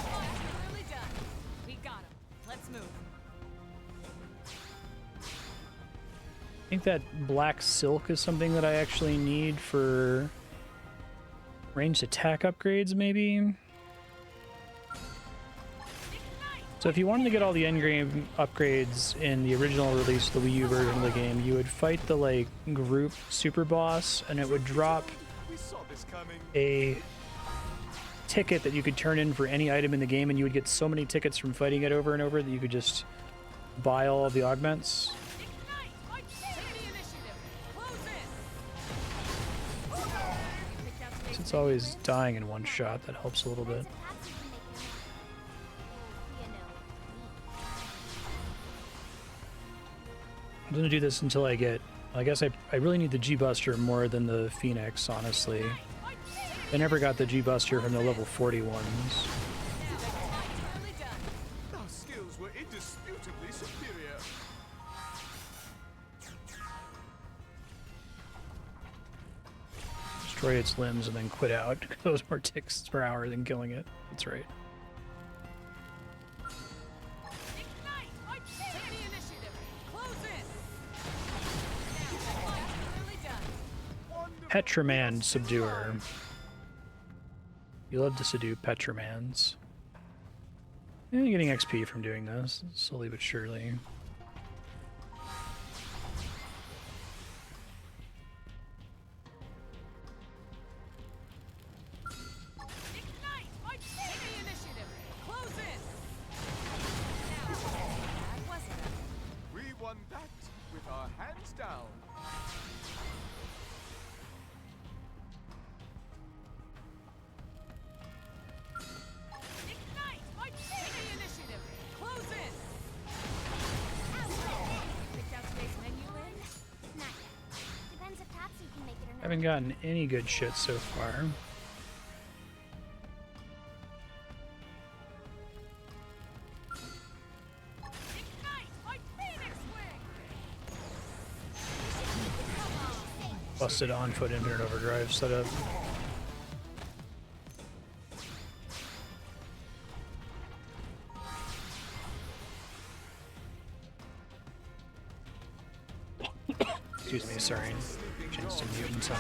Speaker 2: nearly done. We got him. Let's move.
Speaker 1: I think that black silk is something that I actually need for ranged attack upgrades, maybe? So if you wanted to get all the endgame upgrades in the original release of the Wii U version of the game, you would fight the like group super boss and it would drop
Speaker 5: We saw this coming.
Speaker 1: a ticket that you could turn in for any item in the game, and you would get so many tickets from fighting it over and over that you could just buy all of the augments.
Speaker 2: Ignite! Take the initiative! Close in! You picked out today's
Speaker 1: It's always dying in one shot, that helps a little bit. I'm gonna do this until I get... I guess I really need the G-Buster more than the Phoenix, honestly. I never got the G-Buster from the level 40 ones.
Speaker 2: nearly done.
Speaker 5: Our skills were indisputably superior.
Speaker 1: Destroy its limbs and then quit out. Those more ticks per hour than killing it. That's right.
Speaker 2: Ignite! Take the initiative! Close in! Now it's nearly done.
Speaker 1: Petraman Subduer. You love to subdue Petramans. Yeah, getting XP from doing this, slowly but surely.
Speaker 2: Ignite! Take the initiative! Close in! Now, that wasn't it.
Speaker 5: We won that with our hands down.
Speaker 2: Ignite! Take the initiative! Close in! Picked out today's menu, Lynn?
Speaker 3: Not yet. Depends if Patsy can make it or not.
Speaker 1: Haven't gotten any good shit so far.
Speaker 2: Ignite! Phoenix
Speaker 1: busted on-foot infinite overdrive setup. Excuse me, sorry. Chance to mute in time.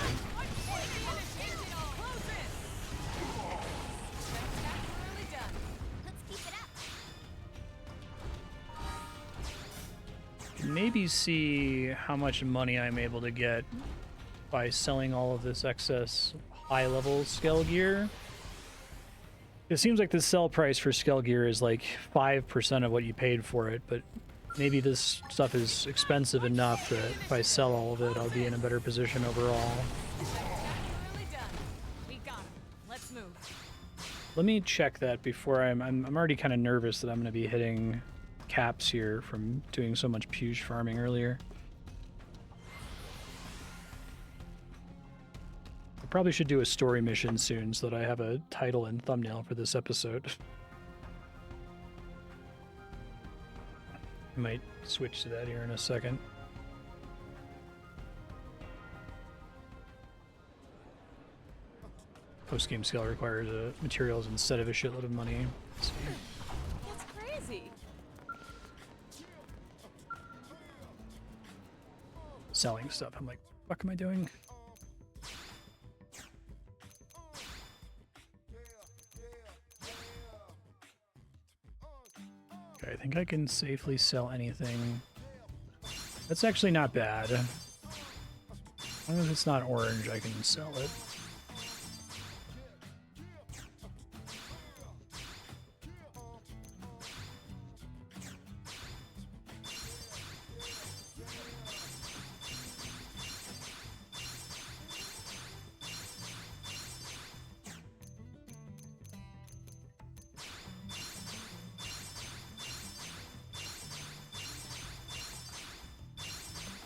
Speaker 2: Spectacularly done.
Speaker 3: Let's keep it up.
Speaker 1: Maybe see how much money I'm able to get by selling all of this excess high-level scale gear. It seems like the sell price for scale gear is like 5% of what you paid for it, but maybe this stuff is expensive enough that if I sell all of it, I'll be in a better position overall.
Speaker 2: Spectacularly done. We got him. Let's move.
Speaker 1: Let me check that before I'm already kind of nervous that I'm going to be hitting caps here from doing so much Puge farming earlier. I probably should do a story mission soon so that I have a title and thumbnail for this episode. I might switch to that here in a second. Post-game scale requires materials instead of a shitload of money. Let's see.
Speaker 2: That's crazy.
Speaker 1: Selling stuff. I'm like, what am I doing? Okay, I think I can safely sell anything. That's actually not bad. As long as it's not orange, I can sell it.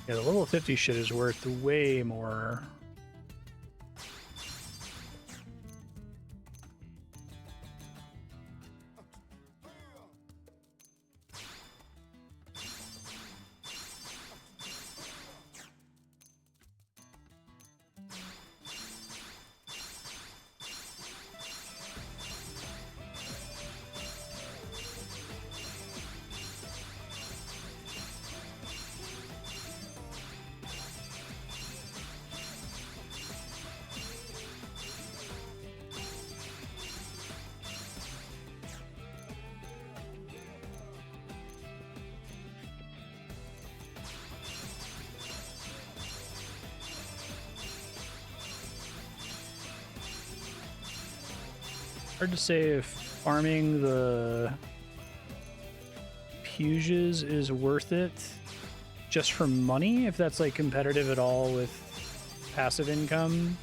Speaker 1: Yeah, the level 50 shit is worth way more. Hard to say if farming the Puges is worth it just for money, if that's like competitive at all with passive income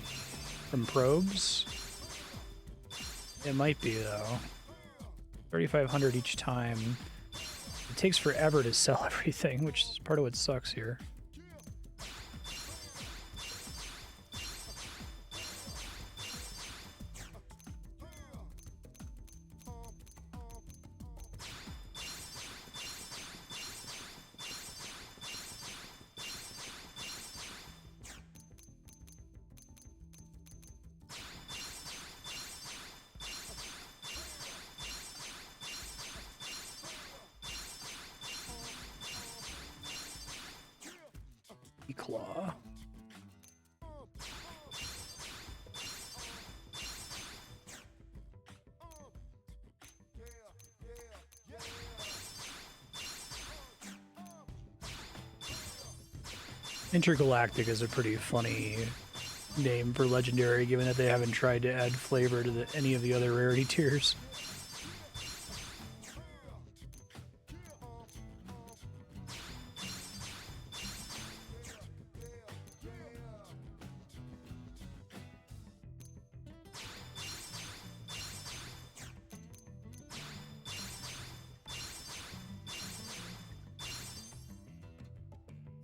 Speaker 1: from probes. It might be though. 3,500 each time. It takes forever to sell everything, which is part of what sucks here. Claw. Intergalactic is a pretty funny name for legendary, given that they haven't tried to add flavor to any of the other rarity tiers.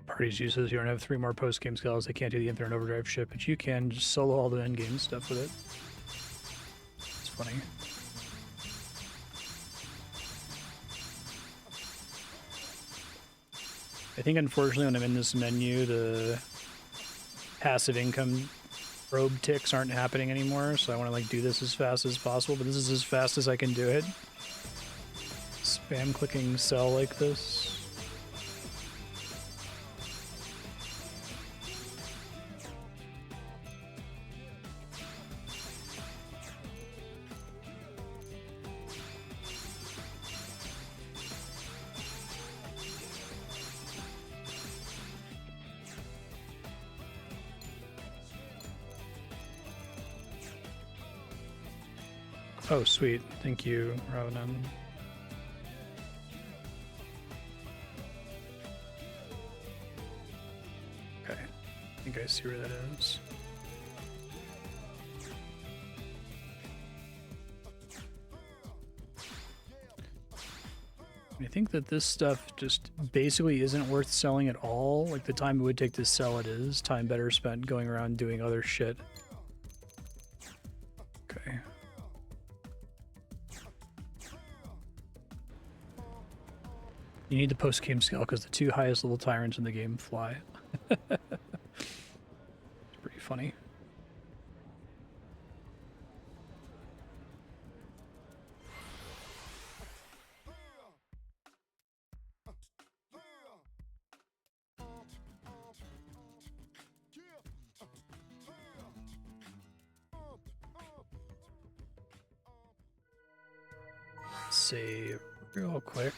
Speaker 1: Parties uses you don't have 3 more post-game skills. They can't do the infinite overdrive shit, but you can just solo all the end-game stuff with it. It's funny. I think unfortunately when I'm in this menu, the passive income probe ticks aren't happening anymore, so I want to like do this as fast as possible, but this is as fast as I can do it. Spam clicking cell like this. Oh, sweet. Thank you, Ravanan. Okay. I think I see where that is. I think that this stuff just basically isn't worth selling at all. Like, the time it would take to sell it is time better spent going around doing other shit. Okay. You need the post-game skill because the 2 highest level tyrants in the game fly. It's pretty funny. Save real quick.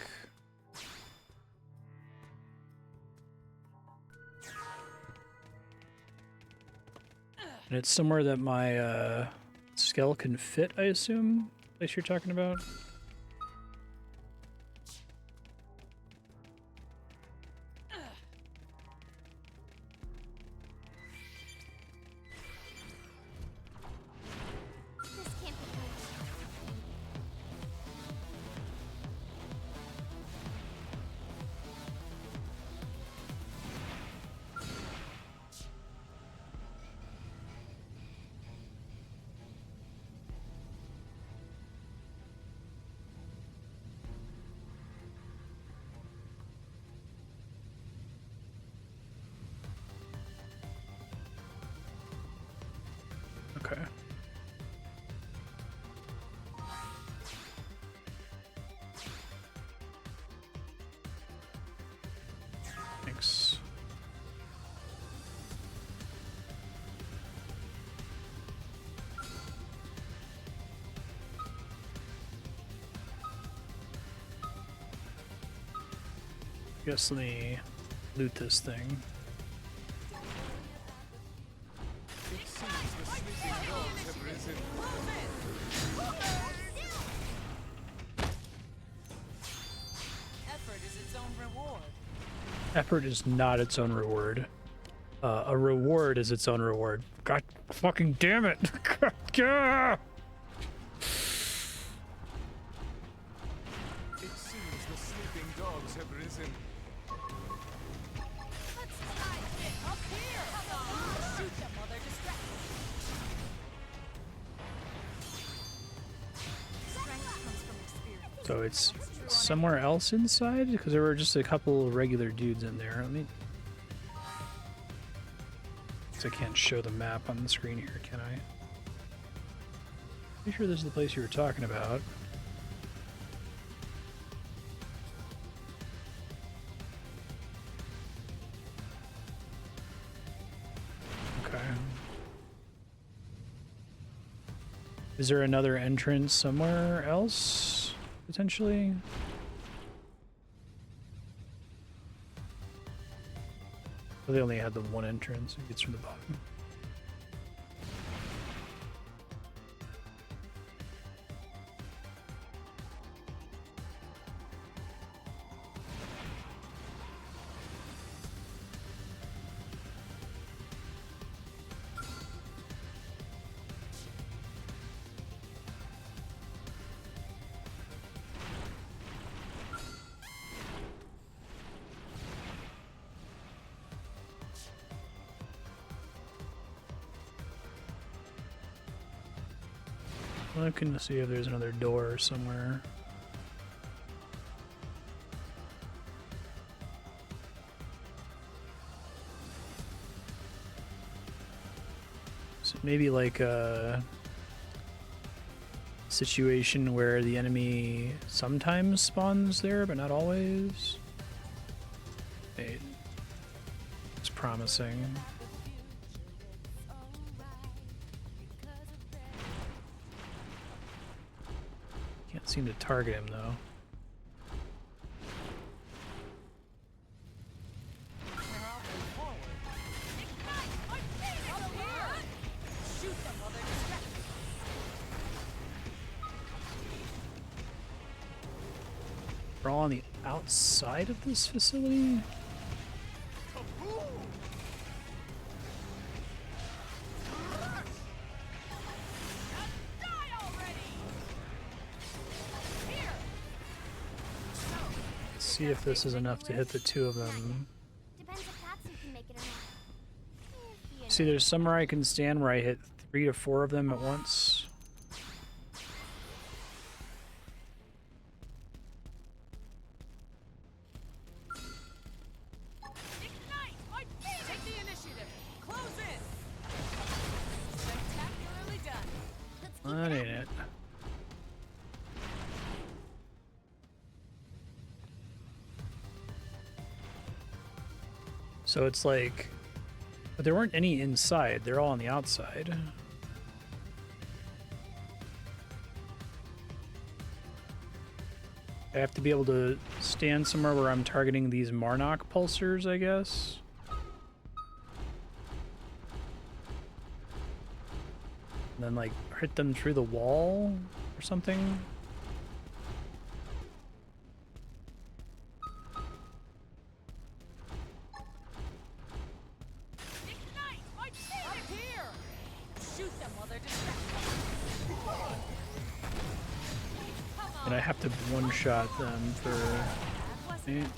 Speaker 1: And it's somewhere that my skull can fit, I assume? Place you're talking about?
Speaker 3: This can't be good.
Speaker 1: Okay. Thanks. Guess let me loot this thing.
Speaker 5: It seems the sleeping dogs have risen.
Speaker 2: Effort is its own reward.
Speaker 1: Effort is not its own reward. A reward is its own reward. God fucking damn it! Yeah!
Speaker 5: It seems the sleeping dogs have risen.
Speaker 2: Let's try it up here. Shoot them while they're distracted. Strength comes from experience.
Speaker 1: So it's somewhere else inside? Because there were just a couple of regular dudes in there. Let me... So I can't show the map on the screen here, can I? Pretty sure this is the place you were talking about. Okay. Is there another entrance somewhere else, potentially? Well, they only had the one entrance. It gets from the bottom. Looking to see if there's another door somewhere. So maybe like a situation where the enemy sometimes spawns there, but not always. Wait. It's promising. Can't seem to target him though. We're all on the outside of this facility? Let's see if this is enough to hit the two of them.
Speaker 3: Depends if Tatsu can make it or not.
Speaker 1: See, there's somewhere I can stand where I hit 3 to 4 of them at once.
Speaker 2: Take the initiative. Close in. Spectacularly done.
Speaker 1: That ain't it. So it's like, but there weren't any inside. They're all on the outside. I have to be able to stand somewhere where I'm targeting these Marnock pulsers, I guess. And then like hit them through the wall or something.
Speaker 2: Ignite! Up here! Shoot them while they're distracted. Come on.
Speaker 1: And I have to one-shot them for...
Speaker 2: Wasn't it?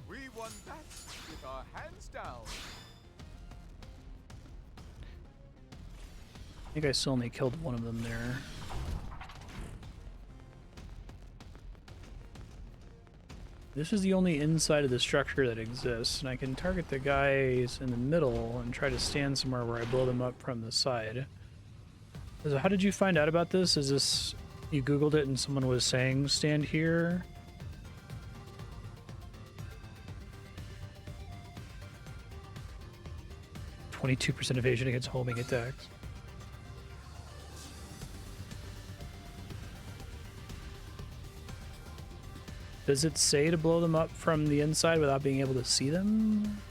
Speaker 5: We won that with our hands down.
Speaker 1: I think I still only killed one of them there. This is the only inside of the structure that exists, and I can target the guys in the middle and try to stand somewhere where I blow them up from the side. So how did you find out about this? Is this... you Googled it and someone was saying stand here? %22 evasion against homing attacks. Does it say to blow them up from the inside without being able to see them?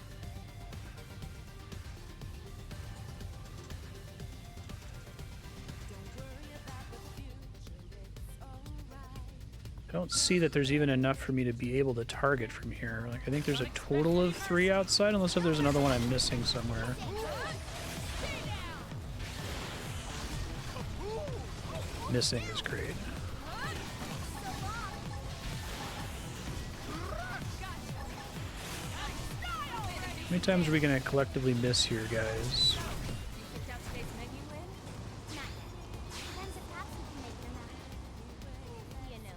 Speaker 1: I don't see that there's even enough for me to be able to target from here. Like, I think there's a total of 3 outside, unless if there's another one I'm missing somewhere. Missing is great. How many times are we gonna collectively miss here, guys?
Speaker 2: You picked out today's menu, Lynn?
Speaker 3: Not yet. Depends if Tatsu can make it or not. You know.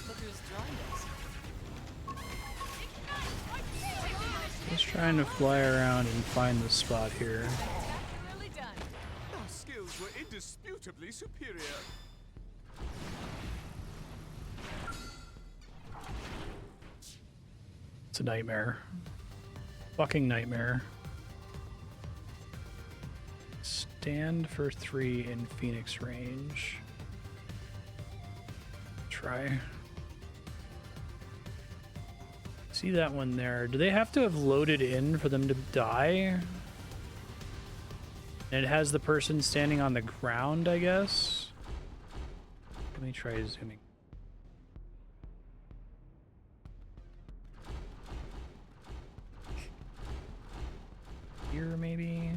Speaker 2: Look who's joined us.
Speaker 1: Just trying to fly around and find the spot here.
Speaker 2: Spectacularly done.
Speaker 5: Our skills were indisputably superior.
Speaker 1: It's a nightmare. Fucking nightmare. Stand for 3 in Phoenix range. Try. See that one there? Do they have to have loaded in for them to die? And it has the person standing on the ground, I guess? Let me try zooming. Here, maybe?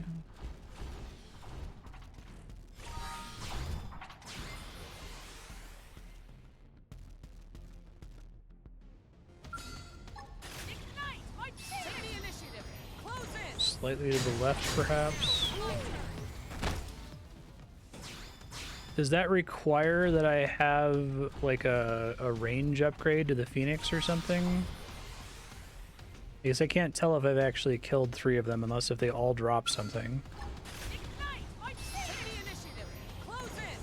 Speaker 1: slightly to the left, perhaps. Does that require that I have like a range upgrade to the Phoenix or something? Because I can't tell if I've actually killed 3 of them unless if they all drop something.
Speaker 2: Ignite! Take the initiative! Close in!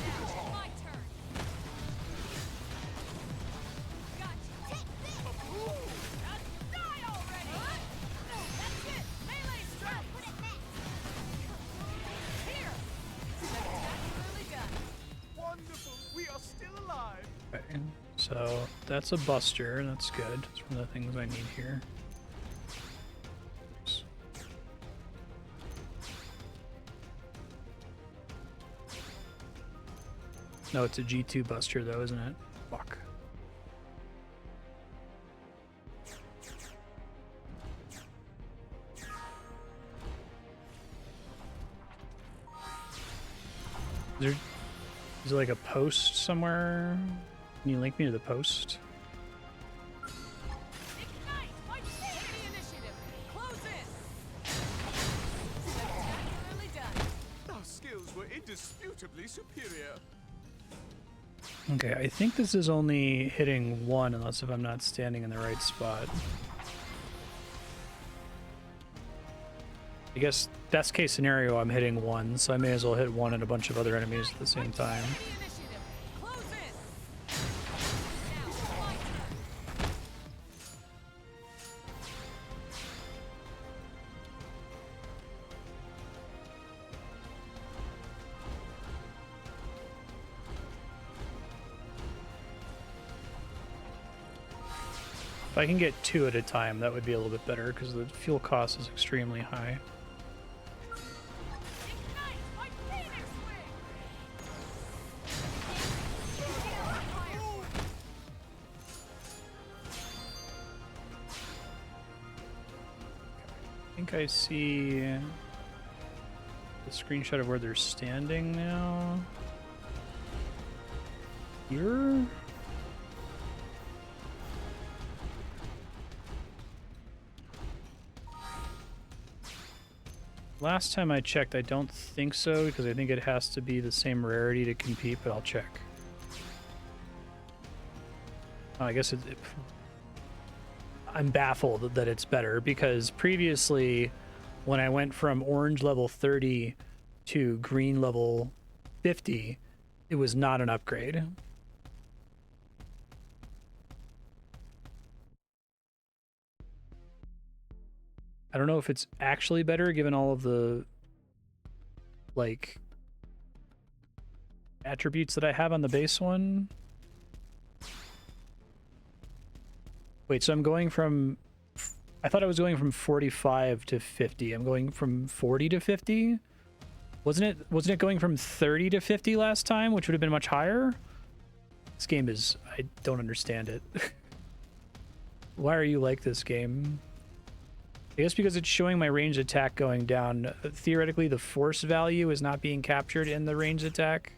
Speaker 2: Now it's my turn! Gotcha! Now die already! That's it! Melee strike!
Speaker 3: Put it back.
Speaker 2: Here! Spectacularly done!
Speaker 5: Wonderful! We are still alive!
Speaker 1: Okay, so that's a buster, that's good. That's one of the things I need here. No, it's a G2 buster though, isn't it? Fuck. Is there like a post somewhere? Can you link me to the post?
Speaker 2: Ignite! Take the initiative! Close in! Spectacularly done!
Speaker 5: Our skills were indisputably superior.
Speaker 1: Okay, I think this is only hitting 1 unless if I'm not standing in the right spot. I guess best case scenario I'm hitting 1, so I may as well hit 1 and a bunch of other enemies at the same time.
Speaker 2: Take the initiative! Close in! Now it's my turn!
Speaker 1: If I can get 2 at a time, that would be a little bit better because the fuel cost is extremely high.
Speaker 2: Ignite! My Phoenix wing!
Speaker 1: I think I see the screenshot of where they're standing now. Here? Last time I checked, I don't think so, because I think it has to be the same rarity to compete, but I'll check. Oh, I guess I'm baffled that it's better, because previously, when I went from orange level 30 to green level 50, it was not an upgrade. I don't know if it's actually better given all of the like attributes that I have on the base one. Wait, so I'm going from, I thought I was going from 45 to 50. I'm going from 40 to 50? Wasn't it going from 30 to 50 last time, which would have been much higher? This game is, I don't understand it. Why are you like this game? I guess because it's showing my ranged attack going down. Theoretically, the force value is not being captured in the ranged attack.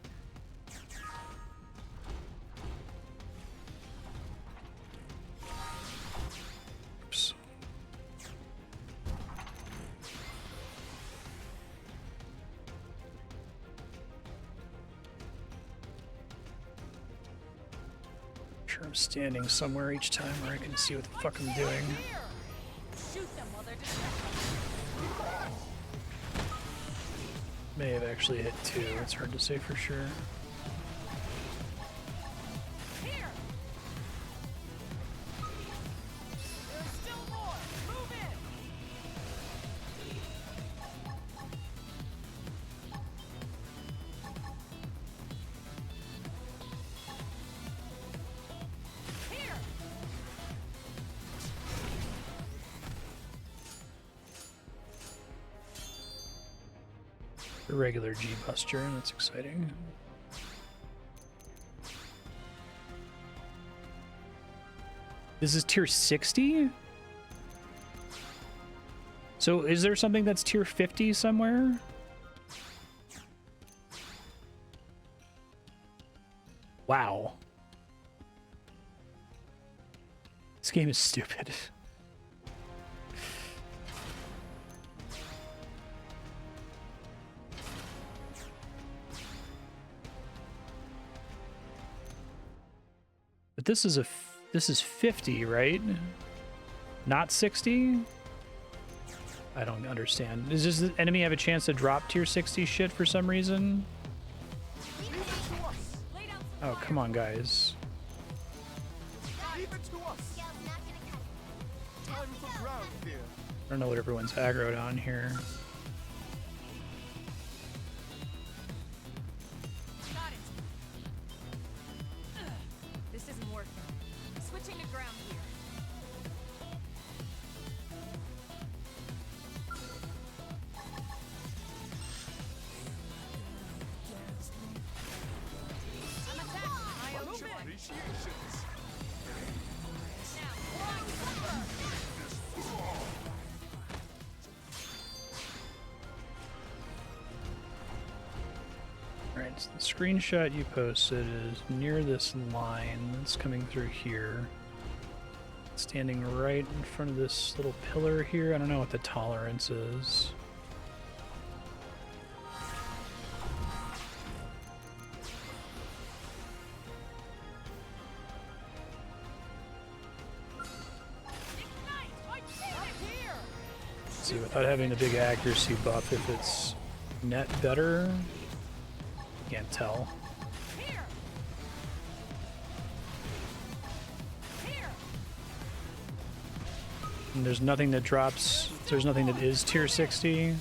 Speaker 1: Oops. Sure, I'm standing somewhere each time where I can see what the fuck I'm doing.
Speaker 2: Here! Shoot them while they're distracted.
Speaker 1: May have actually hit 2. It's hard to say for sure.
Speaker 2: Here! There's still more! Move in! Here!
Speaker 1: The regular G Buster, and that's exciting. This is tier 60? So is there something that's tier 50 somewhere? Wow. This game is stupid. this is this is 50, right? Not 60? I don't understand. Does the enemy have a chance to drop tier 60 shit for some reason? Oh, come on, guys.
Speaker 5: Leave it to us.
Speaker 3: Scale's not gonna cut it.
Speaker 5: Time for ground fear.
Speaker 1: I don't know what everyone's aggroed on here.
Speaker 2: Got it. Ugh, this isn't working. Switching to ground here. I'm attacking. I
Speaker 5: Bunch
Speaker 2: move
Speaker 5: of
Speaker 2: in.
Speaker 5: appreciations.
Speaker 2: Now, blind cover.
Speaker 1: Alright, so the screenshot you posted is near this line that's coming through here. Standing right in front of this little pillar here. I don't know what the tolerance is.
Speaker 2: Ignite! I'm here!
Speaker 1: Let's see, without having the big accuracy buff, if it's net better. Can't tell.
Speaker 2: Here! Here!
Speaker 1: And there's nothing that drops, there's nothing that is tier 60.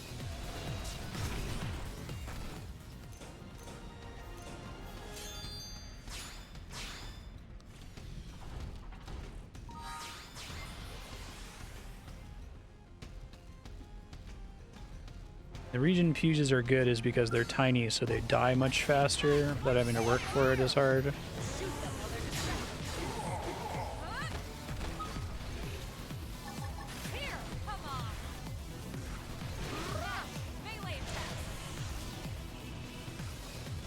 Speaker 1: The reason fuses are good is because they're tiny, so they die much faster without having to work for it as hard.
Speaker 2: Shoot them while they're distracted. Here! Come on! Rush! Melee attack!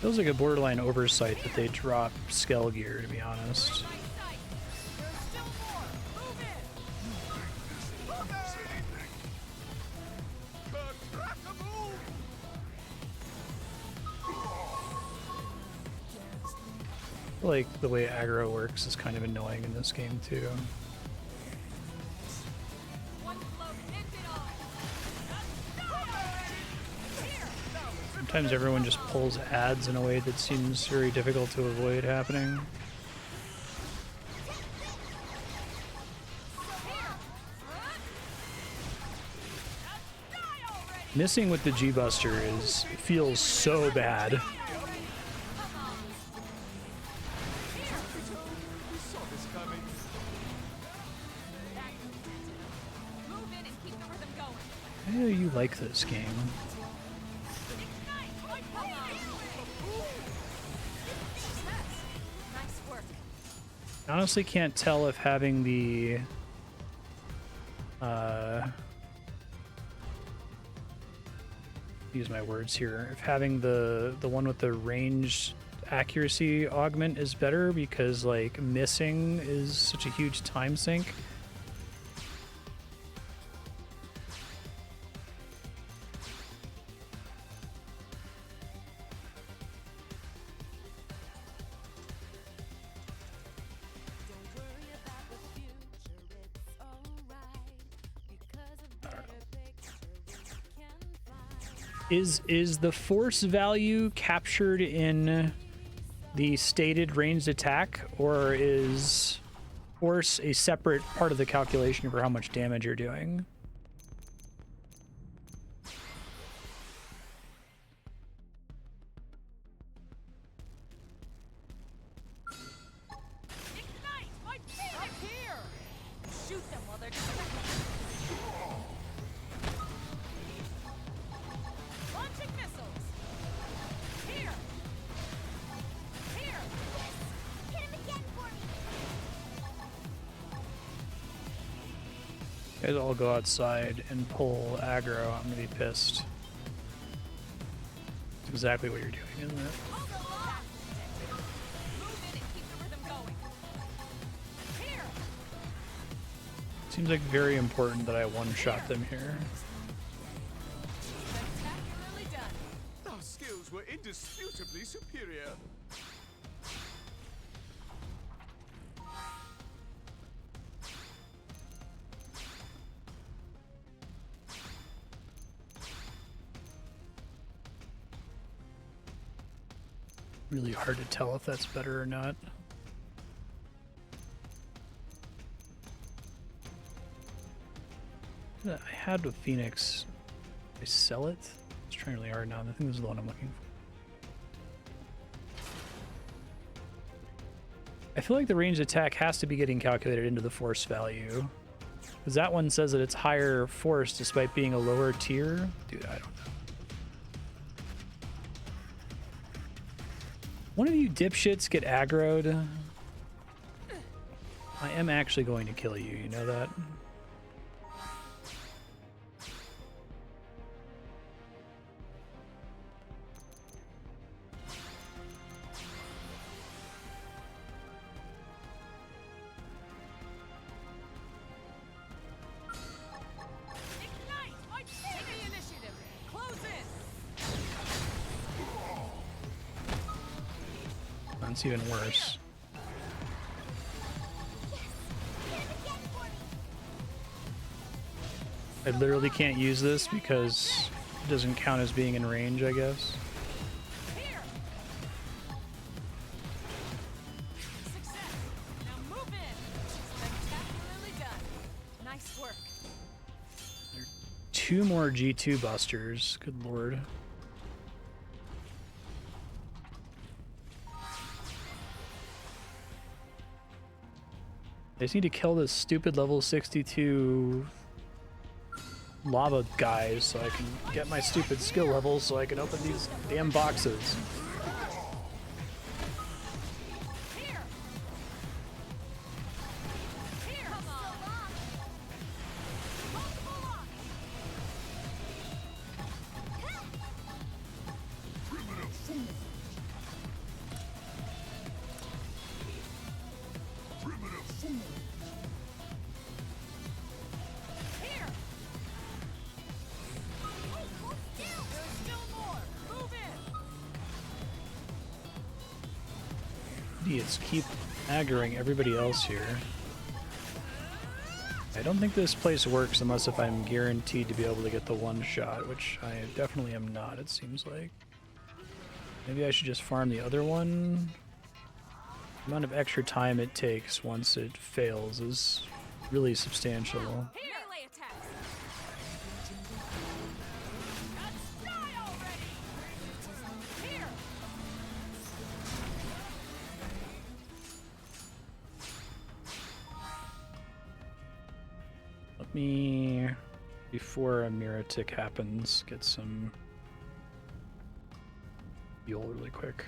Speaker 1: Feels like a borderline oversight that they drop Skell gear, to be honest.
Speaker 2: My sight! There's still more! Move in!
Speaker 5: Crack-a-move!
Speaker 1: I feel like the way aggro works is kind of annoying in this game, too.
Speaker 2: One blow ends it all! Here!
Speaker 1: Sometimes everyone just pulls ads in a way that seems very difficult to avoid happening. Missing with the G-Buster feels so bad.
Speaker 5: We saw this coming.
Speaker 2: Move in and keep the rhythm going.
Speaker 1: Why do you like this game?
Speaker 2: Ignite! Come on! Nice work.
Speaker 1: I honestly can't tell if having the use my words here. If having the one with the range accuracy augment is better, because like missing is such a huge time sink. Is the force value captured in the stated ranged attack, or is force a separate part of the calculation for how much damage you're doing?
Speaker 2: Ignite! I'm here! Shoot them while they're distracted. Launching missiles! Here! Here!
Speaker 3: Hit him again for me.
Speaker 1: You guys all go outside and pull aggro. I'm gonna be pissed. It's exactly what you're doing, isn't it?
Speaker 2: Hold the line! Move in and keep the rhythm going. Here!
Speaker 1: Seems like very important that I one-shot them here.
Speaker 2: Spectacularly done.
Speaker 5: Our skills were indisputably superior.
Speaker 1: Really hard to tell if that's better or not. I had with Phoenix. I sell it? It's trying really hard now. I think this is the one I'm looking for. I feel like the ranged attack has to be getting calculated into the force value. Because that one says that it's higher force despite being a lower tier. Dude, I don't know. One of you dipshits get aggroed. I am actually going to kill you, you know that?
Speaker 2: Ignite! Take the initiative! Close in!
Speaker 1: That's even worse. I literally can't use this because it doesn't count as being in range, I guess.
Speaker 2: Here! Success! Now move in! Spectacularly done! Nice work!
Speaker 1: 2 more G2 busters. Good lord. I just need to kill this stupid level 62 lava guys so I can get my stupid skill levels so I can open these damn boxes.
Speaker 2: Here! Here! Come on! Multiple lock! Here! There's still more! Move in!
Speaker 1: Idiots keep aggroing everybody else here. I don't think this place works unless if I'm guaranteed to be able to get the one shot, which I definitely am not, it seems like. Maybe I should just farm the other one. The amount of extra time it takes once it fails is really substantial.
Speaker 2: Here! Melee attacks! Let's die already! Here!
Speaker 1: Let me, before a mirror tick happens, get some fuel really quick.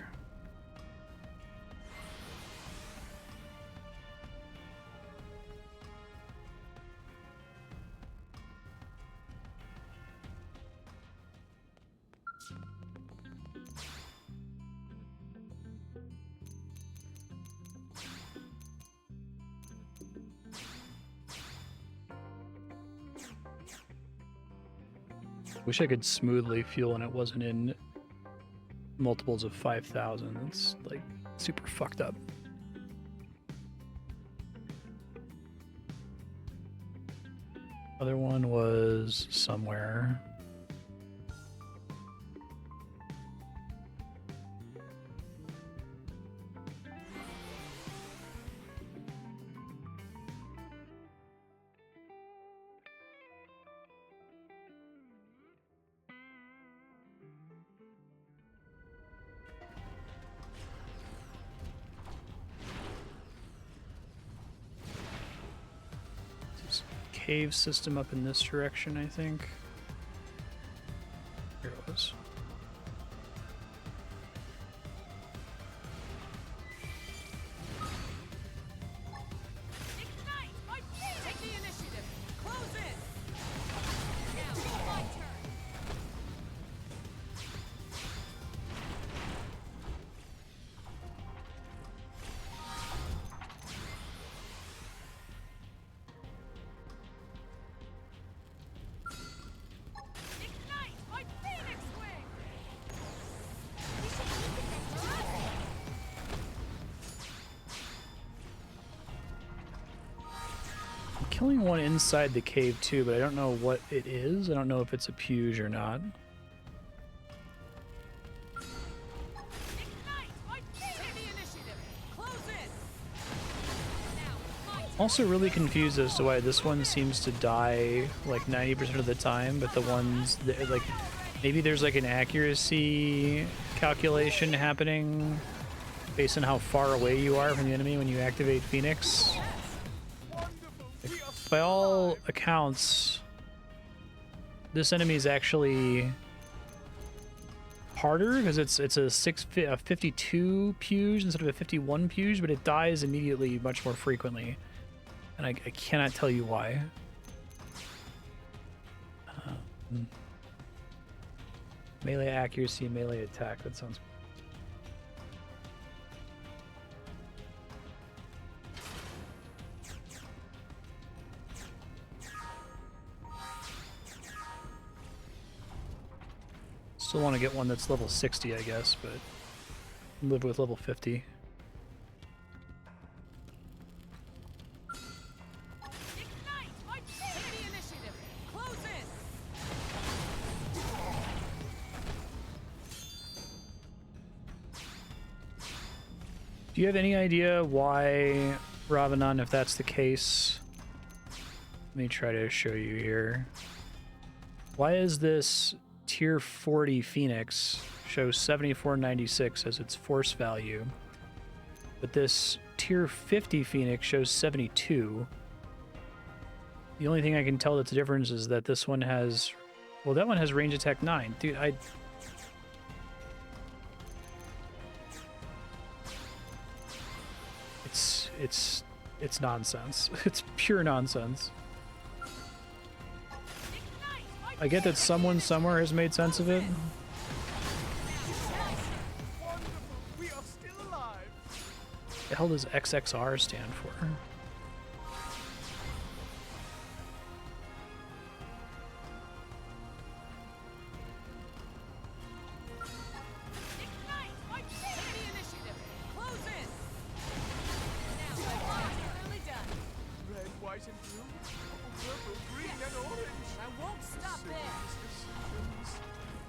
Speaker 1: Wish I could smoothly fuel and it wasn't in multiples of 5,000. It's like super fucked up. Other one was somewhere. Cave system up in this direction, I think. Here it was.
Speaker 2: Ignite! Take the initiative! Close in! Now, my turn! Ignite! My Phoenix Wing!
Speaker 1: I'm killing one inside the cave too, but I don't know what it is. I don't know if it's a Puge or not.
Speaker 2: Ignite! My
Speaker 1: also really confused as to why this one seems to die like 90% of the time, but the ones that, like, maybe there's like an accuracy calculation happening based on how far away you are from the enemy when you activate Phoenix. Like, by all accounts, this enemy is actually harder because it's a 52 Puge instead of a 51 Puge, but it dies immediately much more frequently, and I cannot tell you why. Melee accuracy, melee attack. That sounds. Still want to get one that's level 60, I guess, but live with level 50. Do you have any idea why, Ravanon, if that's the case? Let me try to show you here. Why is this tier 40 Phoenix shows 7496 as its force value, but this tier 50 Phoenix shows 72? The only thing I can tell that's a difference is that this one has, well, that one has range attack 9. Dude, it's nonsense. It's pure nonsense. I get that someone somewhere has made sense of it.
Speaker 5: We are still alive.
Speaker 1: What the hell does XXR stand for?
Speaker 5: Red, white, and blue. Purple, green, and orange.
Speaker 2: I won't stop there.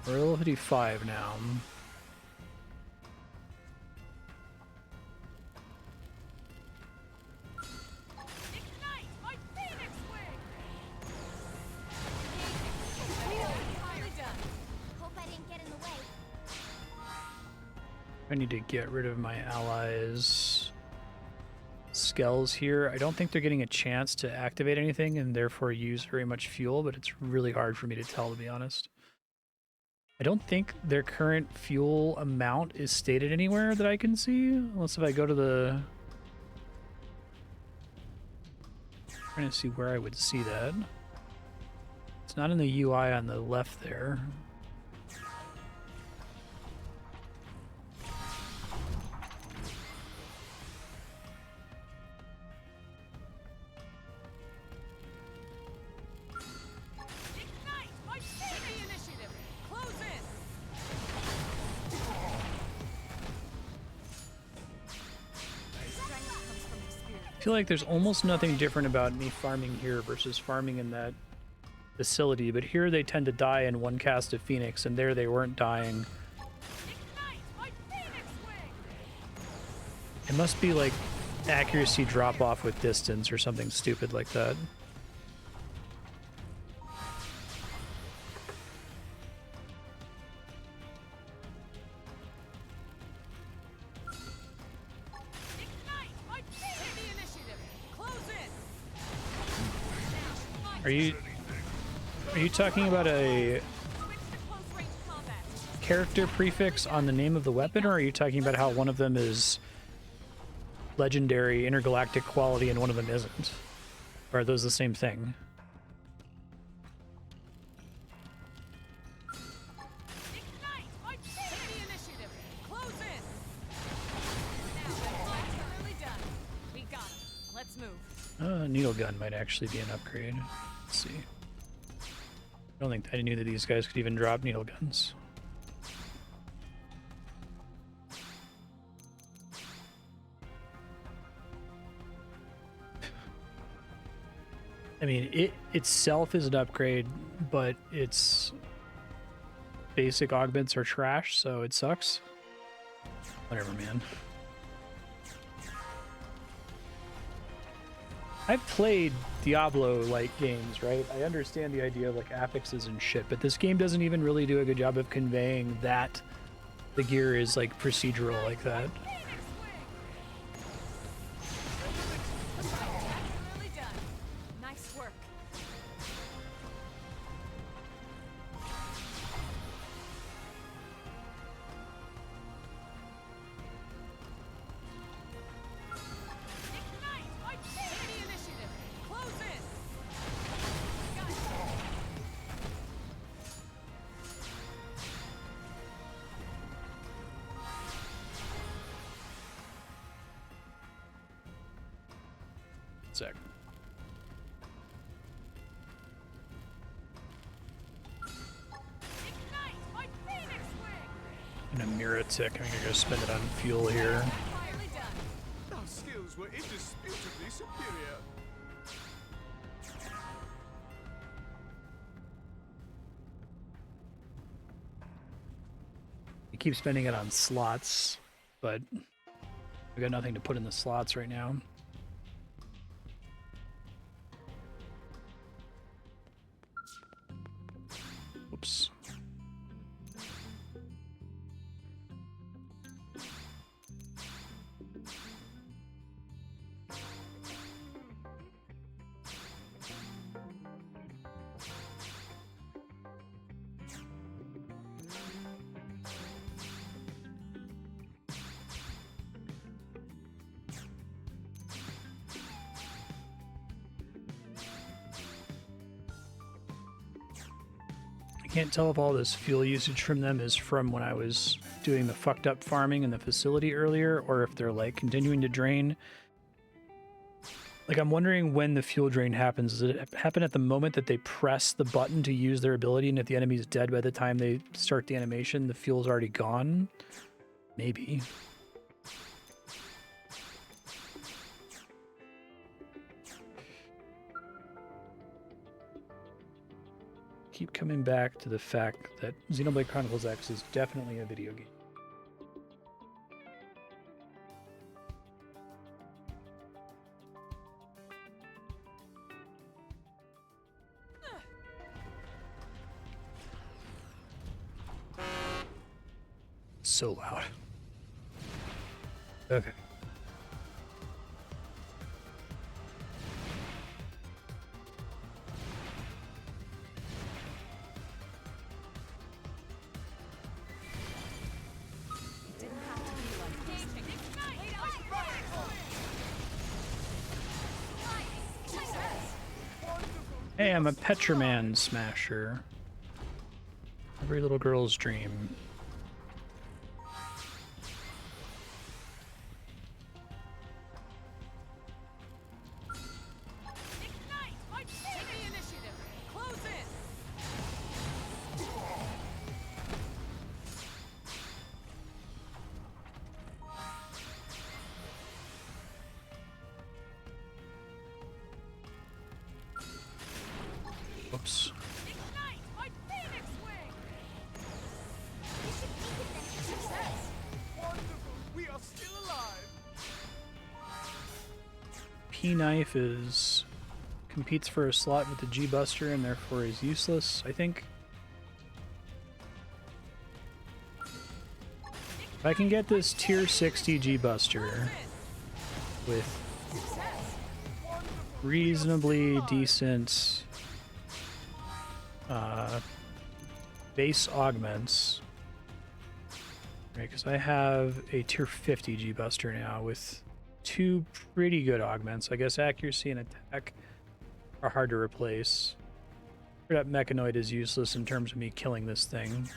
Speaker 1: We're level 55 now.
Speaker 2: Ignite my Phoenix wing. Finally done.
Speaker 3: Hope I didn't get in the way.
Speaker 1: I need to get rid of my allies' skells here. I don't think they're getting a chance to activate anything and therefore use very much fuel, but it's really hard for me to tell, to be honest. I don't think their current fuel amount is stated anywhere that I can see, unless if I go to the... I'm trying to see where I would see that. It's not in the UI on the left there.
Speaker 2: Ignite my Phoenix initiative. Close in. Strength comes from experience.
Speaker 1: I feel like there's almost nothing different about me farming here versus farming in that facility, but here they tend to die in one cast of Phoenix, and there they weren't dying.
Speaker 2: Ignite my Phoenix wing.
Speaker 1: It must be like accuracy drop off with distance or something stupid like that.
Speaker 2: Ignite my Phoenix initiative. Close in.
Speaker 1: Are you talking about a
Speaker 2: Switch to close range combat.
Speaker 1: character prefix on the name of the weapon, or are you talking about how one of them is legendary intergalactic quality and one of them isn't? Or are those the same thing?
Speaker 2: Ignite my Phoenix initiative. Close in. Now the fight's nearly done. We got him. Let's move.
Speaker 1: Needle gun might actually be an upgrade. Let's see. I don't think I knew that these guys could even drop needle guns. I mean, it itself is an upgrade, but its basic augments are trash, so it sucks. Whatever, man. I've played Diablo-like games, right? I understand the idea of like affixes and shit, but this game doesn't even really do a good job of conveying that the gear is like procedural like that.
Speaker 2: Spectacularly done. Nice work. Ignite! Take the initiative. Close in. Got it.
Speaker 1: Sec.
Speaker 2: Ignite! My Phoenix Wing!
Speaker 1: And a mirror tick. I'm gonna go spend it on fuel here.
Speaker 2: Entirely done.
Speaker 5: Our skills were indisputably superior.
Speaker 1: I keep spending it on slots, but I got nothing to put in the slots right now. Oops. Can't tell if all this fuel usage from them is from when I was doing the fucked up farming in the facility earlier, or if they're like continuing to drain. Like, I'm wondering when the fuel drain happens. Does it happen at the moment that they press the button to use their ability, and if the enemy's dead by the time they start the animation, the fuel's already gone? Maybe. Keep coming back to the fact that Xenoblade Chronicles X is definitely a video game. So loud. Okay. Hey, I'm a Petraman smasher. Every little girl's dream.
Speaker 2: Ignite! Take the initiative. Close in.
Speaker 1: Whoops.
Speaker 2: Ignite! My Phoenix Wing!
Speaker 3: You should make it then.
Speaker 2: Success!
Speaker 5: Wonderful! We are still alive!
Speaker 1: P-Knife is... competes for a slot with the G-Buster and therefore is useless, I think. If I can get this tier 60 G-Buster with reasonably decent base augments, right? Because I have a tier 50 G-Buster now with two pretty good augments. I guess accuracy and attack are hard to replace. That Mechanoid is useless in terms of me killing this thing.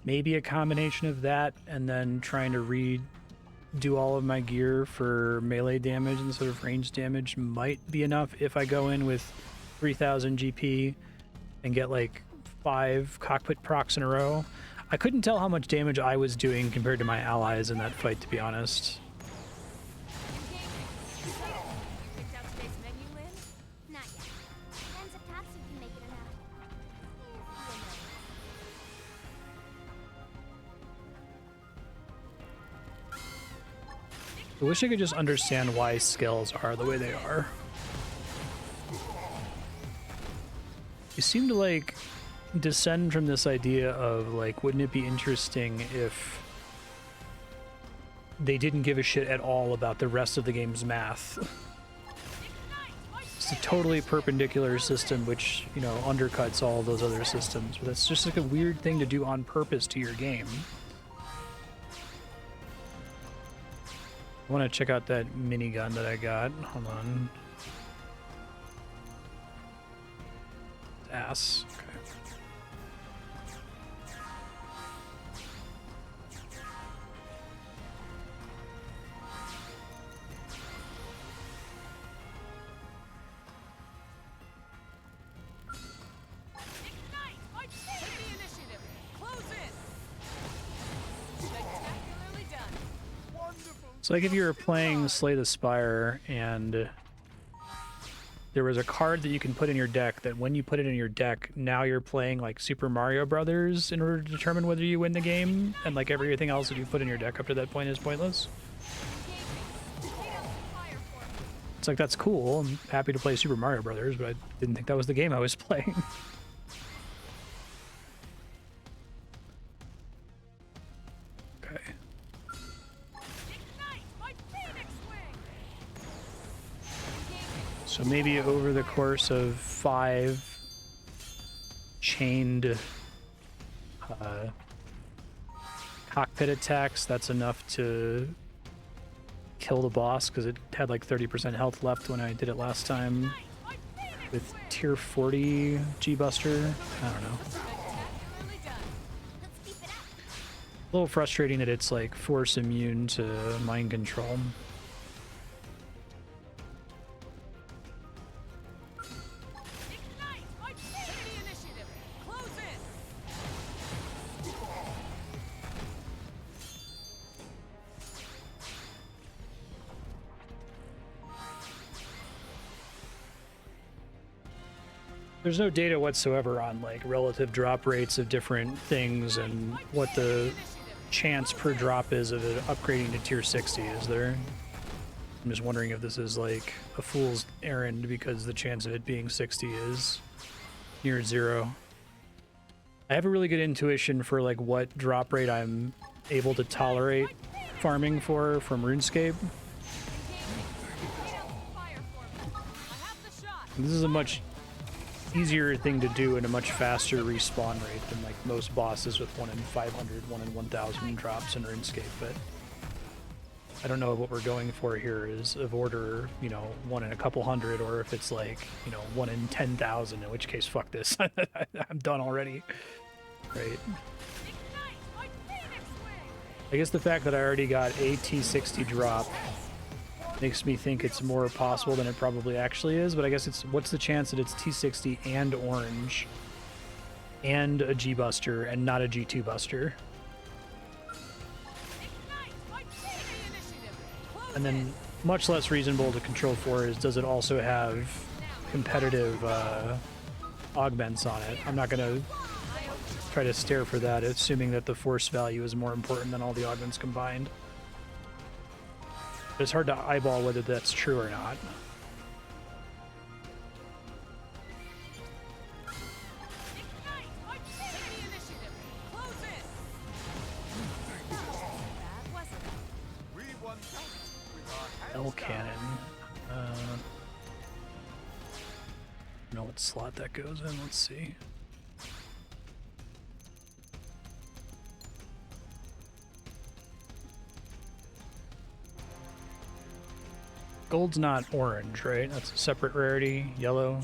Speaker 1: Maybe a combination of that and then trying to redo all of my gear for melee damage instead of range damage might be enough if I go in with 3000 GP and get like 5 cockpit procs in a row. I couldn't tell how much damage I was doing compared to my allies in that fight, to be honest.
Speaker 2: Engaging. You picked out today's menu, Lynn?
Speaker 3: Not yet. Depends if Tatsu can make it or not.
Speaker 1: I wish I could just understand why scales are the way they are. You seem to like descend from this idea of like, wouldn't it be interesting if they didn't give a shit at all about the rest of the game's math? It's a totally perpendicular system which, you know, undercuts all those other systems, but that's just like a weird thing to do on purpose to your game. I want to check out that minigun that I got. Hold on. Ass. Okay. So like if you were playing Slay the Spire and there was a card that you can put in your deck that when you put it in your deck, now you're playing like Super Mario Brothers in order to determine whether you win the game, and like everything else that you put in your deck up to that point is pointless. It's like, that's cool. I'm happy to play Super Mario Brothers, but I didn't think that was the game I was playing. Okay. So maybe over the course of 5 chained cockpit attacks, that's enough to kill the boss, because it had like 30% health left when I did it last time with tier 40 G-Buster. I don't know. A little frustrating that it's like force immune to mind control. There's no data whatsoever on like relative drop rates of different things and what the chance per drop is of it upgrading to tier 60, is there? I'm just wondering if this is like a fool's errand because the chance of it being 60 is near 0. I have a really good intuition for like what drop rate I'm able to tolerate farming for from RuneScape. This is a much easier thing to do and a much faster respawn rate than like most bosses with 1 in 500, 1 in 1000 drops in RuneScape, but I don't know what we're going for here is of order, you know, 1 in a couple hundred, or if it's like, you know, 1 in 10,000, in which case, fuck this. I'm done already. Right. I guess the fact that I already got a T60 drop makes me think it's more possible than it probably actually is, but I guess it's, what's the chance that it's T60 and orange and a G-Buster and not a G2 Buster? And then much less reasonable to control for is, does it also have competitive augments on it? I'm not going to try to stare for that, assuming that the force value is more important than all the augments combined. It's hard to eyeball whether that's true or not. L cannon. Know what slot that goes in. Let's see. Gold's not orange, right? That's a separate rarity. Yellow.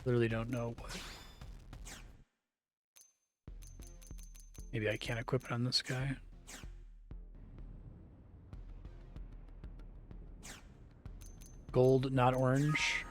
Speaker 1: Literally don't know what. Maybe I can't equip it on this guy. Gold, not orange.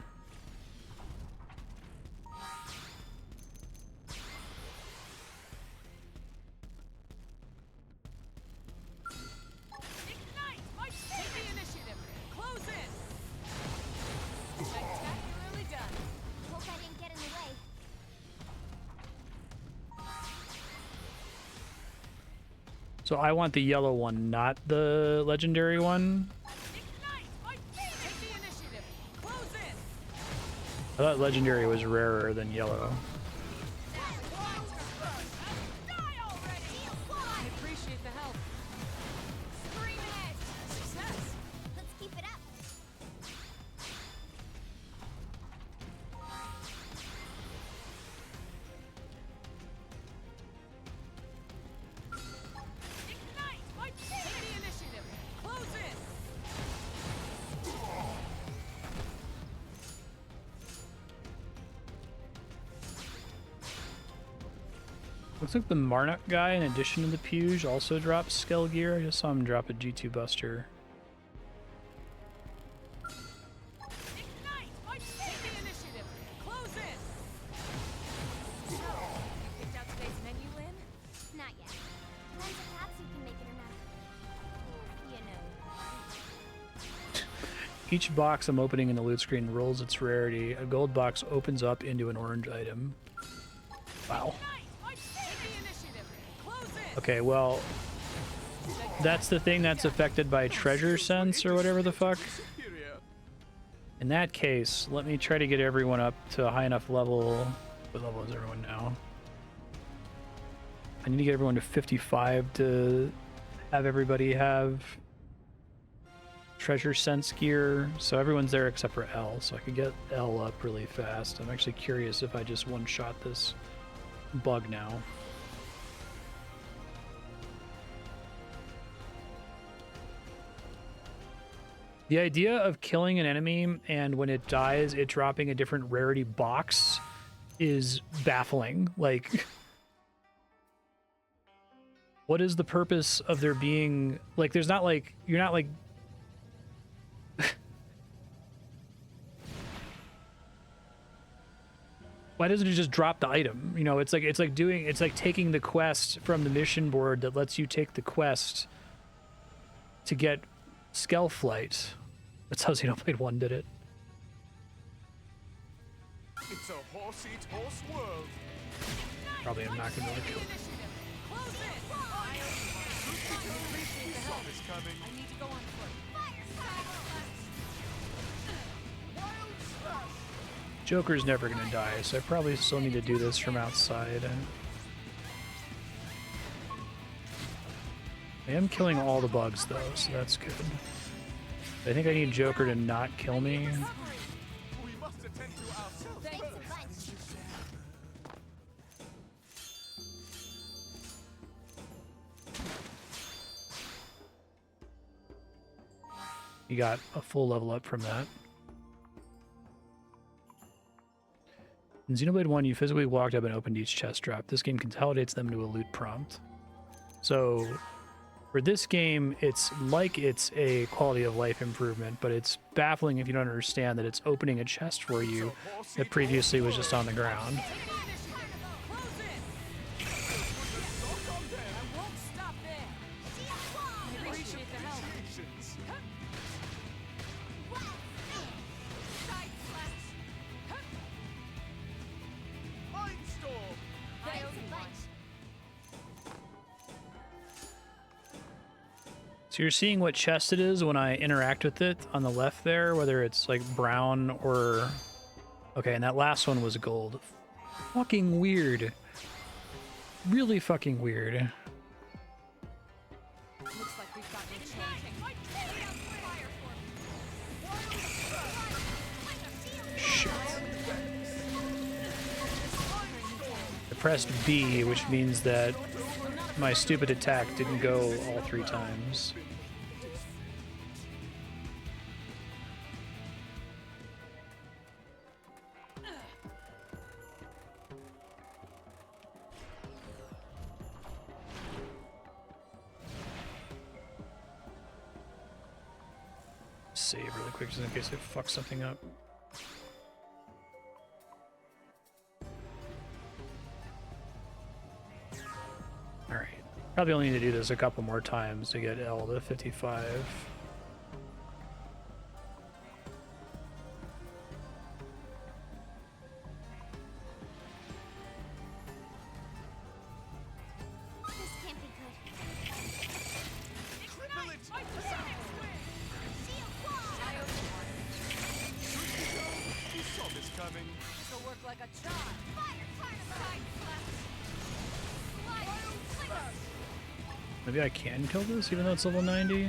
Speaker 1: So I want the yellow one, not the legendary one.
Speaker 2: Ignite my phoenix! Take the initiative. Close in.
Speaker 1: I thought legendary was rarer than yellow.
Speaker 2: Die already! I appreciate the help.
Speaker 3: Scream it!
Speaker 2: Success.
Speaker 3: Let's keep it up.
Speaker 2: Ignite my phoenix! Take the initiative. Close in.
Speaker 1: Looks like the Marnock guy, in addition to the Puge, also drops Skell Gear. I just saw him drop a G2 Buster.
Speaker 2: Ignite my phoenix! Take the initiative. Close in. So, you picked out today's menu, Lynn?
Speaker 3: Not yet. Depends if Patsy can make it or not. You know.
Speaker 1: Each box I'm opening in the loot screen rolls its rarity. A gold box opens up into an orange item. Wow.
Speaker 2: Ignite my phoenix! Take the initiative. Close in.
Speaker 1: Okay, well, that's the thing that's affected by treasure sense or whatever the fuck.
Speaker 5: Superior.
Speaker 1: In that case, let me try to get everyone up to a high enough level. What level is everyone now? I need to get everyone to 55 to have everybody have treasure sense gear. So everyone's there except for L, so I could get L up really fast. I'm actually curious if I just one-shot this bug now. The idea of killing an enemy and when it dies, it dropping a different rarity box is baffling. Like, what is the purpose of there being, like, there's not like, you're not like, why doesn't it just drop the item? You know, it's like taking the quest from the mission board that lets you take the quest to get Skell Flight. That's how Xenoblade 1 did it.
Speaker 5: It's a horse-eat-horse world.
Speaker 1: Probably I'm not gonna like it.
Speaker 2: Initiative. Close in. Appreciate the help.
Speaker 5: Is coming.
Speaker 2: I need to go on foot.
Speaker 1: Joker's never gonna die, so I probably still need to do this from outside. I am killing all the bugs though, so that's good. I think I need Joker to not kill me.
Speaker 5: We must attend to ourselves
Speaker 3: Thanks a
Speaker 5: first.
Speaker 3: bunch.
Speaker 1: You got a full level up from that. In Xenoblade 1, you physically walked up and opened each chest drop. This game consolidates them to a loot prompt. So, for this game, it's like it's a quality of life improvement, but it's baffling if you don't understand that it's opening a chest for you that previously was just on the ground.
Speaker 2: Take the initiative. Close in. I won't stop there. I appreciate the help.
Speaker 5: Patience.
Speaker 3: Side slash.
Speaker 5: Mindstorm.
Speaker 3: Thanks a bunch.
Speaker 1: So you're seeing what chest it is when I interact with it on the left there, whether it's like brown or... Okay, and that last one was gold. Fucking weird. Really fucking weird.
Speaker 2: Looks like we've got no choice.
Speaker 1: Shit. I pressed B, which means that my stupid attack didn't go all 3 times. Save really quick just in case I fuck something up. Alright. Probably only need to do this a couple more times to get L to 55.
Speaker 3: This can't be good.
Speaker 1: Maybe I can kill this even though it's level 90?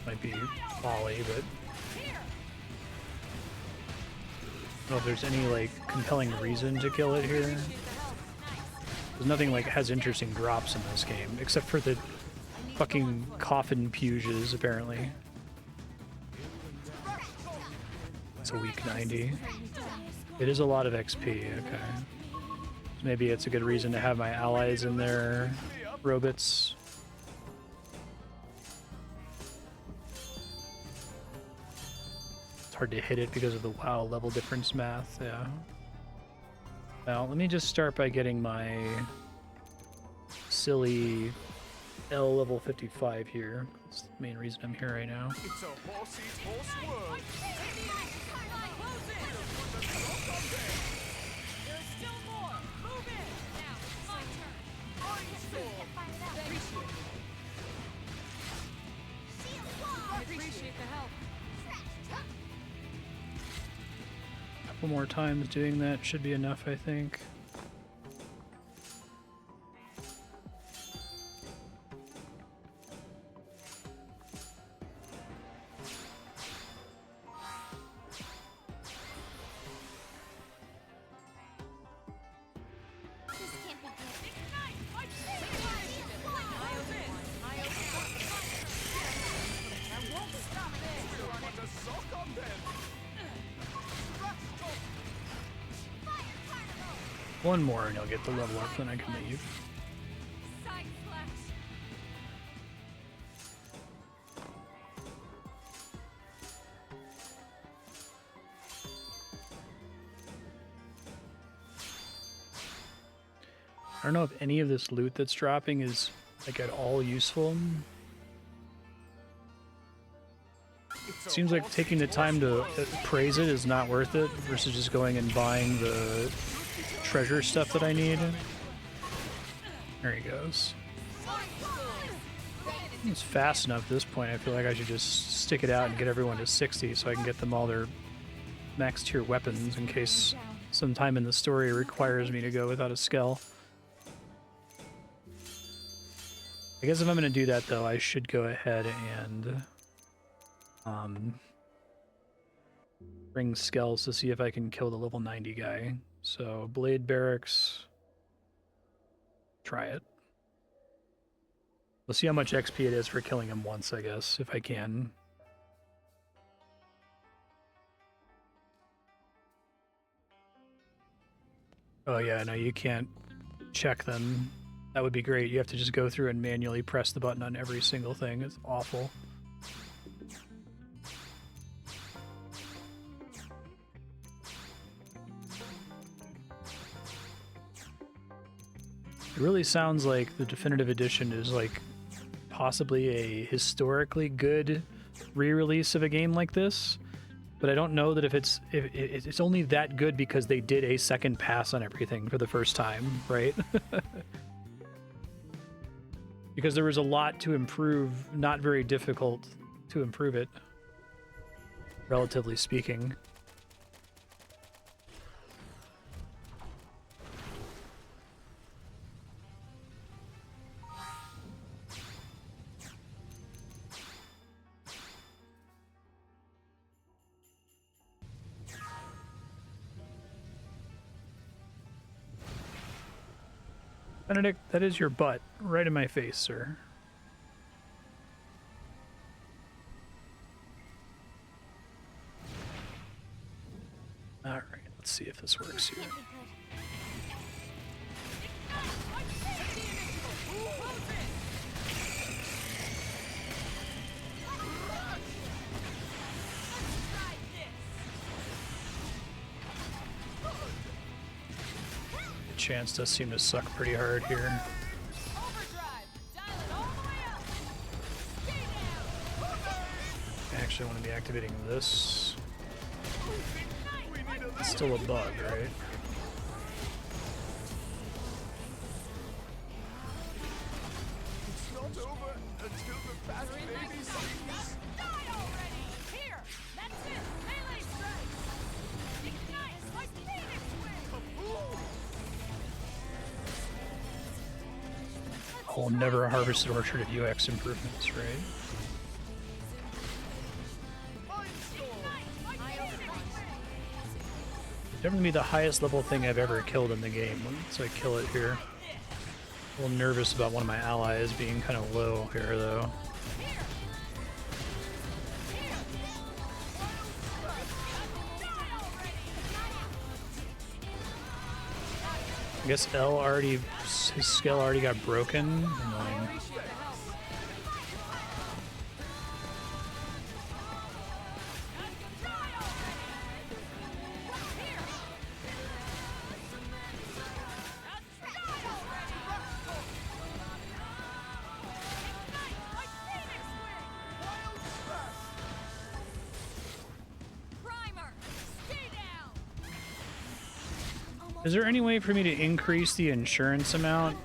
Speaker 1: Might be folly, but I don't know if there's any like compelling reason to kill it here. There's nothing like has interesting drops in this game, except for the fucking coffin puges, apparently. It's a weak 90. It is a lot of XP, okay. Maybe it's a good reason to have my allies in their robots. It's hard to hit it because of the WoW level difference math, yeah. Now, let me just start by getting my silly L level 55 here. That's the main reason I'm here right now.
Speaker 5: It's a horse eat horse world.
Speaker 2: There's still more. Move in. Now it's my turn. I appreciate the help.
Speaker 1: A couple more times doing that should be enough, I think. One more and you'll get the level up, then I can leave.
Speaker 2: Side slash.
Speaker 1: I don't know if any of this loot that's dropping is like at all useful. It seems like taking the time to praise it is not worth it versus just going and buying the treasure stuff that I need. There he goes. It's fast enough at this point. I feel like I should just stick it out and get everyone to 60 so I can get them all their max tier weapons in case sometime in the story requires me to go without a skull. I guess if I'm going to do that though, I should go ahead and bring skulls to see if I can kill the level 90 guy. So, Blade Barracks, try it. We'll see how much XP it is for killing him once, I guess, if I can. Oh yeah, no, you can't check them. That would be great. You have to just go through and manually press the button on every single thing. It's awful. It really sounds like the definitive edition is like possibly a historically good re-release of a game like this, but I don't know that if it's only that good because they did a second pass on everything for the first time, right? Because there was a lot to improve, not very difficult to improve it, relatively speaking. Benedict, that is your butt. Right in my face, sir. Alright, let's see if this works here. Chance does seem to suck pretty hard here. I actually want to be activating this. It's still a bug, right?
Speaker 5: It's not over until the fat baby sings.
Speaker 2: Die already! Here! That's it! Melee strike! Ignite like Phoenix Wing!
Speaker 1: whole never harvested orchard of UX improvements, right? Definitely the highest level thing I've ever killed in the game. So I kill it here. A little nervous about one of my allies being kind of low here, though. I guess L already, his skill already got broken. Annoying. Is there any way for me to increase the insurance amount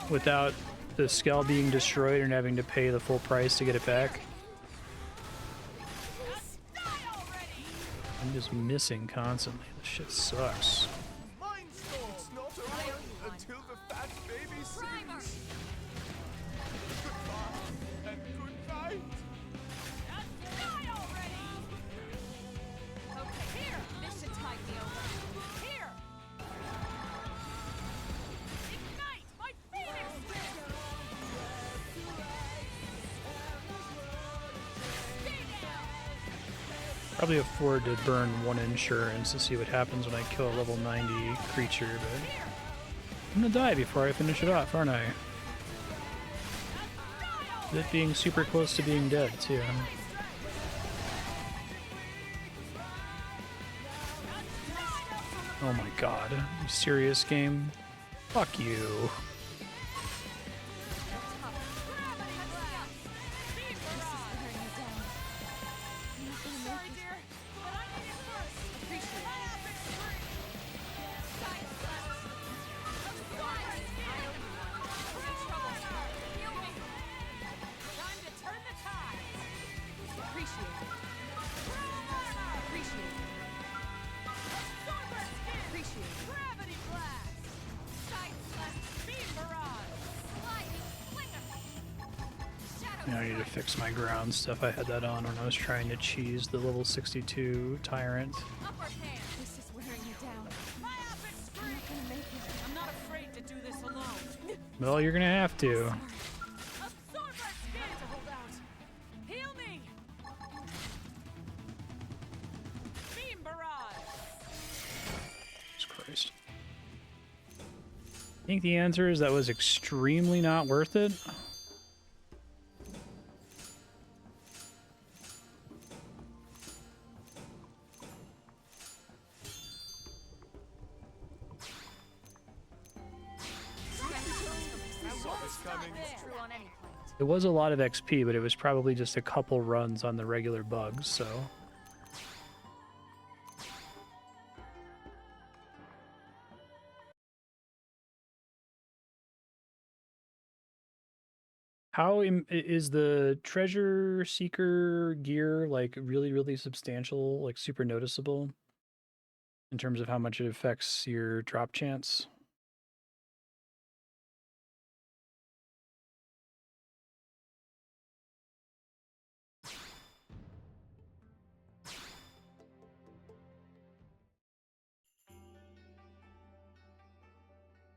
Speaker 1: without the skull being destroyed and having to pay the full price to get it back? I'm just missing constantly. This shit sucks.
Speaker 5: It's not over until the fat baby sings. Goodbye and good night.
Speaker 2: Okay, here. This should tide me over. Here. Ignite my phoenix wing. Stay down.
Speaker 1: Probably afford to burn one insurance to see what happens when I kill a level 90 creature, but I'm gonna die before I finish it off, aren't I? It being super close to being dead, too. Oh my god. You serious, game? Fuck you.
Speaker 2: Sorry, dear, but I need it first. Appreciate it. Time to turn the tide. Appreciate it. Appreciate it. Starburst hit. Appreciate it. Gravity blast. Side slash beam barrage. Sliding flinger. Shadow.
Speaker 1: Now I need to fix my ground stuff. I had that on when I was trying to cheese the level 62 tyrant.
Speaker 2: Upper hand. This is wearing you down. My epic scream. I'm not gonna make it. I'm not afraid to do this alone.
Speaker 1: Well, you're gonna have to.
Speaker 2: Absorber skin to hold out. Heal me. Beam barrage.
Speaker 1: Jesus Christ. I think the answer is that was extremely not worth it.
Speaker 2: True on any plant.
Speaker 1: It was a lot of XP, but it was probably just a couple runs on the regular bugs, so... How is the treasure seeker gear, like, really, really substantial, like, super noticeable? In terms of how much it affects your drop chance?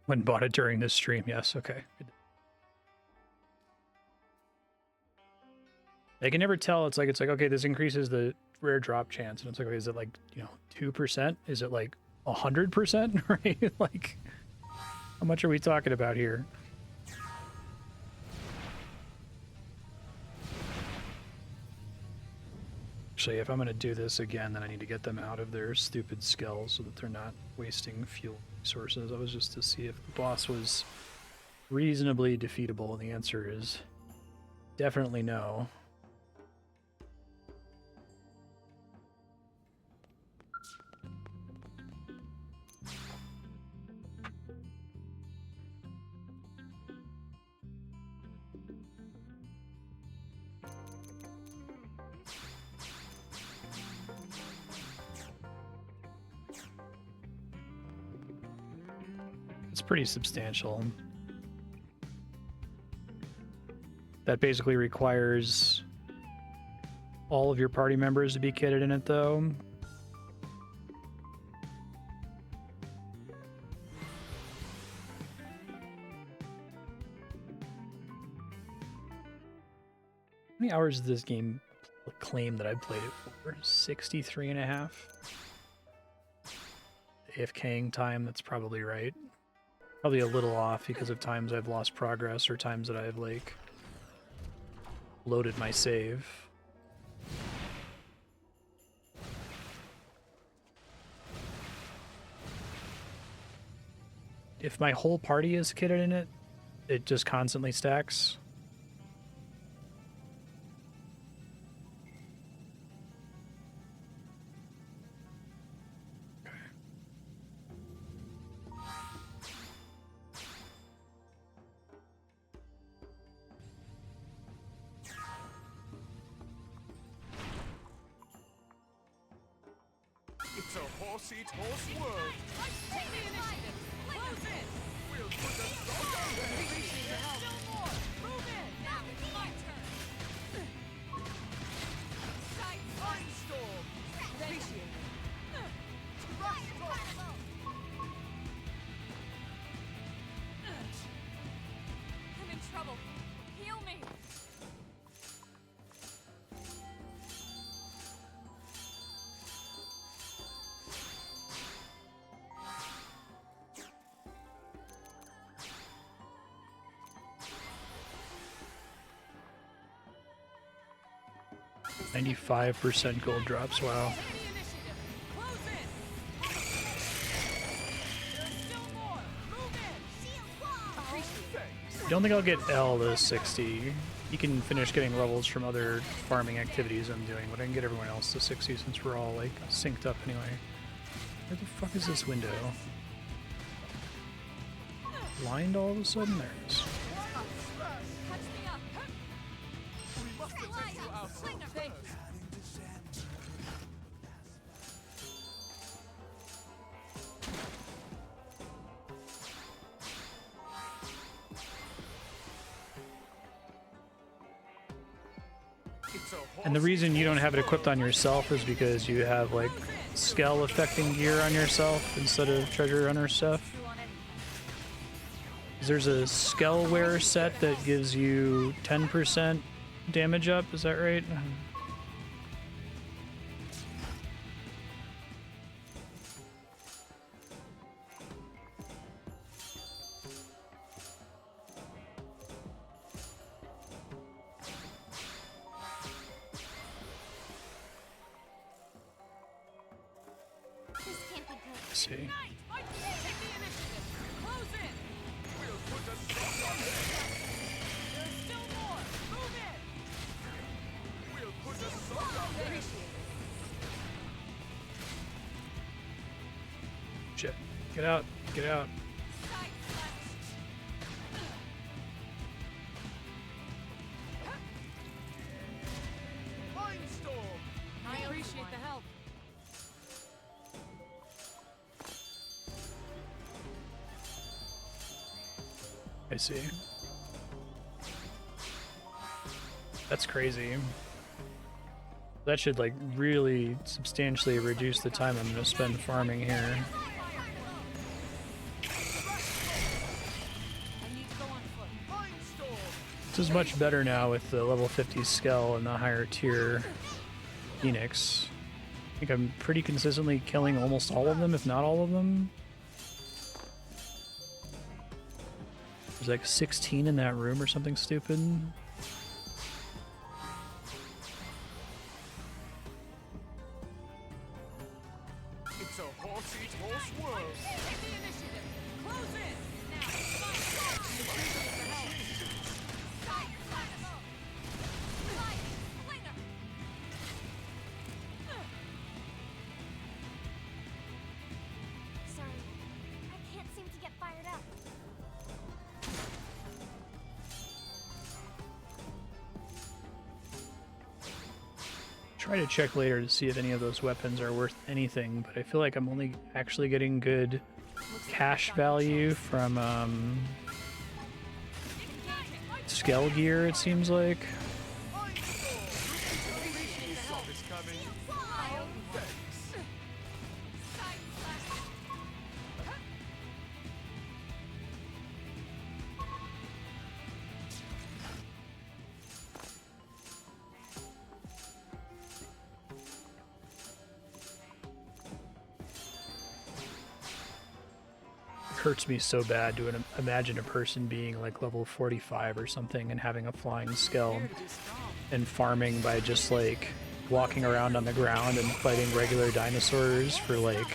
Speaker 1: When bought it during this stream, yes, okay. I can never tell. It's like okay, this increases the rare drop chance, and it's like, okay, is it like 2%? Is it like 100%? Right? Like, how much are we talking about here? Actually, if I'm gonna do this again, then I need to get them out of their stupid skells so that they're not wasting fuel resources. That was just to see if the boss was reasonably defeatable, and the answer is definitely no. It's pretty substantial. That basically requires all of your party members to be kitted in it, though. How many hours does this game claim that I've played it for? 63 and a half? AFKing time, that's probably right. Probably a little off because of times I've lost progress or times that I've, like, loaded my save. If my whole party is kitted in it, it just constantly stacks.
Speaker 5: It's a horse-eat horse world.
Speaker 2: Take the initiative. Close it.
Speaker 5: We'll put a stop to them.
Speaker 2: Still more. Move in. Now it's my turn. Sight.
Speaker 5: Mindstorm.
Speaker 2: Appreciate it. I'm in trouble. Heal me.
Speaker 1: Wow. 95% gold drops, wow.
Speaker 2: Take the initiative. Close in. There's still more. Move in. Appreciate it.
Speaker 1: I don't think I'll get L to 60. You can finish getting levels from other farming activities I'm doing, but I can get everyone else to 60 since we're all, like, synced up anyway. Where the fuck is this window? Blind all of a sudden? There it is.
Speaker 2: Touch me up.
Speaker 5: We must attend to our
Speaker 2: Thank you.
Speaker 5: It's a
Speaker 1: And the reason you don't have it equipped on yourself is because you have, like, scale affecting gear on yourself instead of treasure runner stuff. There's a Skell wear set that gives you 10% damage up, is that right?
Speaker 3: This can't be good.
Speaker 1: Let's see.
Speaker 2: Take the initiative. Close in.
Speaker 5: We'll put a stop to them.
Speaker 2: There's still more. Move in.
Speaker 5: We'll put a stop to them.
Speaker 2: Appreciate it.
Speaker 1: Shit. Get out. Get out.
Speaker 2: Sight flash.
Speaker 5: Mindstorm.
Speaker 2: I appreciate the help.
Speaker 1: I see. That's crazy. That should, like, really substantially reduce the time I'm gonna spend farming here.
Speaker 2: I need to go on foot.
Speaker 5: Mindstorm.
Speaker 1: This is much better now with the level 50 Skell and the higher tier Phoenix. I think I'm pretty consistently killing almost all of them, if not all of them. There's like 16 in that room or something stupid.
Speaker 5: It's a horse-eat horse world.
Speaker 2: Take the initiative. Close in. Now it's my turn. Appreciate the help. Sight flash. Light slinger.
Speaker 3: Sorry. I can't seem to get fired up.
Speaker 1: Try to check later to see if any of those weapons are worth anything, but I feel like I'm only actually getting good cash value from Skell gear, it seems like.
Speaker 5: It's coming.
Speaker 1: Hurts me so bad to imagine a person being like level 45 or something and having a flying skull and farming by just like walking around on the ground and fighting regular dinosaurs for like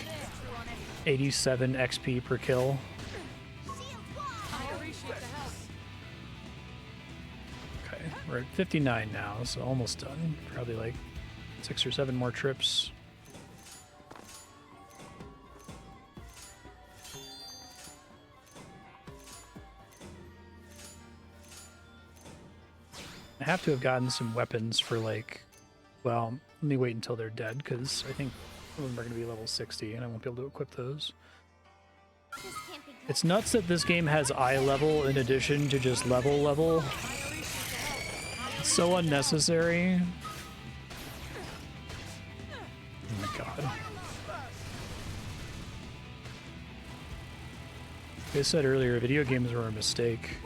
Speaker 1: 87 XP per kill. Okay, we're at 59 now, so almost done. Probably like 6 or 7 more trips. I have to have gotten some weapons for like, well, let me wait until they're dead because I think some of them are going to be level 60 and I won't be able to equip those. It's nuts that this game has eye level in addition to just level. It's so unnecessary. Oh my god. Like I said earlier, video games were a mistake.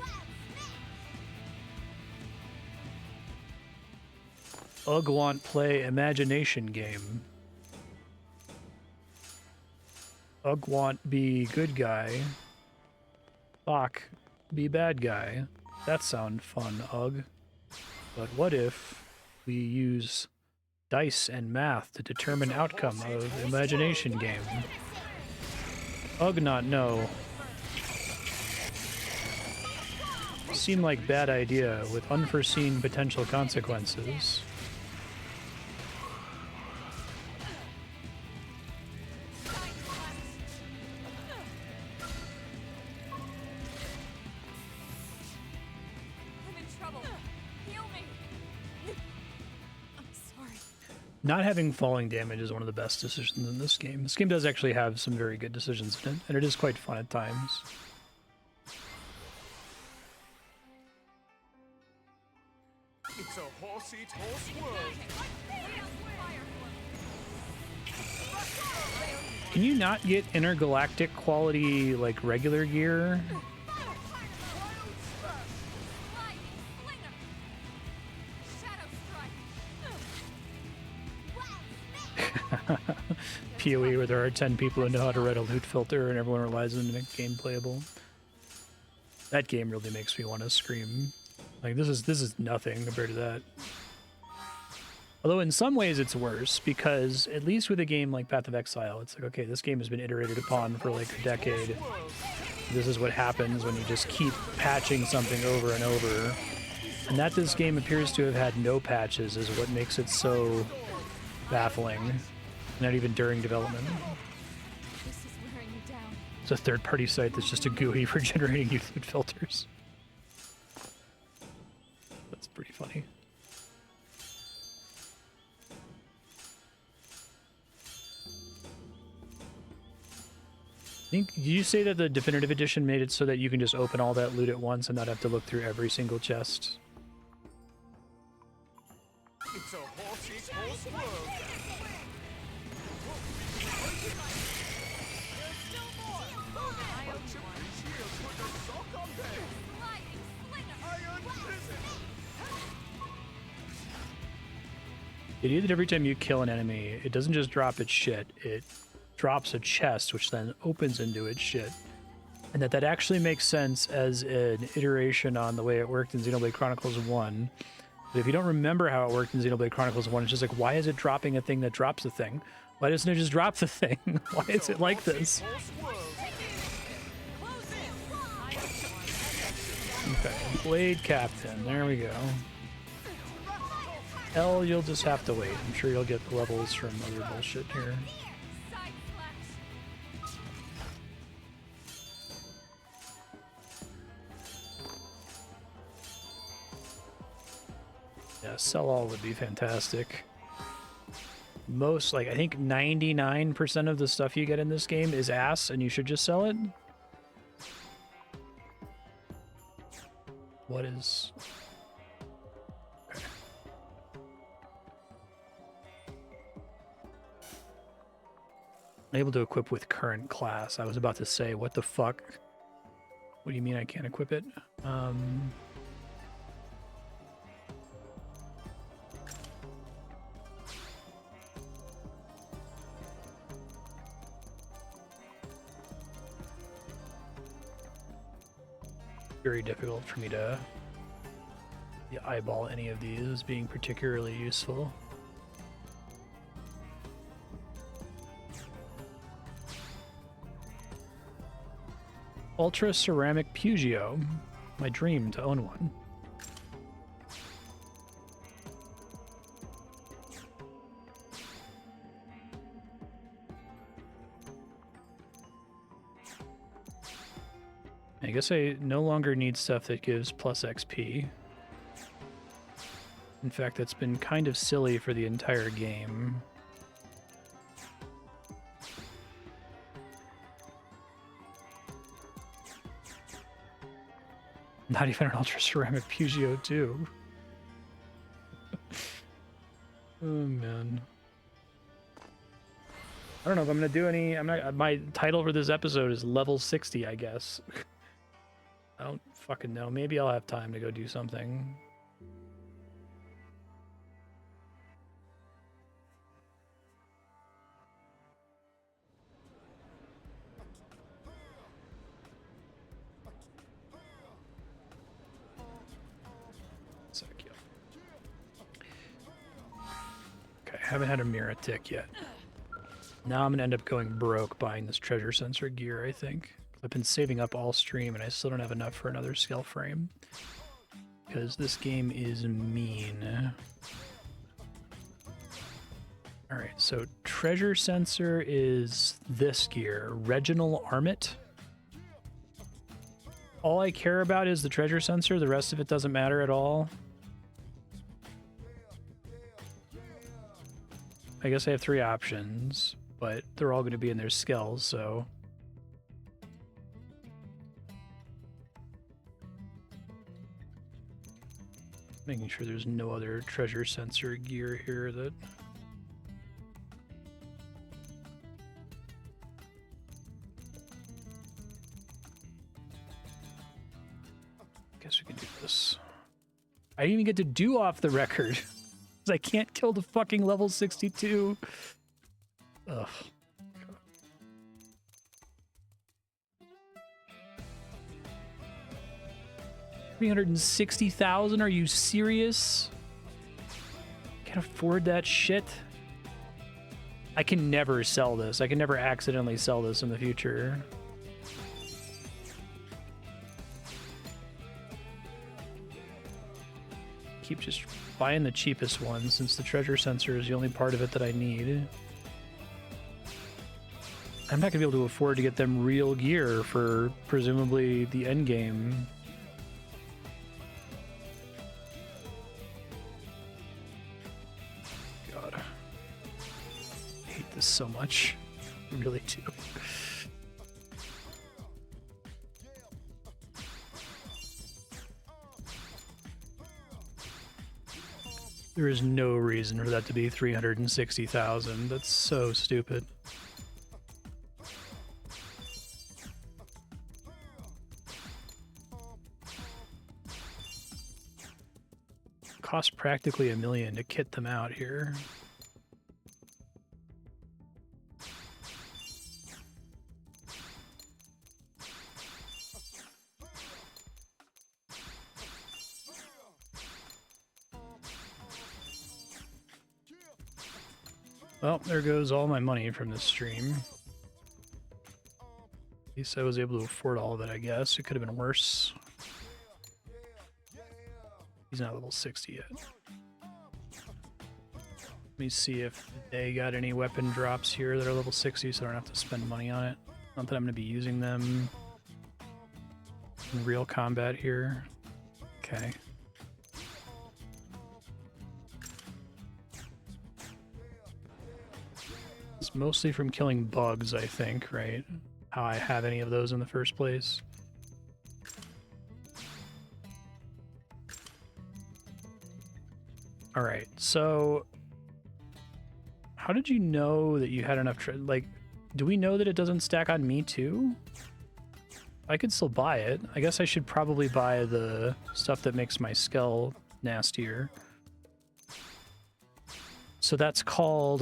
Speaker 1: Ugh want play imagination game. Ugh want be good guy. Fuck be bad guy. That sound fun, Ugh. But what if we use dice and math to determine outcome of imagination game? Ugh not no. Seem like bad idea with unforeseen potential consequences. Not having falling damage is one of the best decisions in this game. This game does actually have some very good decisions in it, and it is quite fun at times.
Speaker 5: It's a horse-eat horse world.
Speaker 1: Can you not get intergalactic quality, like, regular gear? PoE where there are 10 people who know how to write a loot filter and everyone relies on it to make the game playable. That game really makes me want to scream. Like, this is nothing compared to that. Although in some ways it's worse, because at least with a game like Path of Exile, it's like, okay, this game has been iterated upon for like a decade. This is what happens when you just keep patching something over and over. And that this game appears to have had no patches is what makes it so baffling. Not even during development.
Speaker 2: This is wearing you down.
Speaker 1: It's a third-party site that's just a GUI for generating new loot filters. That's pretty funny. Did you say that the definitive edition made it so that you can just open all that loot at once and not have to look through every single chest?
Speaker 5: It's a horse-eat horse world.
Speaker 1: The idea that every time you kill an enemy, it doesn't just drop its shit, it drops a chest, which then opens into its shit. And that actually makes sense as an iteration on the way it worked in Xenoblade Chronicles 1. But if you don't remember how it worked in Xenoblade Chronicles 1, it's just like, why is it dropping a thing that drops a thing? Why doesn't it just drop the thing? Why is it like this? Okay, Blade Captain, there we go. L, you'll just have to wait. I'm sure you'll get the levels from other bullshit here. Yeah, sell all would be fantastic. Most, like, I think 99% of the stuff you get in this game is ass, and you should just sell it. What is... Okay. Able to equip with current class. I was about to say, what the fuck? What do you mean I can't equip it? Very difficult for me to eyeball any of these as being particularly useful. Ultra Ceramic Pugio. My dream to own one. I guess I no longer need stuff that gives plus XP. In fact, that's been kind of silly for the entire game. Not even an Ultra Ceramic Pugio 2. Oh man. I don't know if I'm gonna do any. I'm not. My title for this episode is level 60, I guess. I don't fucking know. Maybe I'll have time to go do something. Okay, I haven't had a mirror tick yet. Now I'm gonna end up going broke buying this treasure sensor gear, I think. I've been saving up all stream and I still don't have enough for another scale frame. Because this game is mean. Alright, so treasure sensor is this gear, Reginal Armit. All I care about is the treasure sensor, the rest of it doesn't matter at all. I guess I have 3 options, but they're all going to be in their skills, so... Making sure there's no other treasure sensor gear here that... Guess we can do this. I didn't even get to do off the record. Because I can't kill the fucking level 62. Ugh. 360,000? Are you serious? Can't afford that shit. I can never sell this. I can never accidentally sell this in the future. Keep just buying the cheapest one since the treasure sensor is the only part of it that I need. I'm not gonna be able to afford to get them real gear for presumably the end game. This so much. I really do. There is no reason for that to be 360,000. That's so stupid. Costs practically $1 million to kit them out here. Well, there goes all my money from this stream. At least I was able to afford all of it, I guess. It could have been worse. He's not level 60 yet. Let me see if they got any weapon drops here that are level 60 so I don't have to spend money on it. Not that I'm going to be using them in real combat here. Okay. It's mostly from killing bugs, I think, right? How I have any of those in the first place. All right, so how did you know that you had enough? Like, do we know that it doesn't stack on me too? I could still buy it. I guess I should probably buy the stuff that makes my skull nastier. So that's called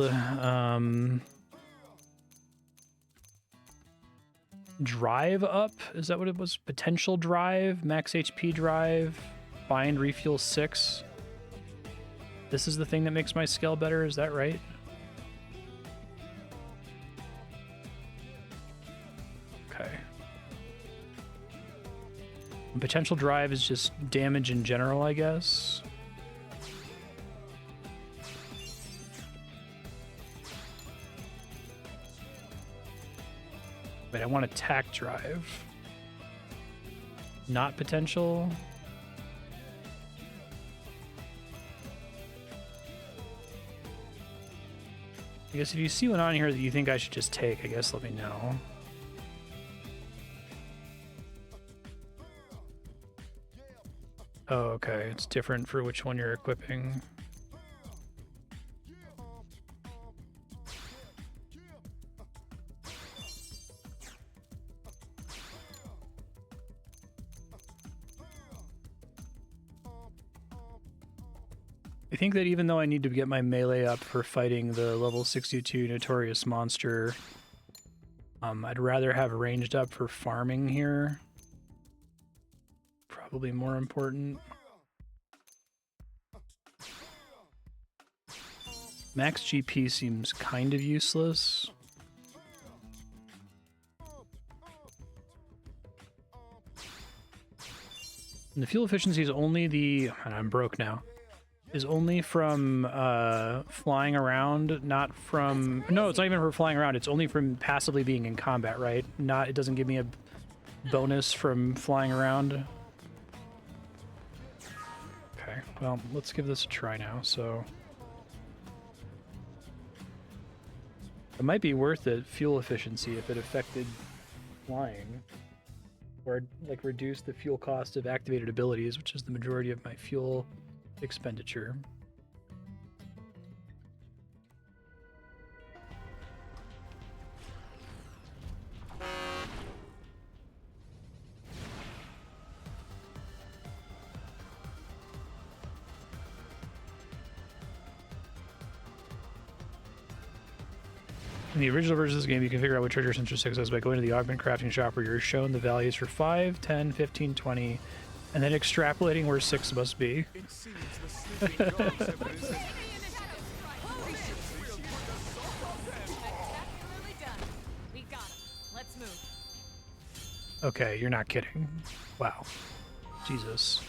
Speaker 1: drive up. Is that what it was? Potential drive, max HP drive, bind refuel 6. This is the thing that makes my skull better. Is that right? Okay. Potential drive is just damage in general, I guess. Wait, I want attack drive. Not potential. I guess if you see one on here that you think I should just take, I guess let me know. Oh, okay. It's different for which one you're equipping. I think that even though I need to get my melee up for fighting the level 62 notorious monster, I'd rather have ranged up for farming here. Probably more important. Max GP seems kind of useless. And the fuel efficiency is only the... I'm broke now. Is only from flying around, not from... No, it's not even for flying around. It's only from passively being in combat, right? Not. It doesn't give me a bonus from flying around. Okay, well, let's give this a try now. So it might be worth it, fuel efficiency, if it affected flying. Or, like, reduce the fuel cost of activated abilities, which is the majority of my fuel expenditure. In the original version of this game, you can figure out what treasure Center 6 is by going to the augment crafting shop where you're shown the values for 5, 10, 15, 20, and then extrapolating where 6 must be.
Speaker 5: It seems the sleeping dogs have risen.
Speaker 2: Spectacularly done. We got him. Let's move.
Speaker 1: Okay, you're not kidding. Wow. Jesus.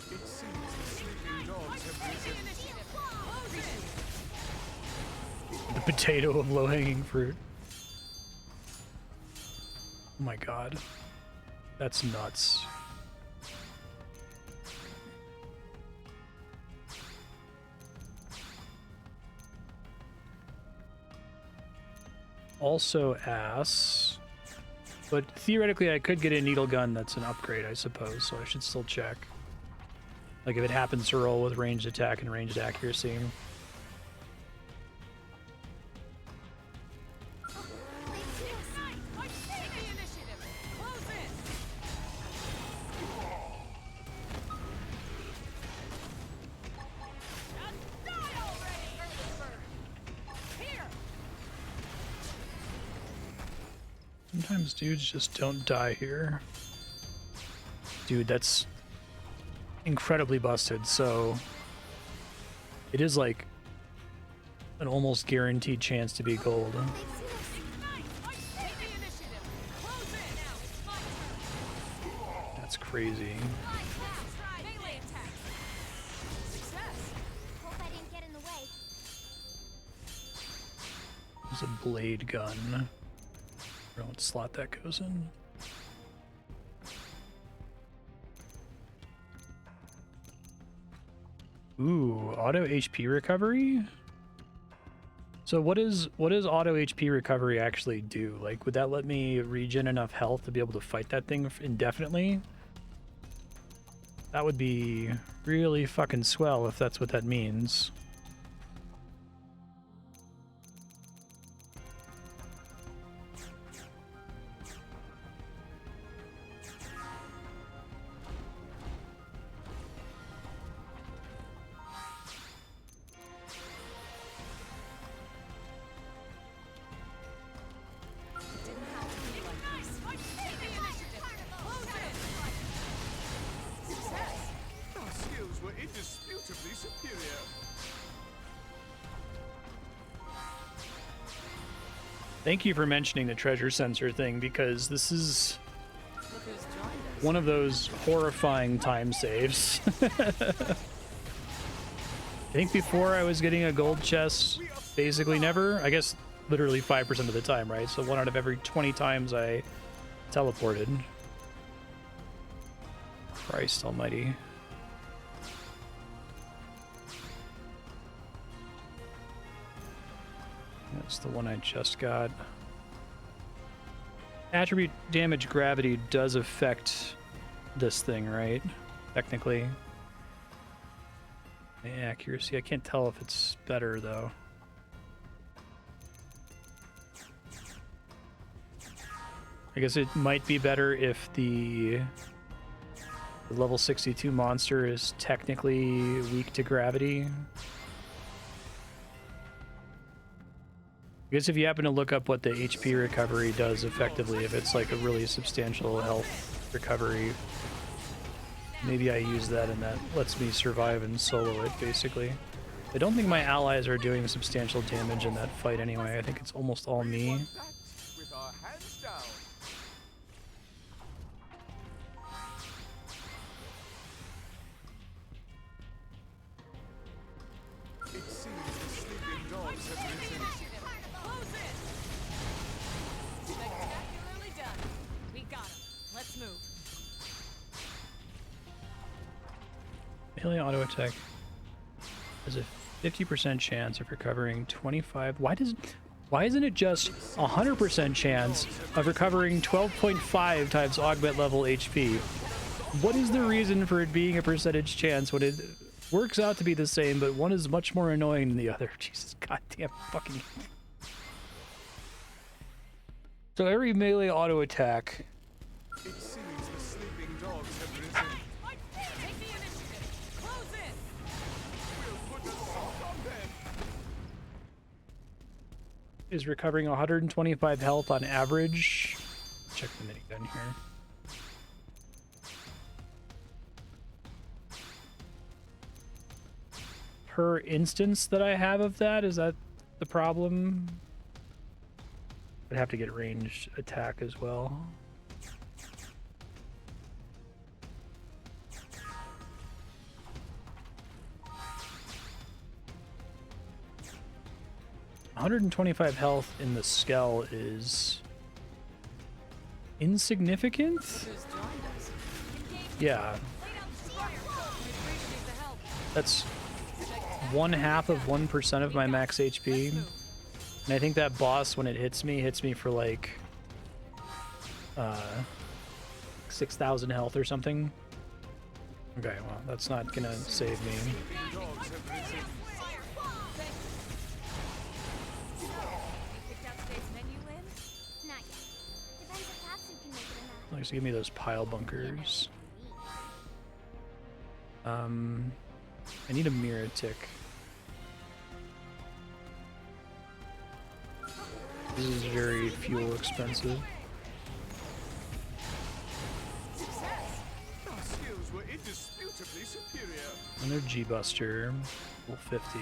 Speaker 5: It seems the sleeping dogs have risen.
Speaker 1: The potato of low-hanging fruit. Oh my god. That's nuts. Also ass. But theoretically I could get a needle gun that's an upgrade, I suppose, so I should still check. Like if it happens to roll with ranged attack and ranged accuracy. Sometimes dudes just don't die here. Dude, that's incredibly busted, so it is like an almost guaranteed chance to be gold. That's crazy.
Speaker 3: Hope I didn't get in the way.
Speaker 1: There's a blade gun. I don't know what slot that goes in. Ooh, auto HP recovery? So what does auto HP recovery actually do? Like, would that let me regen enough health to be able to fight that thing indefinitely? That would be really fucking swell if that's what that means.
Speaker 5: Our skills were indisputably superior.
Speaker 1: Thank you for mentioning the treasure sensor thing, because this is one of those horrifying time saves. I think before I was getting a gold chest basically never. I guess literally 5% of the time, right? So 1 out of every 20 times I teleported. Christ almighty. That's the one I just got. Attribute damage gravity does affect this thing, right? Technically. The accuracy, I can't tell if it's better though. I guess it might be better if the level 62 monster is technically weak to gravity. I guess if you happen to look up what the HP recovery does effectively, if it's like a really substantial health recovery, maybe I use that and that lets me survive and solo it, basically. I don't think my allies are doing substantial damage in that fight anyway. I think it's almost all me.
Speaker 5: With our hands down. It seems the sleeping dogs have risen.
Speaker 2: Close it! Spectacularly done. We got him. Let's move.
Speaker 1: Melee auto attack has a 50% chance of recovering 25. Why isn't it just 100% chance of recovering 12.5 times augment level HP? What is the reason for it being a percentage chance when it works out to be the same, but one is much more annoying than the other? Jesus goddamn fucking. So every melee auto attack.
Speaker 5: It seems the sleeping dogs have risen.
Speaker 2: Take the initiative. Close it!
Speaker 5: We'll put a stop on them.
Speaker 1: Is recovering 125 health on average. Check the minigun here. Per instance that I have of that, is that the problem? I'd have to get ranged attack as well. $125 health in the skull is insignificant? Yeah, that's 1/2 of 1% of my max HP. And I think that boss, when it hits me for like 6,000 health or something. Okay, well, that's not gonna save me.
Speaker 5: Dogs have risen.
Speaker 2: Picked out today's menu, Lynn?
Speaker 3: Not yet. Depends if Tatsu can make it enough.
Speaker 1: Let's give me those pile bunkers. I need a mirror tick. This is very fuel expensive.
Speaker 5: Our skills were indisputably superior.
Speaker 1: Another G-Buster, level 50.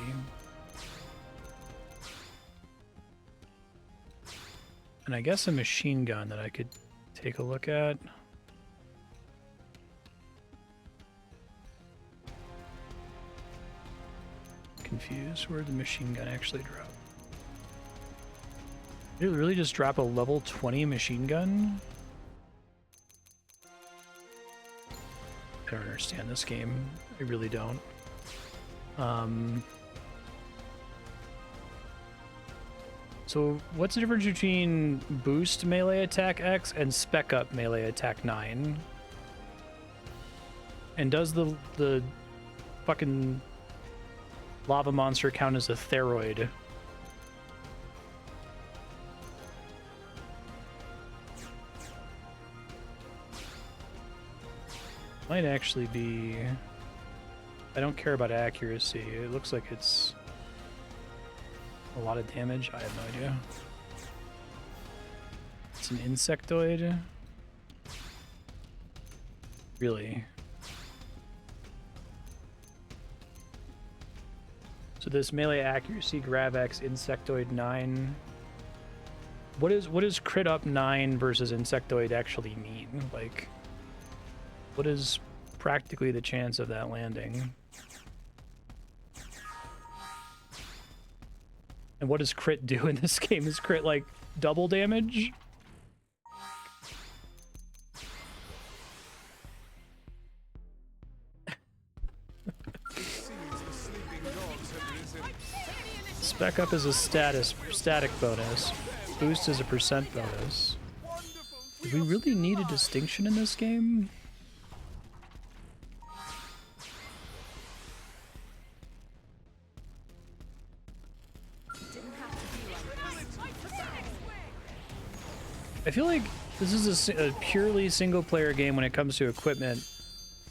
Speaker 1: And I guess a machine gun that I could take a look at. Confused. Where'd the machine gun actually drop? Did it really just drop a level 20 machine gun? I don't understand this game. I really don't. So what's the difference between boost melee attack X and spec up melee attack 9? And does the fucking lava monster count as a theroid? Might actually be... I don't care about accuracy. It looks like it's a lot of damage. I have no idea. It's an insectoid? Really? So this melee accuracy Gravex Insectoid 9. What does crit up 9 versus Insectoid actually mean? Like, what is practically the chance of that landing? And what does crit do in this game? Is crit like double damage? Spec up is a static bonus. Boost is a percent bonus. Do we really need a distinction in this game? I feel like this is a purely single-player game when it comes to equipment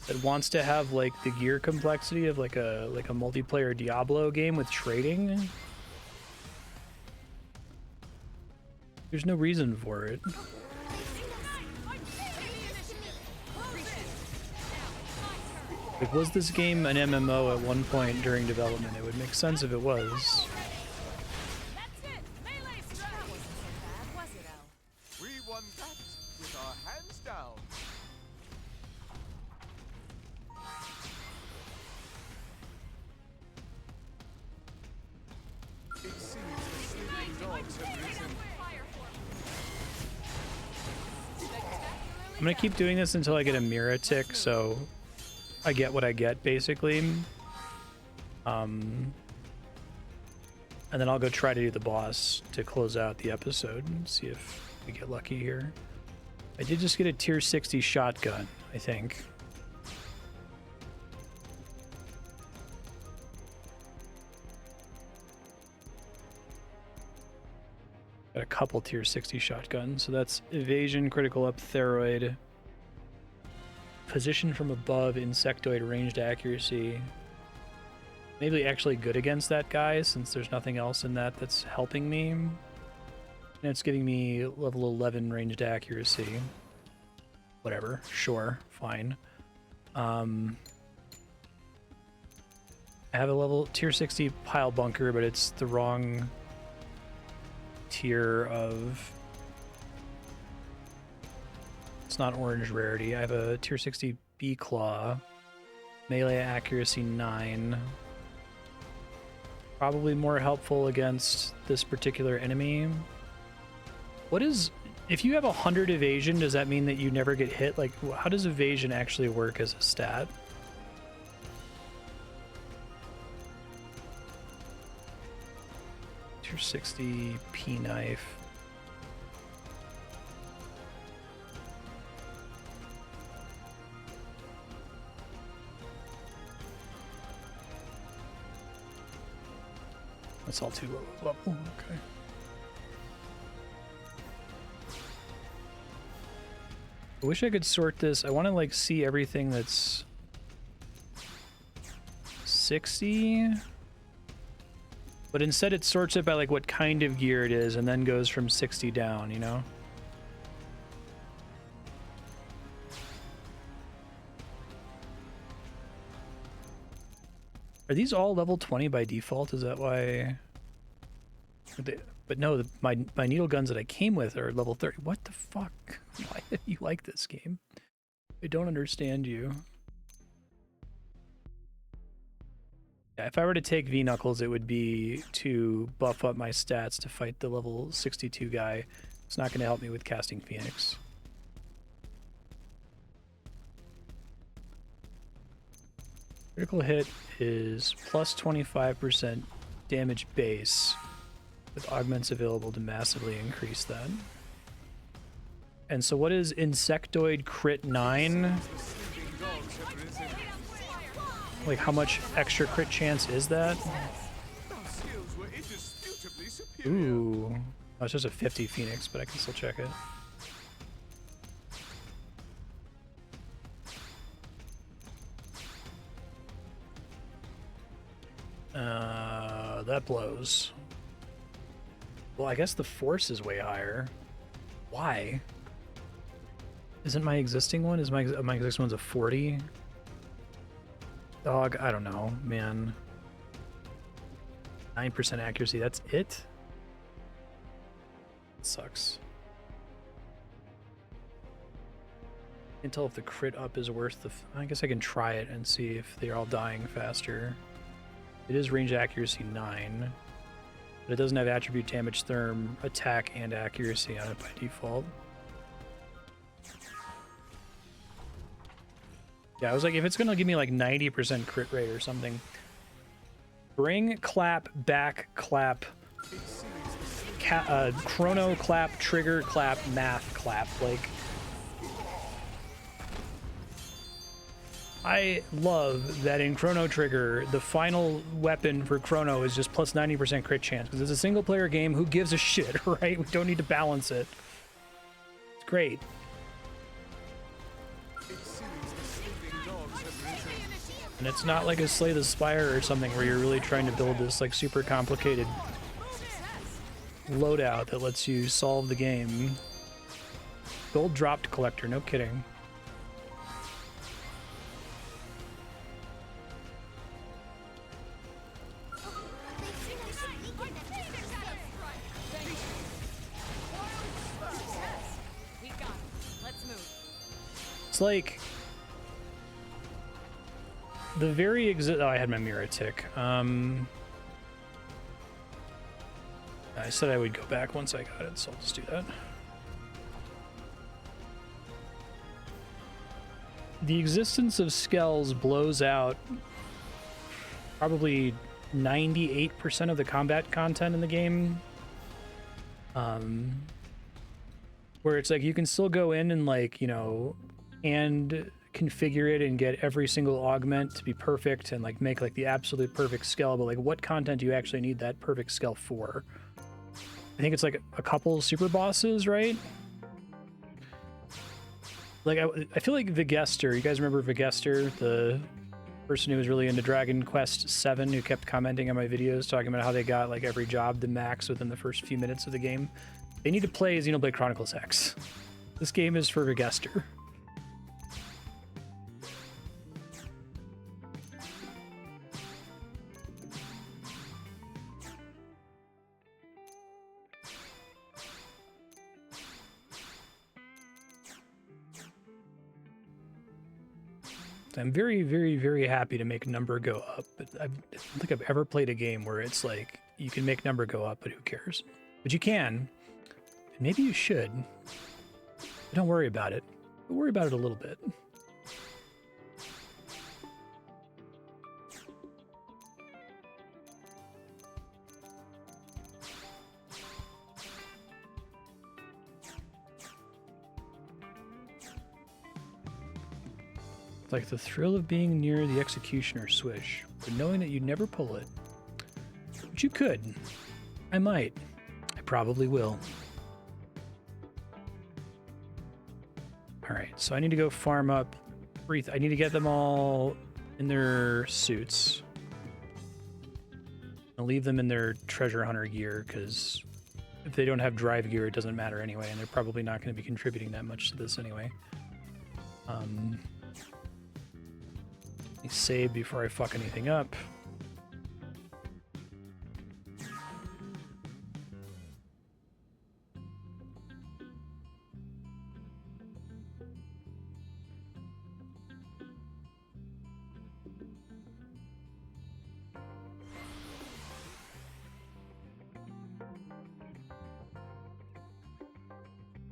Speaker 1: that wants to have like the gear complexity of like a multiplayer Diablo game with trading. There's no reason for it. Like, was this game an MMO at one point during development? It would make sense if it was.
Speaker 5: We won that with our hands down. It seems the sleeping dogs have risen.
Speaker 1: I'm gonna keep doing this until I get a Mira tick, so I get what I get, basically. And then I'll go try to do the boss to close out the episode and see if we get lucky here. I did just get a tier 60 shotgun, I think. Got a couple tier 60 shotguns, so that's evasion, critical up, theroid, position from above, insectoid, ranged accuracy. Maybe actually good against that guy since there's nothing else in that that's helping me. And it's giving me level 11 ranged accuracy. Whatever, sure, fine. I have a level tier 60 pile bunker, but it's the wrong tier of... It's not orange rarity. I have a tier 60 B claw, melee accuracy 9. Probably more helpful against this particular enemy. What is... If you have 100 evasion, does that mean that you never get hit? Like, how does evasion actually work as a stat? Tier 60 P knife. That's all too low level. Okay. I wish I could sort this. I want to like see everything that's 60, but instead it sorts it by like what kind of gear it is and then goes from 60 down, you know? Are these all level 20 by default? Is that why? But no, my needle guns that I came with are level 30. What the fuck? Why do you like this game? I don't understand you. Yeah, if I were to take V-Knuckles, it would be to buff up my stats to fight the level 62 guy. It's not going to help me with casting Phoenix. Critical hit is plus 25% damage base. with augments available to massively increase that. And so what is Insectoid Crit 9?
Speaker 5: The sleeping dogs have risen.
Speaker 1: Like how much extra crit chance is that?
Speaker 5: Our skills were indisputably superior.
Speaker 1: Ooh. Oh, it's just a 50 Phoenix, but I can still check it. That blows. Well, I guess the force is way higher. Why? Isn't my existing one? Is my existing one's a 40? Dog, I don't know, man. 9% accuracy, that's it? Sucks. Can't tell if the crit up is worth the... I guess I can try it and see if they're all dying faster. It is range accuracy 9, but it doesn't have attribute damage, therm, attack, and accuracy on it by default. Yeah, I was like, if it's gonna give me like 90% crit rate or something, bring clap, back clap, chrono clap, trigger clap, math clap. Like, I love that in Chrono Trigger, the final weapon for Chrono is just plus 90% crit chance, because it's a single player game. Who gives a shit, right? We don't need to balance it. It's great. And it's not like a Slay the Spire or something where you're really trying to build this like super complicated loadout that lets you solve the game. Gold dropped collector, no kidding. It's like the very oh, I had my mirror tick. I said I would go back once I got it, so I'll just do that. The existence of Skells blows out probably 98% of the combat content in the game. Where it's like you can still go in and like, you know, and configure it and get every single augment to be perfect and like make like the absolute perfect Skell, but like what content do you actually need that perfect Skell for? I think it's like a couple super bosses, right? Like I feel like Vigester, you guys remember Vigester, the person who was really into Dragon Quest VII, who kept commenting on my videos talking about how they got like every job to max within the first few minutes of the game. They need to play Xenoblade Chronicles X. This game is for Vigester. I'm very, very, very happy to make number go up, but I don't think I've ever played a game where it's like, you can make number go up, but who cares? But you can, and maybe you should. But don't worry about it. But worry about it a little bit. Like the thrill of being near the executioner swish, but knowing that you'd never pull it. But you could. I might. I probably will. Alright, so I need to go farm up. I need to get them all in their suits. I'll leave them in their treasure hunter gear, because if they don't have drive gear, it doesn't matter anyway, and they're probably not going to be contributing that much to this anyway. Save before I fuck anything up.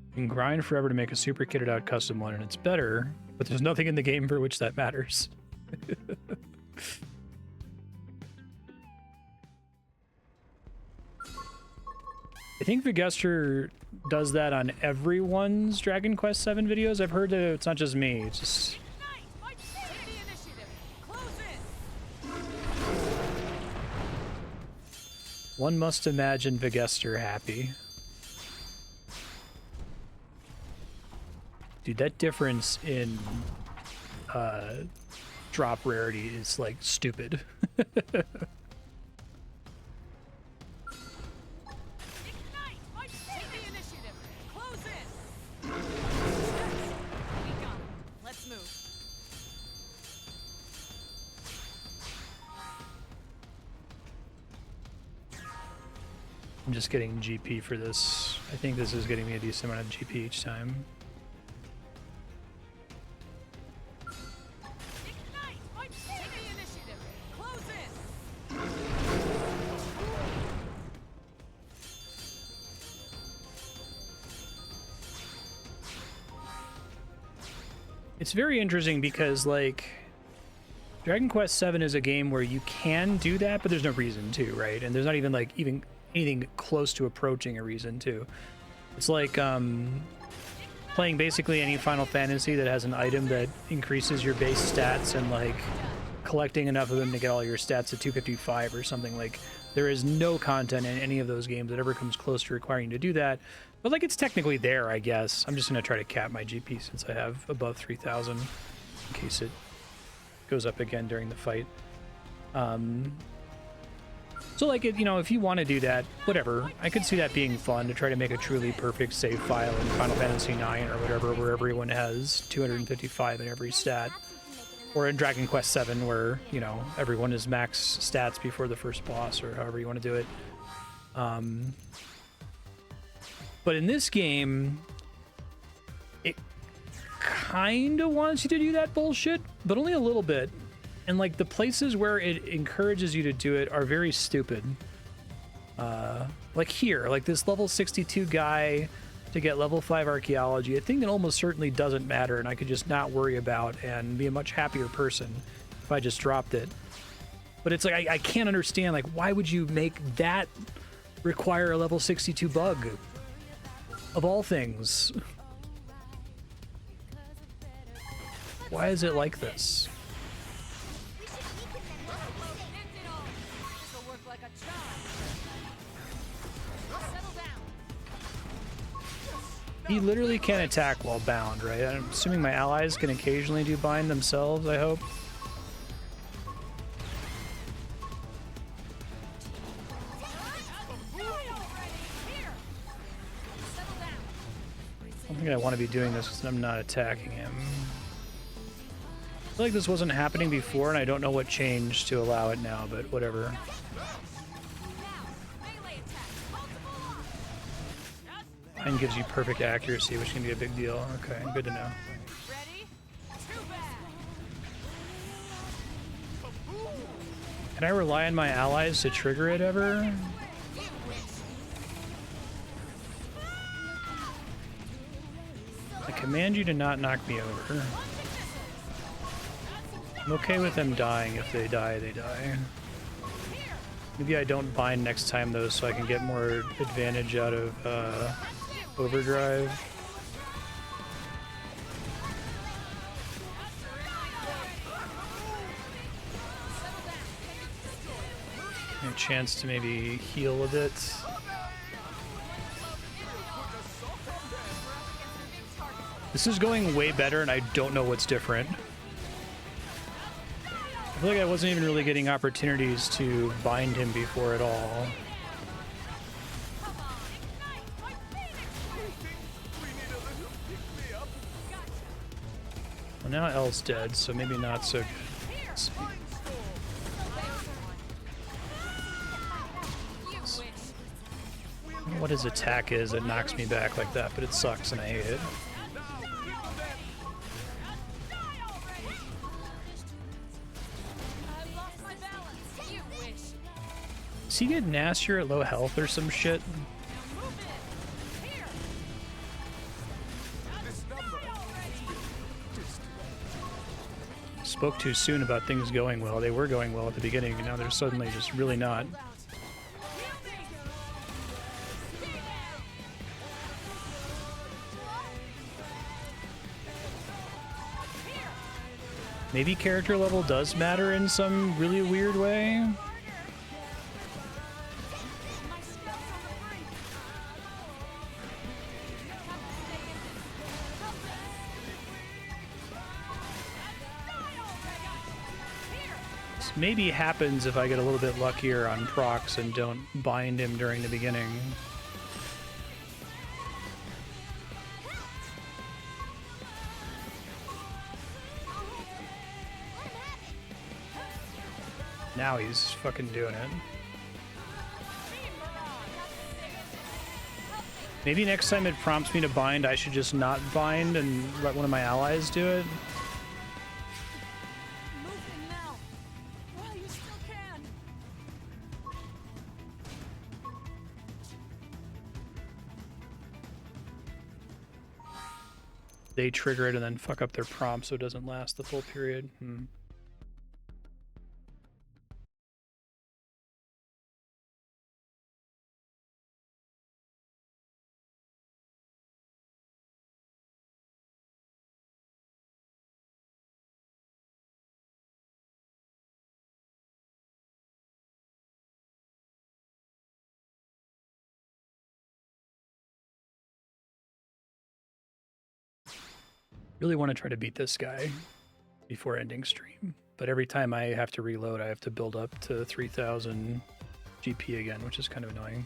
Speaker 1: You can grind forever to make a super kitted out custom one, and it's better, but there's nothing in the game for which that matters. I think Vigester does that on everyone's Dragon Quest VII videos. I've heard that it's not just me. It's just
Speaker 2: Ignite! Take the initiative. Close in.
Speaker 1: one must imagine Vigester happy. Dude, that difference in drop rarity is like stupid.
Speaker 2: Ignite! Take the initiative. Close in. We got it. Let's move.
Speaker 1: I'm just getting GP for this. I think this is getting me a decent amount of GP each time.
Speaker 2: Ignite! Take the initiative. Close in.
Speaker 1: It's very interesting because, like, Dragon Quest VII is a game where you can do that, but there's no reason to, right? And there's not even, like, even anything close to approaching a reason to. It's like, playing basically any Final Fantasy that has an item that increases your base stats and, like, collecting enough of them to get all your stats to 255 or something. Like, there is no content in any of those games that ever comes close to requiring you to do that. But, like, it's technically there, I guess. I'm just going to try to cap my GP since I have above 3,000 in case it goes up again during the fight. So, like, you know, if you want to do that, whatever. I could see that being fun to try to make a truly perfect save file in Final Fantasy IX or whatever, where everyone has 255 in every stat. Or in Dragon Quest VII, where, you know, everyone is max stats before the first boss, or however you want to do it. But in this game, it kind of wants you to do that bullshit, but only a little bit. And, like, the places where it encourages you to do it are very stupid. Like here, like this level 62 guy to get level 5 archaeology, a thing that almost certainly doesn't matter and I could just not worry about and be a much happier person if I just dropped it. But it's like, I can't understand, like, why would you make that require a level 62 bug? Of all things. Why is it like this?
Speaker 2: This'll work like a charm. Settle down.
Speaker 1: He literally can't attack while bound, right? I'm assuming my allies can occasionally do bind themselves, I hope. I don't think I want to be doing this because I'm not attacking him. I feel like this wasn't happening before and I don't know what changed to allow it now, but whatever. Bind gives you perfect accuracy, which can be a big deal. Okay, good to know.
Speaker 2: Ready? Too bad.
Speaker 1: Can I rely on my allies to trigger it ever? I command you to not knock me over. I'm okay with them dying. If they die, they die. Maybe I don't bind next time, though, so I can get more advantage out of overdrive. A chance to maybe heal a bit. This is going way better, and I don't know what's different. I feel like I wasn't even really getting opportunities to bind him before at all. Well, now Elle's dead, so maybe not so good. Let's see. I don't know what his attack is that knocks me back like that, but it sucks and I hate it. Does he get nastier at low health or some shit? Spoke too soon about things going well. They were going well at the beginning, and now they're suddenly just really not. Maybe character level does matter in some really weird way.
Speaker 2: My scouts on the brink. Have to stay in this. Help us. Here.
Speaker 1: This maybe happens if I get a little bit luckier on procs and don't bind him during the beginning. Now he's fucking doing it. Maybe next time it prompts me to bind, I should just not bind and let one of my allies do it.
Speaker 2: Move in now. While you still can.
Speaker 1: They trigger it and then fuck up their prompt so it doesn't last the full period. Really want to try to beat this guy before ending stream, but every time I have to reload, I have to build up to 3000 GP again, which is kind of annoying.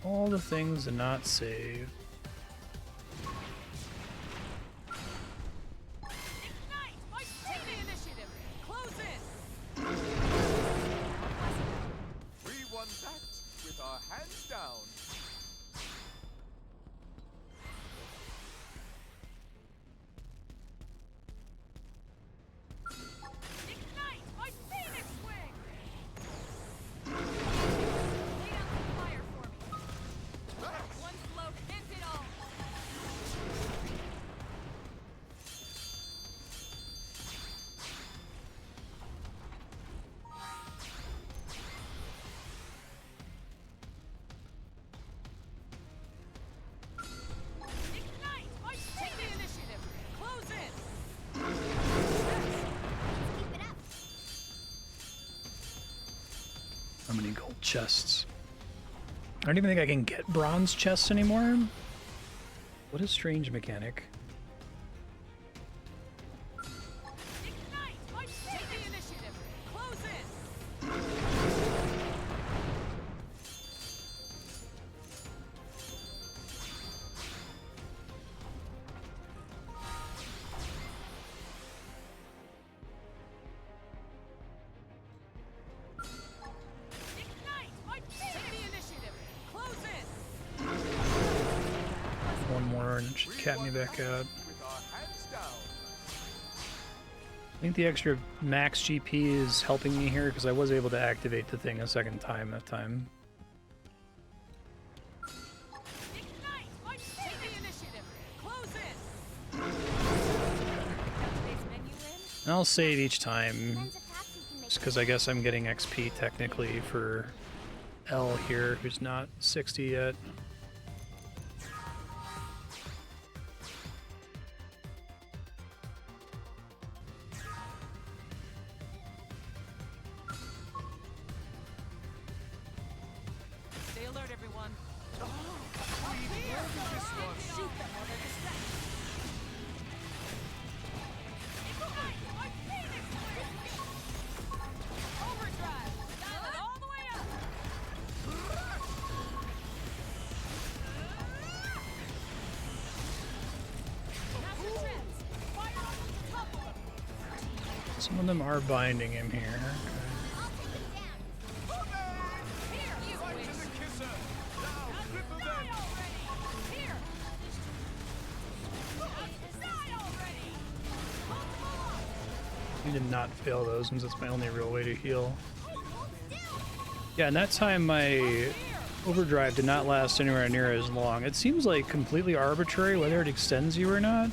Speaker 1: All the things to not save.
Speaker 2: Ignite! Take the initiative! Close in!
Speaker 5: We won that with our hands down.
Speaker 2: Ignite! My phoenix wing! Lay down some fire for me. One blow ends it all. Ignite! Take the initiative! Close in!
Speaker 3: Keep it up.
Speaker 1: How many gold chests? I don't even think I can get bronze chests anymore. What a strange mechanic.
Speaker 2: Ignite! Take the initiative! Close in! Ignite! Take the initiative! Close in!
Speaker 1: One more and it should cap me back out.
Speaker 5: With our hands down.
Speaker 1: I think the extra max GP is helping me here because I was able to activate the thing a second time that time.
Speaker 2: Ignite! Take the initiative! Close in! Today's menu in?
Speaker 1: And I'll save each time
Speaker 3: Depends if perhaps you can make
Speaker 1: just because I guess I'm getting XP technically for L here, who's not 60 yet.
Speaker 2: Stay alert, everyone.
Speaker 5: This one.
Speaker 2: Shoot them while they're distracted. Ignite! My phoenix wing! Overdrive! Dial it all the way up! Master Trends! Fire on the top of them!
Speaker 1: Some of them are binding him here.
Speaker 3: I'll take it down.
Speaker 2: Here, you
Speaker 5: Right to
Speaker 2: witch!
Speaker 5: the kisser. Now, cripple
Speaker 2: Die
Speaker 5: them.
Speaker 2: already! Here! Die already! Multiple off!
Speaker 1: I did not fail those since that's my only real way to heal. Yeah, and that time my Overdrive did not last anywhere near as long. It seems like completely arbitrary whether it extends you or not.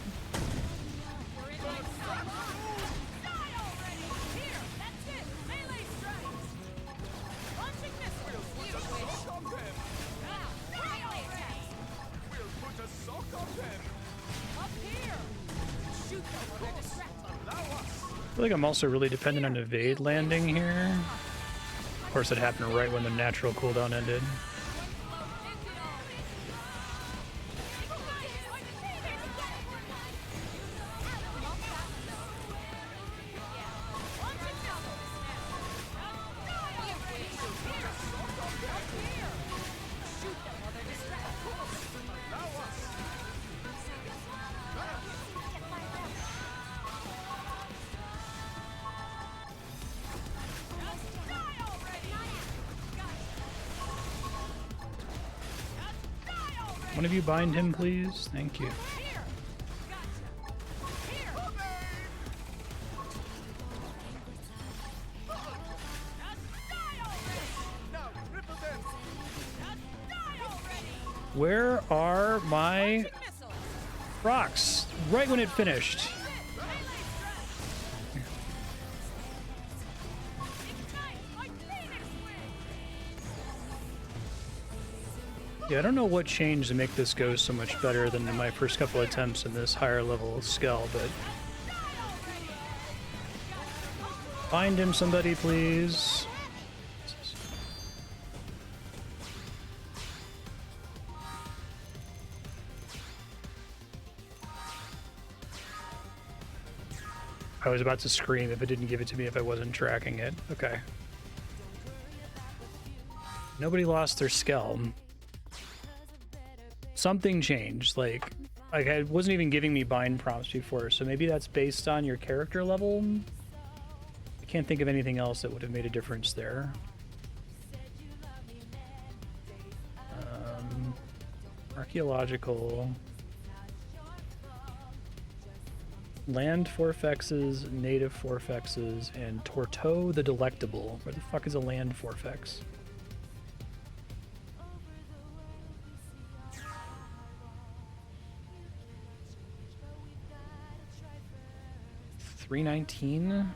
Speaker 2: You're in my sight. Die already. Here, that's it. Melee strikes. Launching missiles. You wish.
Speaker 5: Sock on them!
Speaker 2: Now, melee attacks.
Speaker 5: We'll put a sock on them!
Speaker 2: Up here. Shoot them while they're distracted.
Speaker 5: Allow us!
Speaker 1: I feel like I'm also really dependent on evade landing here. Of course, it happened right when the natural cooldown ended. One of you bind him, please. Thank you.
Speaker 5: Now, cripple them!
Speaker 1: Where are my
Speaker 2: Missiles.
Speaker 1: rocks? Right when it finished. Yeah, I don't know what changed to make this go so much better than in my first couple attempts in this higher level skull, but... Find him, somebody, please. I was about to scream if it didn't give it to me if I wasn't tracking it. Okay. Nobody lost their skull. Something changed, like it wasn't even giving me bind prompts before, so maybe that's based on your character level. I can't think of anything else that would have made a difference there. Archaeological. Land Forfexes, Native Forfexes, and Torteau the Delectable. Where the fuck is a land Forfex? $319?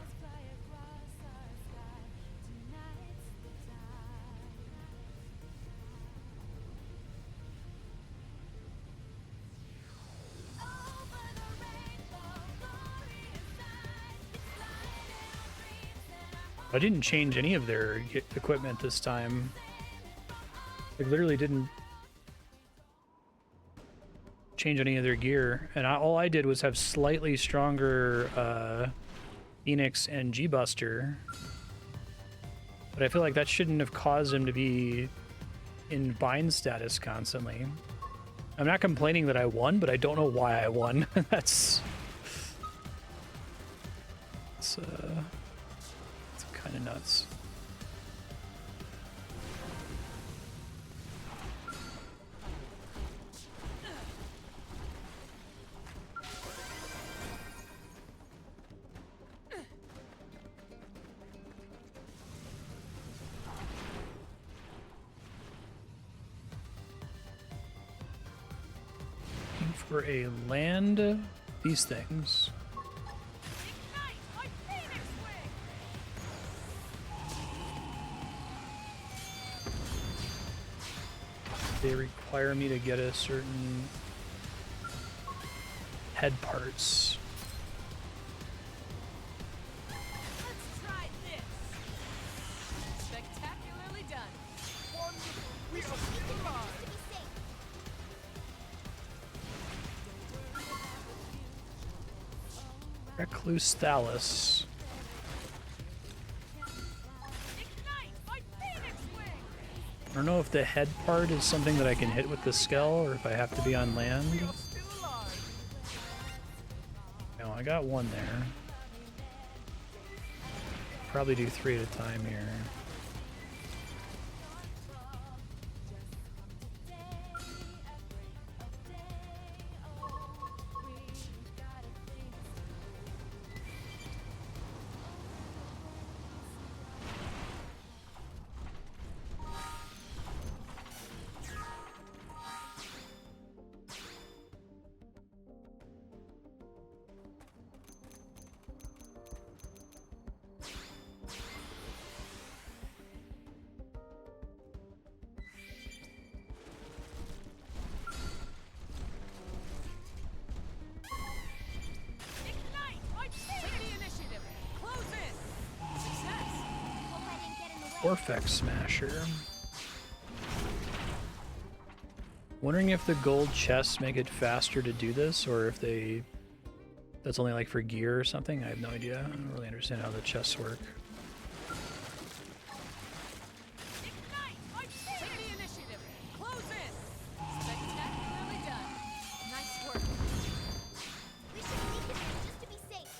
Speaker 1: I didn't change any of their equipment this time. I literally didn't change any of their gear, and all I did was have slightly stronger Phoenix and G-Buster, but I feel like that shouldn't have caused him to be in bind status constantly. I'm not complaining that I won, but I don't know why I won. That's kind of nuts. For a land, these things. They require me to get a certain head parts.
Speaker 2: Let's try this. Spectacularly done.
Speaker 5: Wonderful! We are still alive!
Speaker 1: Recluse Thalus.
Speaker 2: Ignite my Phoenix wing.
Speaker 1: I don't know if the head part is something that I can hit with the skull or if I have to be on land.
Speaker 5: We are still alive!
Speaker 1: No, I got one there. Probably do 3 at a time here. Orphex Smasher. Wondering if the gold chests make it faster to do this, or if that's only like for gear or something. I have no idea. I don't really understand how the chests work.
Speaker 2: Take the initiative. Close in. Spectacularly done. Nice work.
Speaker 3: We should leave it there just to be safe.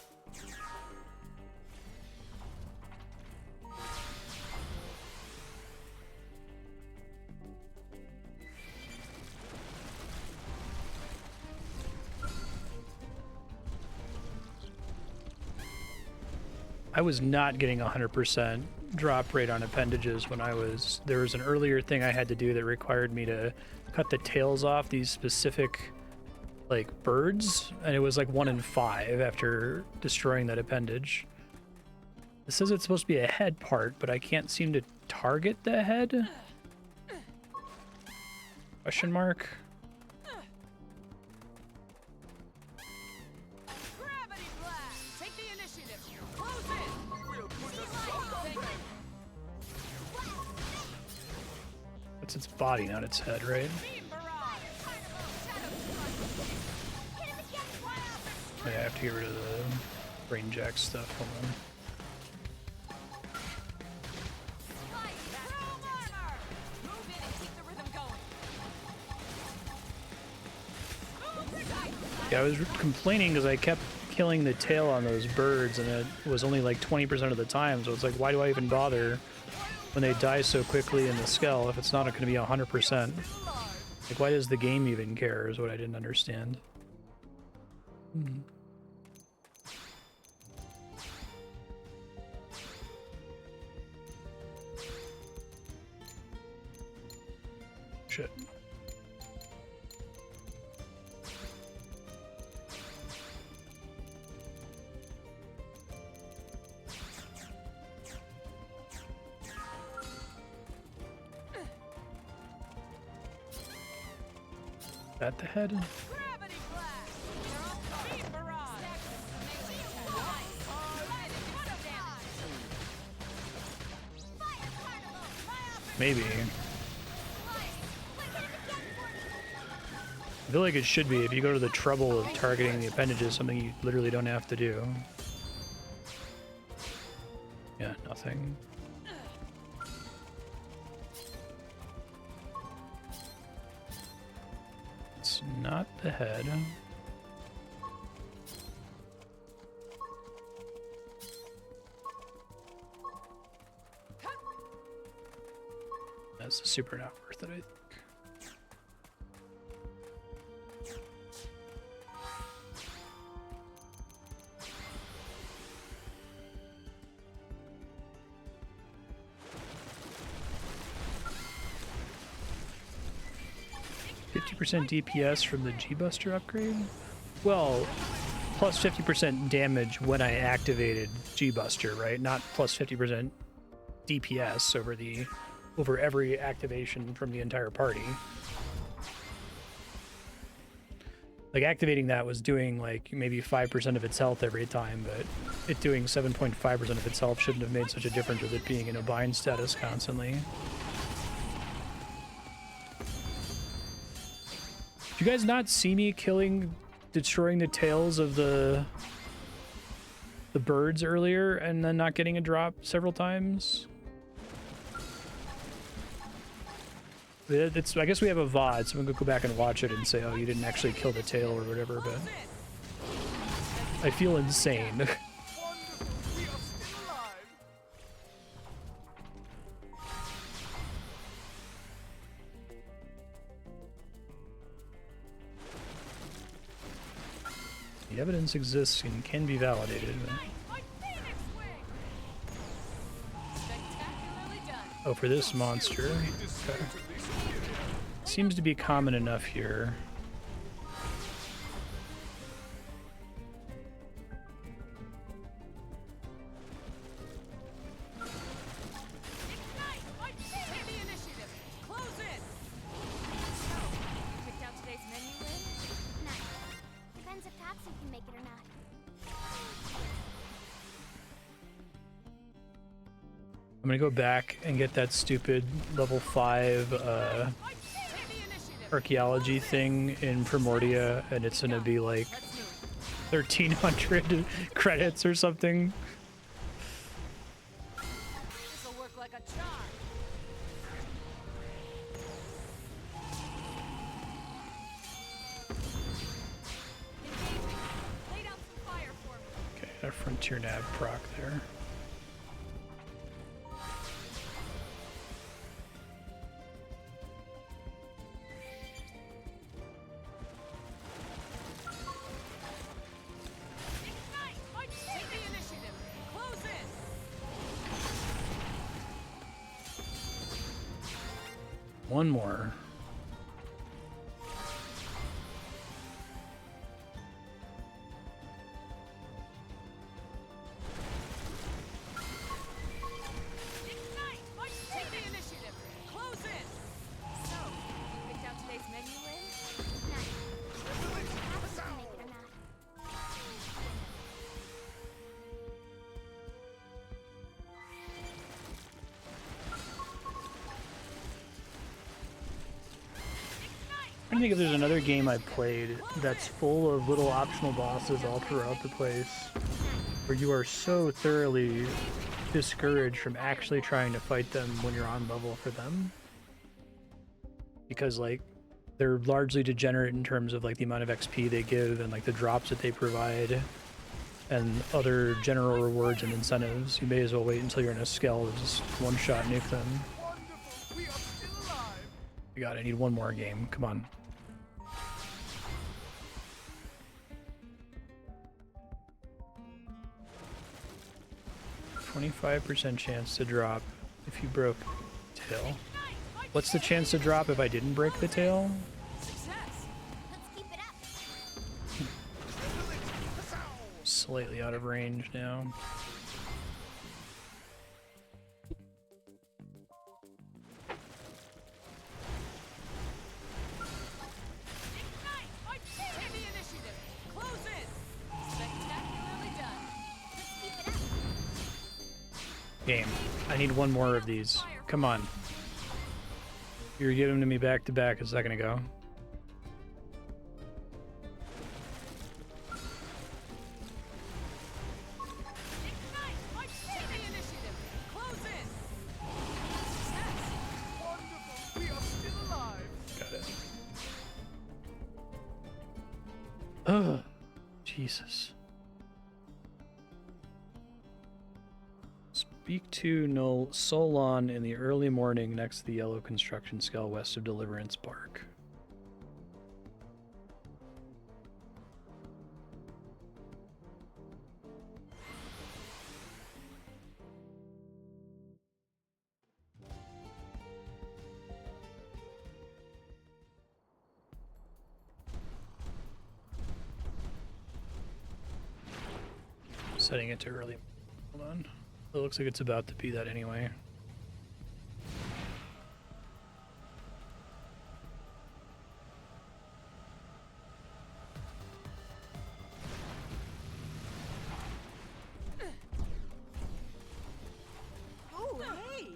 Speaker 1: I was not getting 100% drop rate on appendages when there was an earlier thing I had to do that required me to cut the tails off these specific like birds, and it was like 1 in 5 after destroying that appendage. It says it's supposed to be a head part, but I can't seem to target the head? Question mark?
Speaker 2: Gravity blast. Take the initiative. Close in.
Speaker 5: We'll put a
Speaker 2: Thank you.
Speaker 1: It's its body, not its head, right?
Speaker 2: Beam barrage.
Speaker 3: Hit him again, fire!
Speaker 1: Yeah, I have to get rid of the brain jack stuff. Hold on.
Speaker 2: Chrome armor. Move in and keep the rhythm going.
Speaker 1: Yeah, I was complaining because I kept killing the tail on those birds, and it was only like 20% of the time, so it's like, why do I even bother when they die so quickly in the skull if it's not going to be 100%? Like, why does the game even care is what I didn't understand. Shit. That the head?
Speaker 2: Gravity blast. Beam barrage.
Speaker 1: Maybe. I feel like it should be if you go to the trouble of targeting the appendages, something you literally don't have to do. Yeah, nothing. It's not the head. That's super not worth it, I think. %, DPS from the G-Buster upgrade? Well, plus 50% damage when I activated G-Buster, right? Not plus 50% DPS over every activation from the entire party. Like, activating that was doing like maybe 5% of its health every time, but it doing 7.5% of its health shouldn't have made such a difference with it being in a bind status constantly. Did you guys not see me destroying the tails of the birds earlier and then not getting a drop several times? I guess we have a VOD, so I'm gonna go back and watch it and say, oh, you didn't actually kill the tail or whatever, but I feel insane.
Speaker 5: wonderful. We are still alive.
Speaker 1: The evidence exists and can be validated.
Speaker 2: My Phoenix wing. Spectacularly done.
Speaker 1: Oh, for this monster. Okay. Seems to be common enough here.
Speaker 2: Ignite. Take the initiative. Close in. So, you picked out today's menu, Lynn?
Speaker 3: Nice. Depends if Tatsu can make it or not.
Speaker 1: I'm gonna go back and get that stupid level 5
Speaker 2: Take the initiative.
Speaker 1: archaeology thing in Primordia, and it's gonna be like
Speaker 2: Let's move.
Speaker 1: 1,300 credits or something.
Speaker 2: This'll work like a charm. Engaging. Lay down some fire for me.
Speaker 1: Okay, a Frontier Nav proc there.
Speaker 2: Ignite! Take the initiative. Close in.
Speaker 1: One more.
Speaker 2: Ignite! Take the initiative. Close in. So, you picked out today's menu, Lynn?
Speaker 3: Nice. Have to make it enough.
Speaker 1: I think if there's another game I played that's full of little optional bosses all throughout the place, where you are so thoroughly discouraged from actually trying to fight them when you're on level for them. Because like they're largely degenerate in terms of like the amount of XP they give and like the drops that they provide and other general rewards and incentives. You may as well wait until you're in a scale to just one-shot nuke them.
Speaker 5: Wonderful! We are still alive!
Speaker 1: I got it. I need one more game. Come on. %25 chance to drop if you broke tail. What's the chance to drop if I didn't break the tail?
Speaker 2: Success!
Speaker 3: Let's keep it up.
Speaker 1: Slightly out of range now.
Speaker 2: Ignite! Take the initiative. Close in. Spectacularly done.
Speaker 3: Let's keep it up.
Speaker 1: Game. I need one more of these. Come on. You were giving them to me back to back a second ago.
Speaker 2: Ignite! Take the initiative. Close in. Success!
Speaker 5: Wonderful! We are still alive!
Speaker 1: Got it. Ugh. Jesus. Speak to Null Solon in the early morning next to the yellow construction skull west of Deliverance Park. Setting it to early. Hold on. It looks like it's about to be that anyway.
Speaker 2: Oh, hey!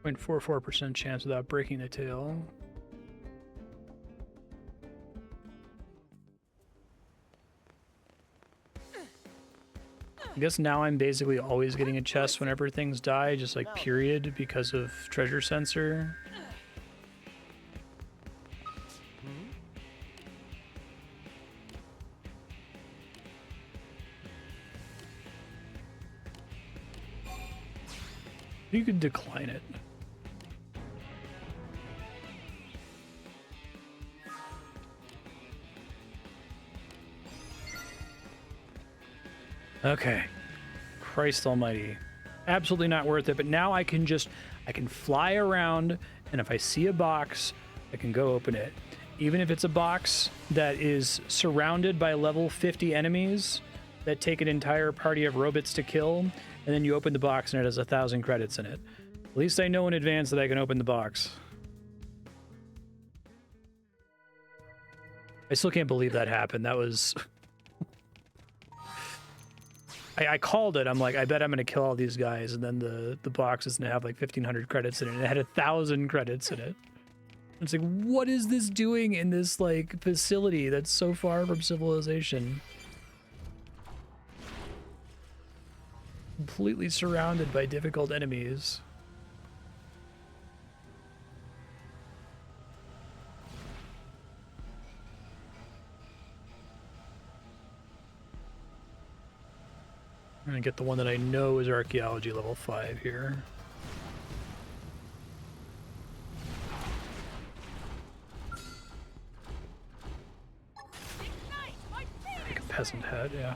Speaker 1: 0.44% chance without breaking the tail. I guess now I'm basically always getting a chest whenever things die, just like period, because of treasure sensor. You could decline it. Okay. Christ almighty. Absolutely not worth it. But now I can fly around, and if I see a box, I can go open it. Even if it's a box that is surrounded by level 50 enemies that take an entire party of robots to kill, and then you open the box and it has 1,000 credits in it. At least I know in advance that I can open the box. I still can't believe that happened. That was... I called it. I'm like, I bet I'm going to kill all these guys. And then the box is going to have like 1,500 credits in it. And it had 1,000 credits in it. It's like, what is this doing in this like facility that's so far from civilization? Completely surrounded by difficult enemies. I'm gonna get the one that I know is archaeology level 5 here. Like a peasant head, yeah.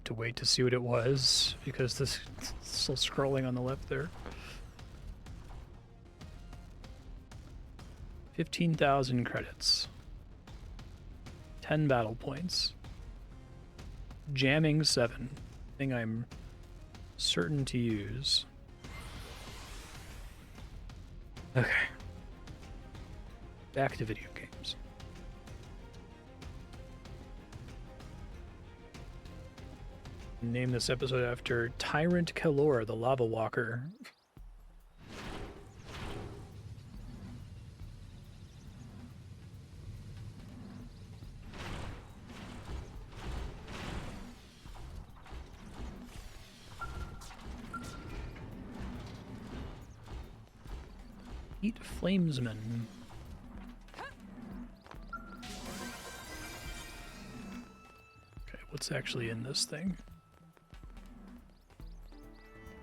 Speaker 1: To wait to see what it was because this is still scrolling on the left there. 15,000 credits. 10 battle points. Jamming 7. Thing I'm certain to use. Okay. Back to video games. Name this episode after Tyrant Calore, the Lava Walker. Eat Flamesman. Okay, what's actually in this thing?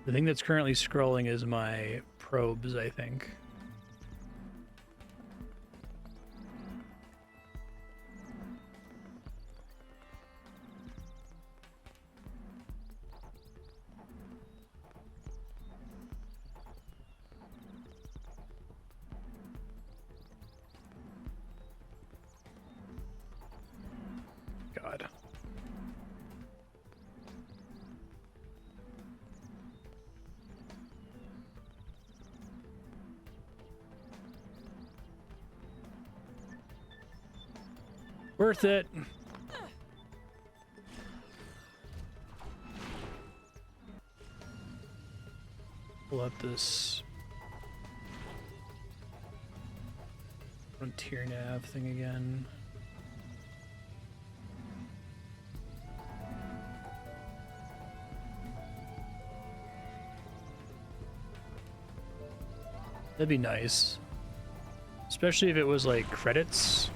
Speaker 1: The thing that's currently scrolling is my probes, I think. God. Worth it. Pull up this Frontier Nav thing again. That'd be nice. Especially if it was like credits.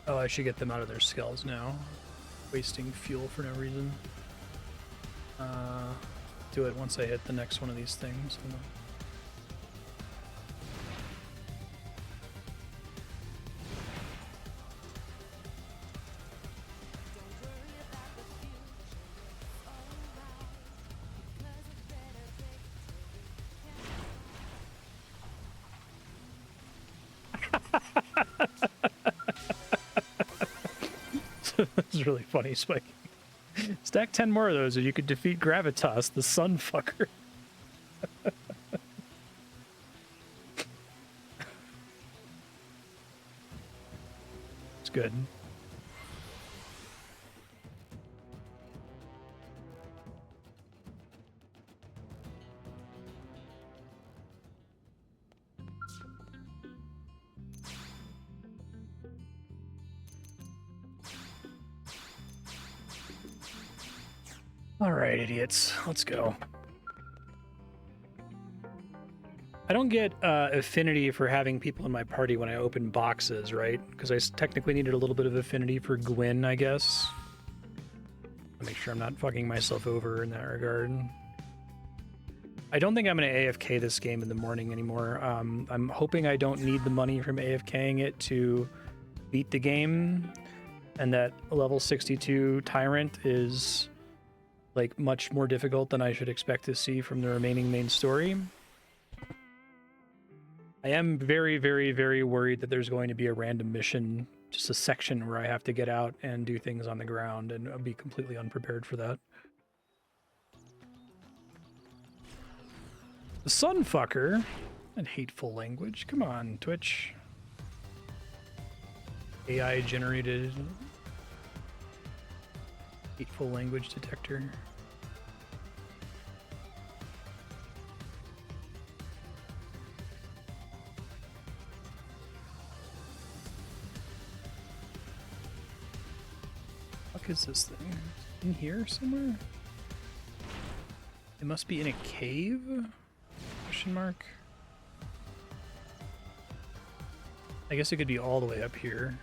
Speaker 1: Oh, I should get them out of their skulls now. Wasting fuel for no reason. Do it once I hit the next one of these things. That's really funny, Spike. Stack 10 more of those and you could defeat Gravitas, the sun fucker. It's good. All right, idiots, let's go. I don't get affinity for having people in my party when I open boxes, right? Because I technically needed a little bit of affinity for Gwyn, I guess. Make sure I'm not fucking myself over in that regard. I don't think I'm going to AFK this game in the morning anymore. I'm hoping I don't need the money from AFKing it to beat the game, and that level 62 Tyrant is like much more difficult than I should expect to see from the remaining main story. I am very, very, very worried that there's going to be a random mission, just a section where I have to get out and do things on the ground, and I'll be completely unprepared for that. The Sunfucker and hateful language. Come on, Twitch. AI generated hateful language detector. What is this thing? In here somewhere? It must be in a cave? Question mark. I guess it could be all the way up here.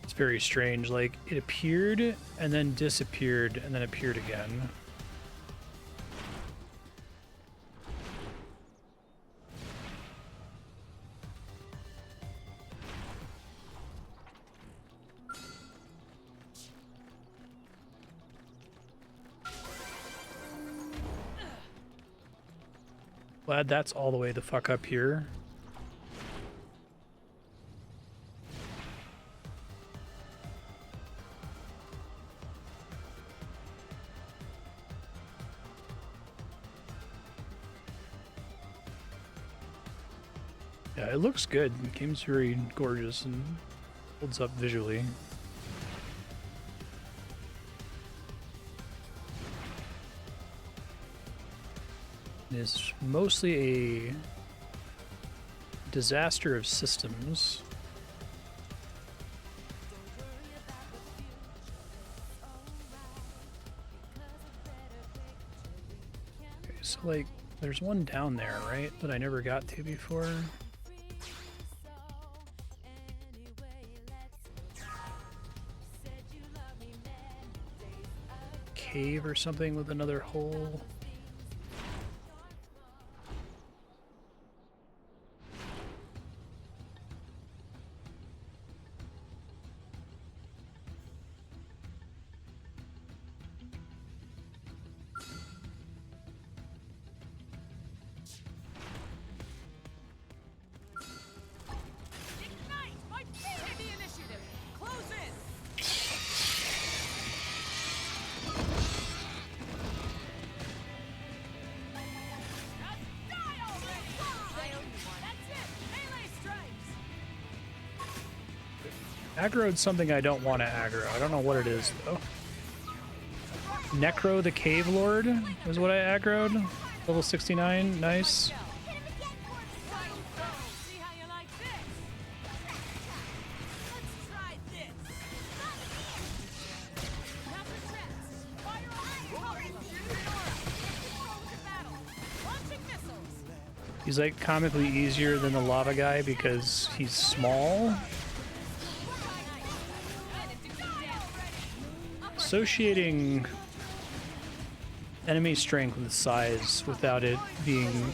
Speaker 1: It's very strange. Like, it appeared and then disappeared and then appeared again. Glad that's all the way the fuck up here. Yeah, it looks good. The game's very gorgeous and holds up visually. It is mostly a disaster of systems. Okay, so like, there's one down there, right, that I never got to before. Cave or something with another hole. Aggroed something I don't want to aggro. I don't know what it is, though. Necro the Cave Lord is what I aggroed. Level 69, nice. He's like comically easier than the lava guy because he's small. Associating enemy strength with size without it being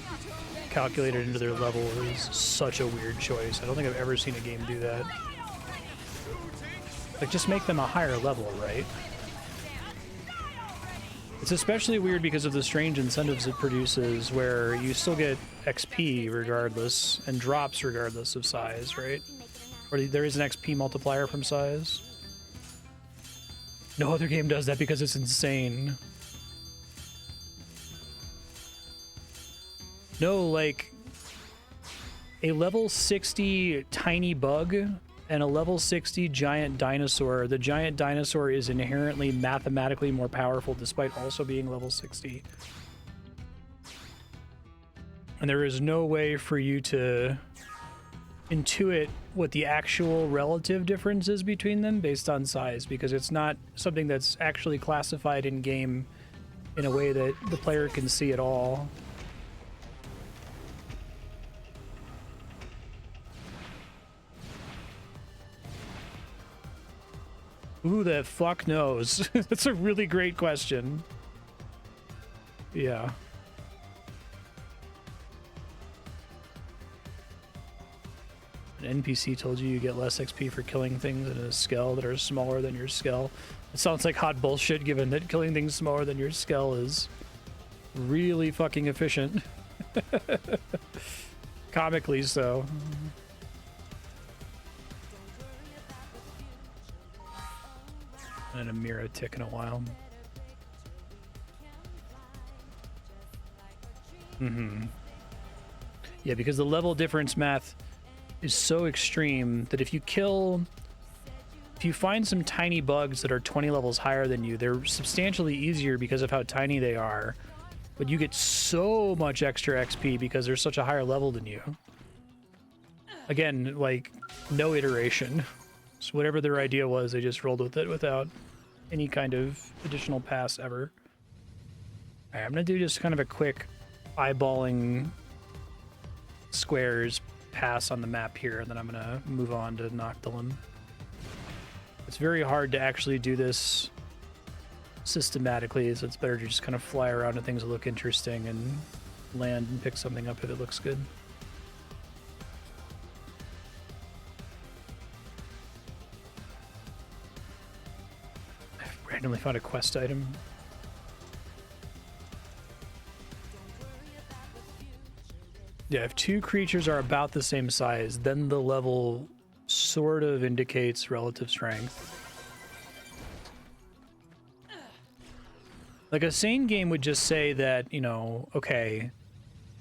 Speaker 1: calculated into their level is such a weird choice. I don't think I've ever seen a game do that. Like, just make them a higher level, right? It's especially weird because of the strange incentives it produces where you still get XP regardless and drops regardless of size, right? Or there is an XP multiplier from size. No other game does that because it's insane. No, like, a level 60 tiny bug and a level 60 giant dinosaur. The giant dinosaur is inherently mathematically more powerful despite also being level 60. And there is no way for you to intuit what the actual relative difference is between them based on size, because it's not something that's actually classified in game in a way that the player can see at all. Who the fuck knows? That's a really great question. Yeah. An NPC told you get less XP for killing things in a skull that are smaller than your skull. It sounds like hot bullshit, given that killing things smaller than your skull is really fucking efficient. Comically so. And a Mira tick in a while. Yeah, because the level difference math is so extreme that if you find some tiny bugs that are 20 levels higher than you, they're substantially easier because of how tiny they are, but you get so much extra XP because they're such a higher level than you. Again, like, no iteration. So whatever their idea was, they just rolled with it without any kind of additional pass ever. All right, I'm gonna do just kind of a quick eyeballing squares pass on the map here, and then I'm gonna move on to Noctilum. It's very hard to actually do this systematically, so it's better to just kind of fly around to things that look interesting and land and pick something up if it looks good. I've randomly found a quest item. Yeah, if two creatures are about the same size, then the level sort of indicates relative strength. Like a sane game would just say that, you know, okay,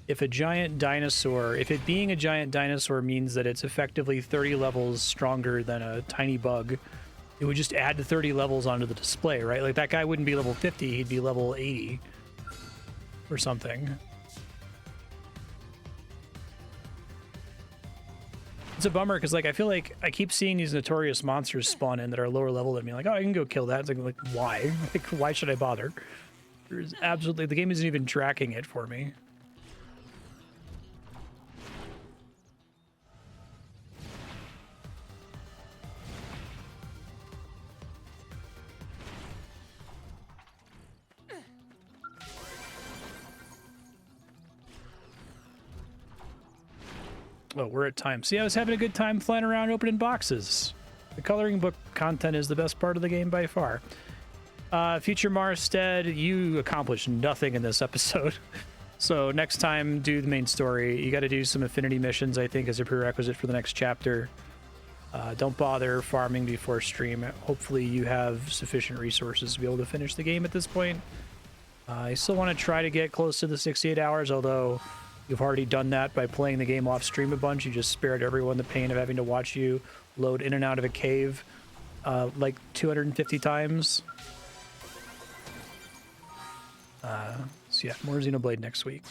Speaker 1: if a giant dinosaur, if it being a giant dinosaur means that it's effectively 30 levels stronger than a tiny bug, it would just add 30 levels onto the display, right? Like that guy wouldn't be level 50, he'd be level 80 or something. It's a bummer because, like, I feel like I keep seeing these notorious monsters spawn in that are lower level than me. Like, oh, I can go kill that. It's like why? Like, why should I bother? There's absolutely, the game isn't even tracking it for me. Oh, we're at time. See, I was having a good time flying around opening boxes. The coloring book content is the best part of the game by far. Future Marstead, you accomplished nothing in this episode. So next time, do the main story. You got to do some affinity missions, I think, as a prerequisite for the next chapter. Don't bother farming before stream. Hopefully you have sufficient resources to be able to finish the game at this point. I still want to try to get close to the 68 hours, although you've already done that by playing the game off stream a bunch. You just spared everyone the pain of having to watch you load in and out of a cave like 250 times. So yeah, more Xenoblade next week.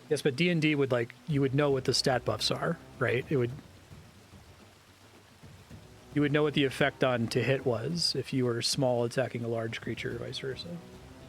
Speaker 1: Yes, but D&D would, like, you would know what the stat buffs are, right? It would... You would know what the effect on to hit was if you were small attacking a large creator, or vice versa.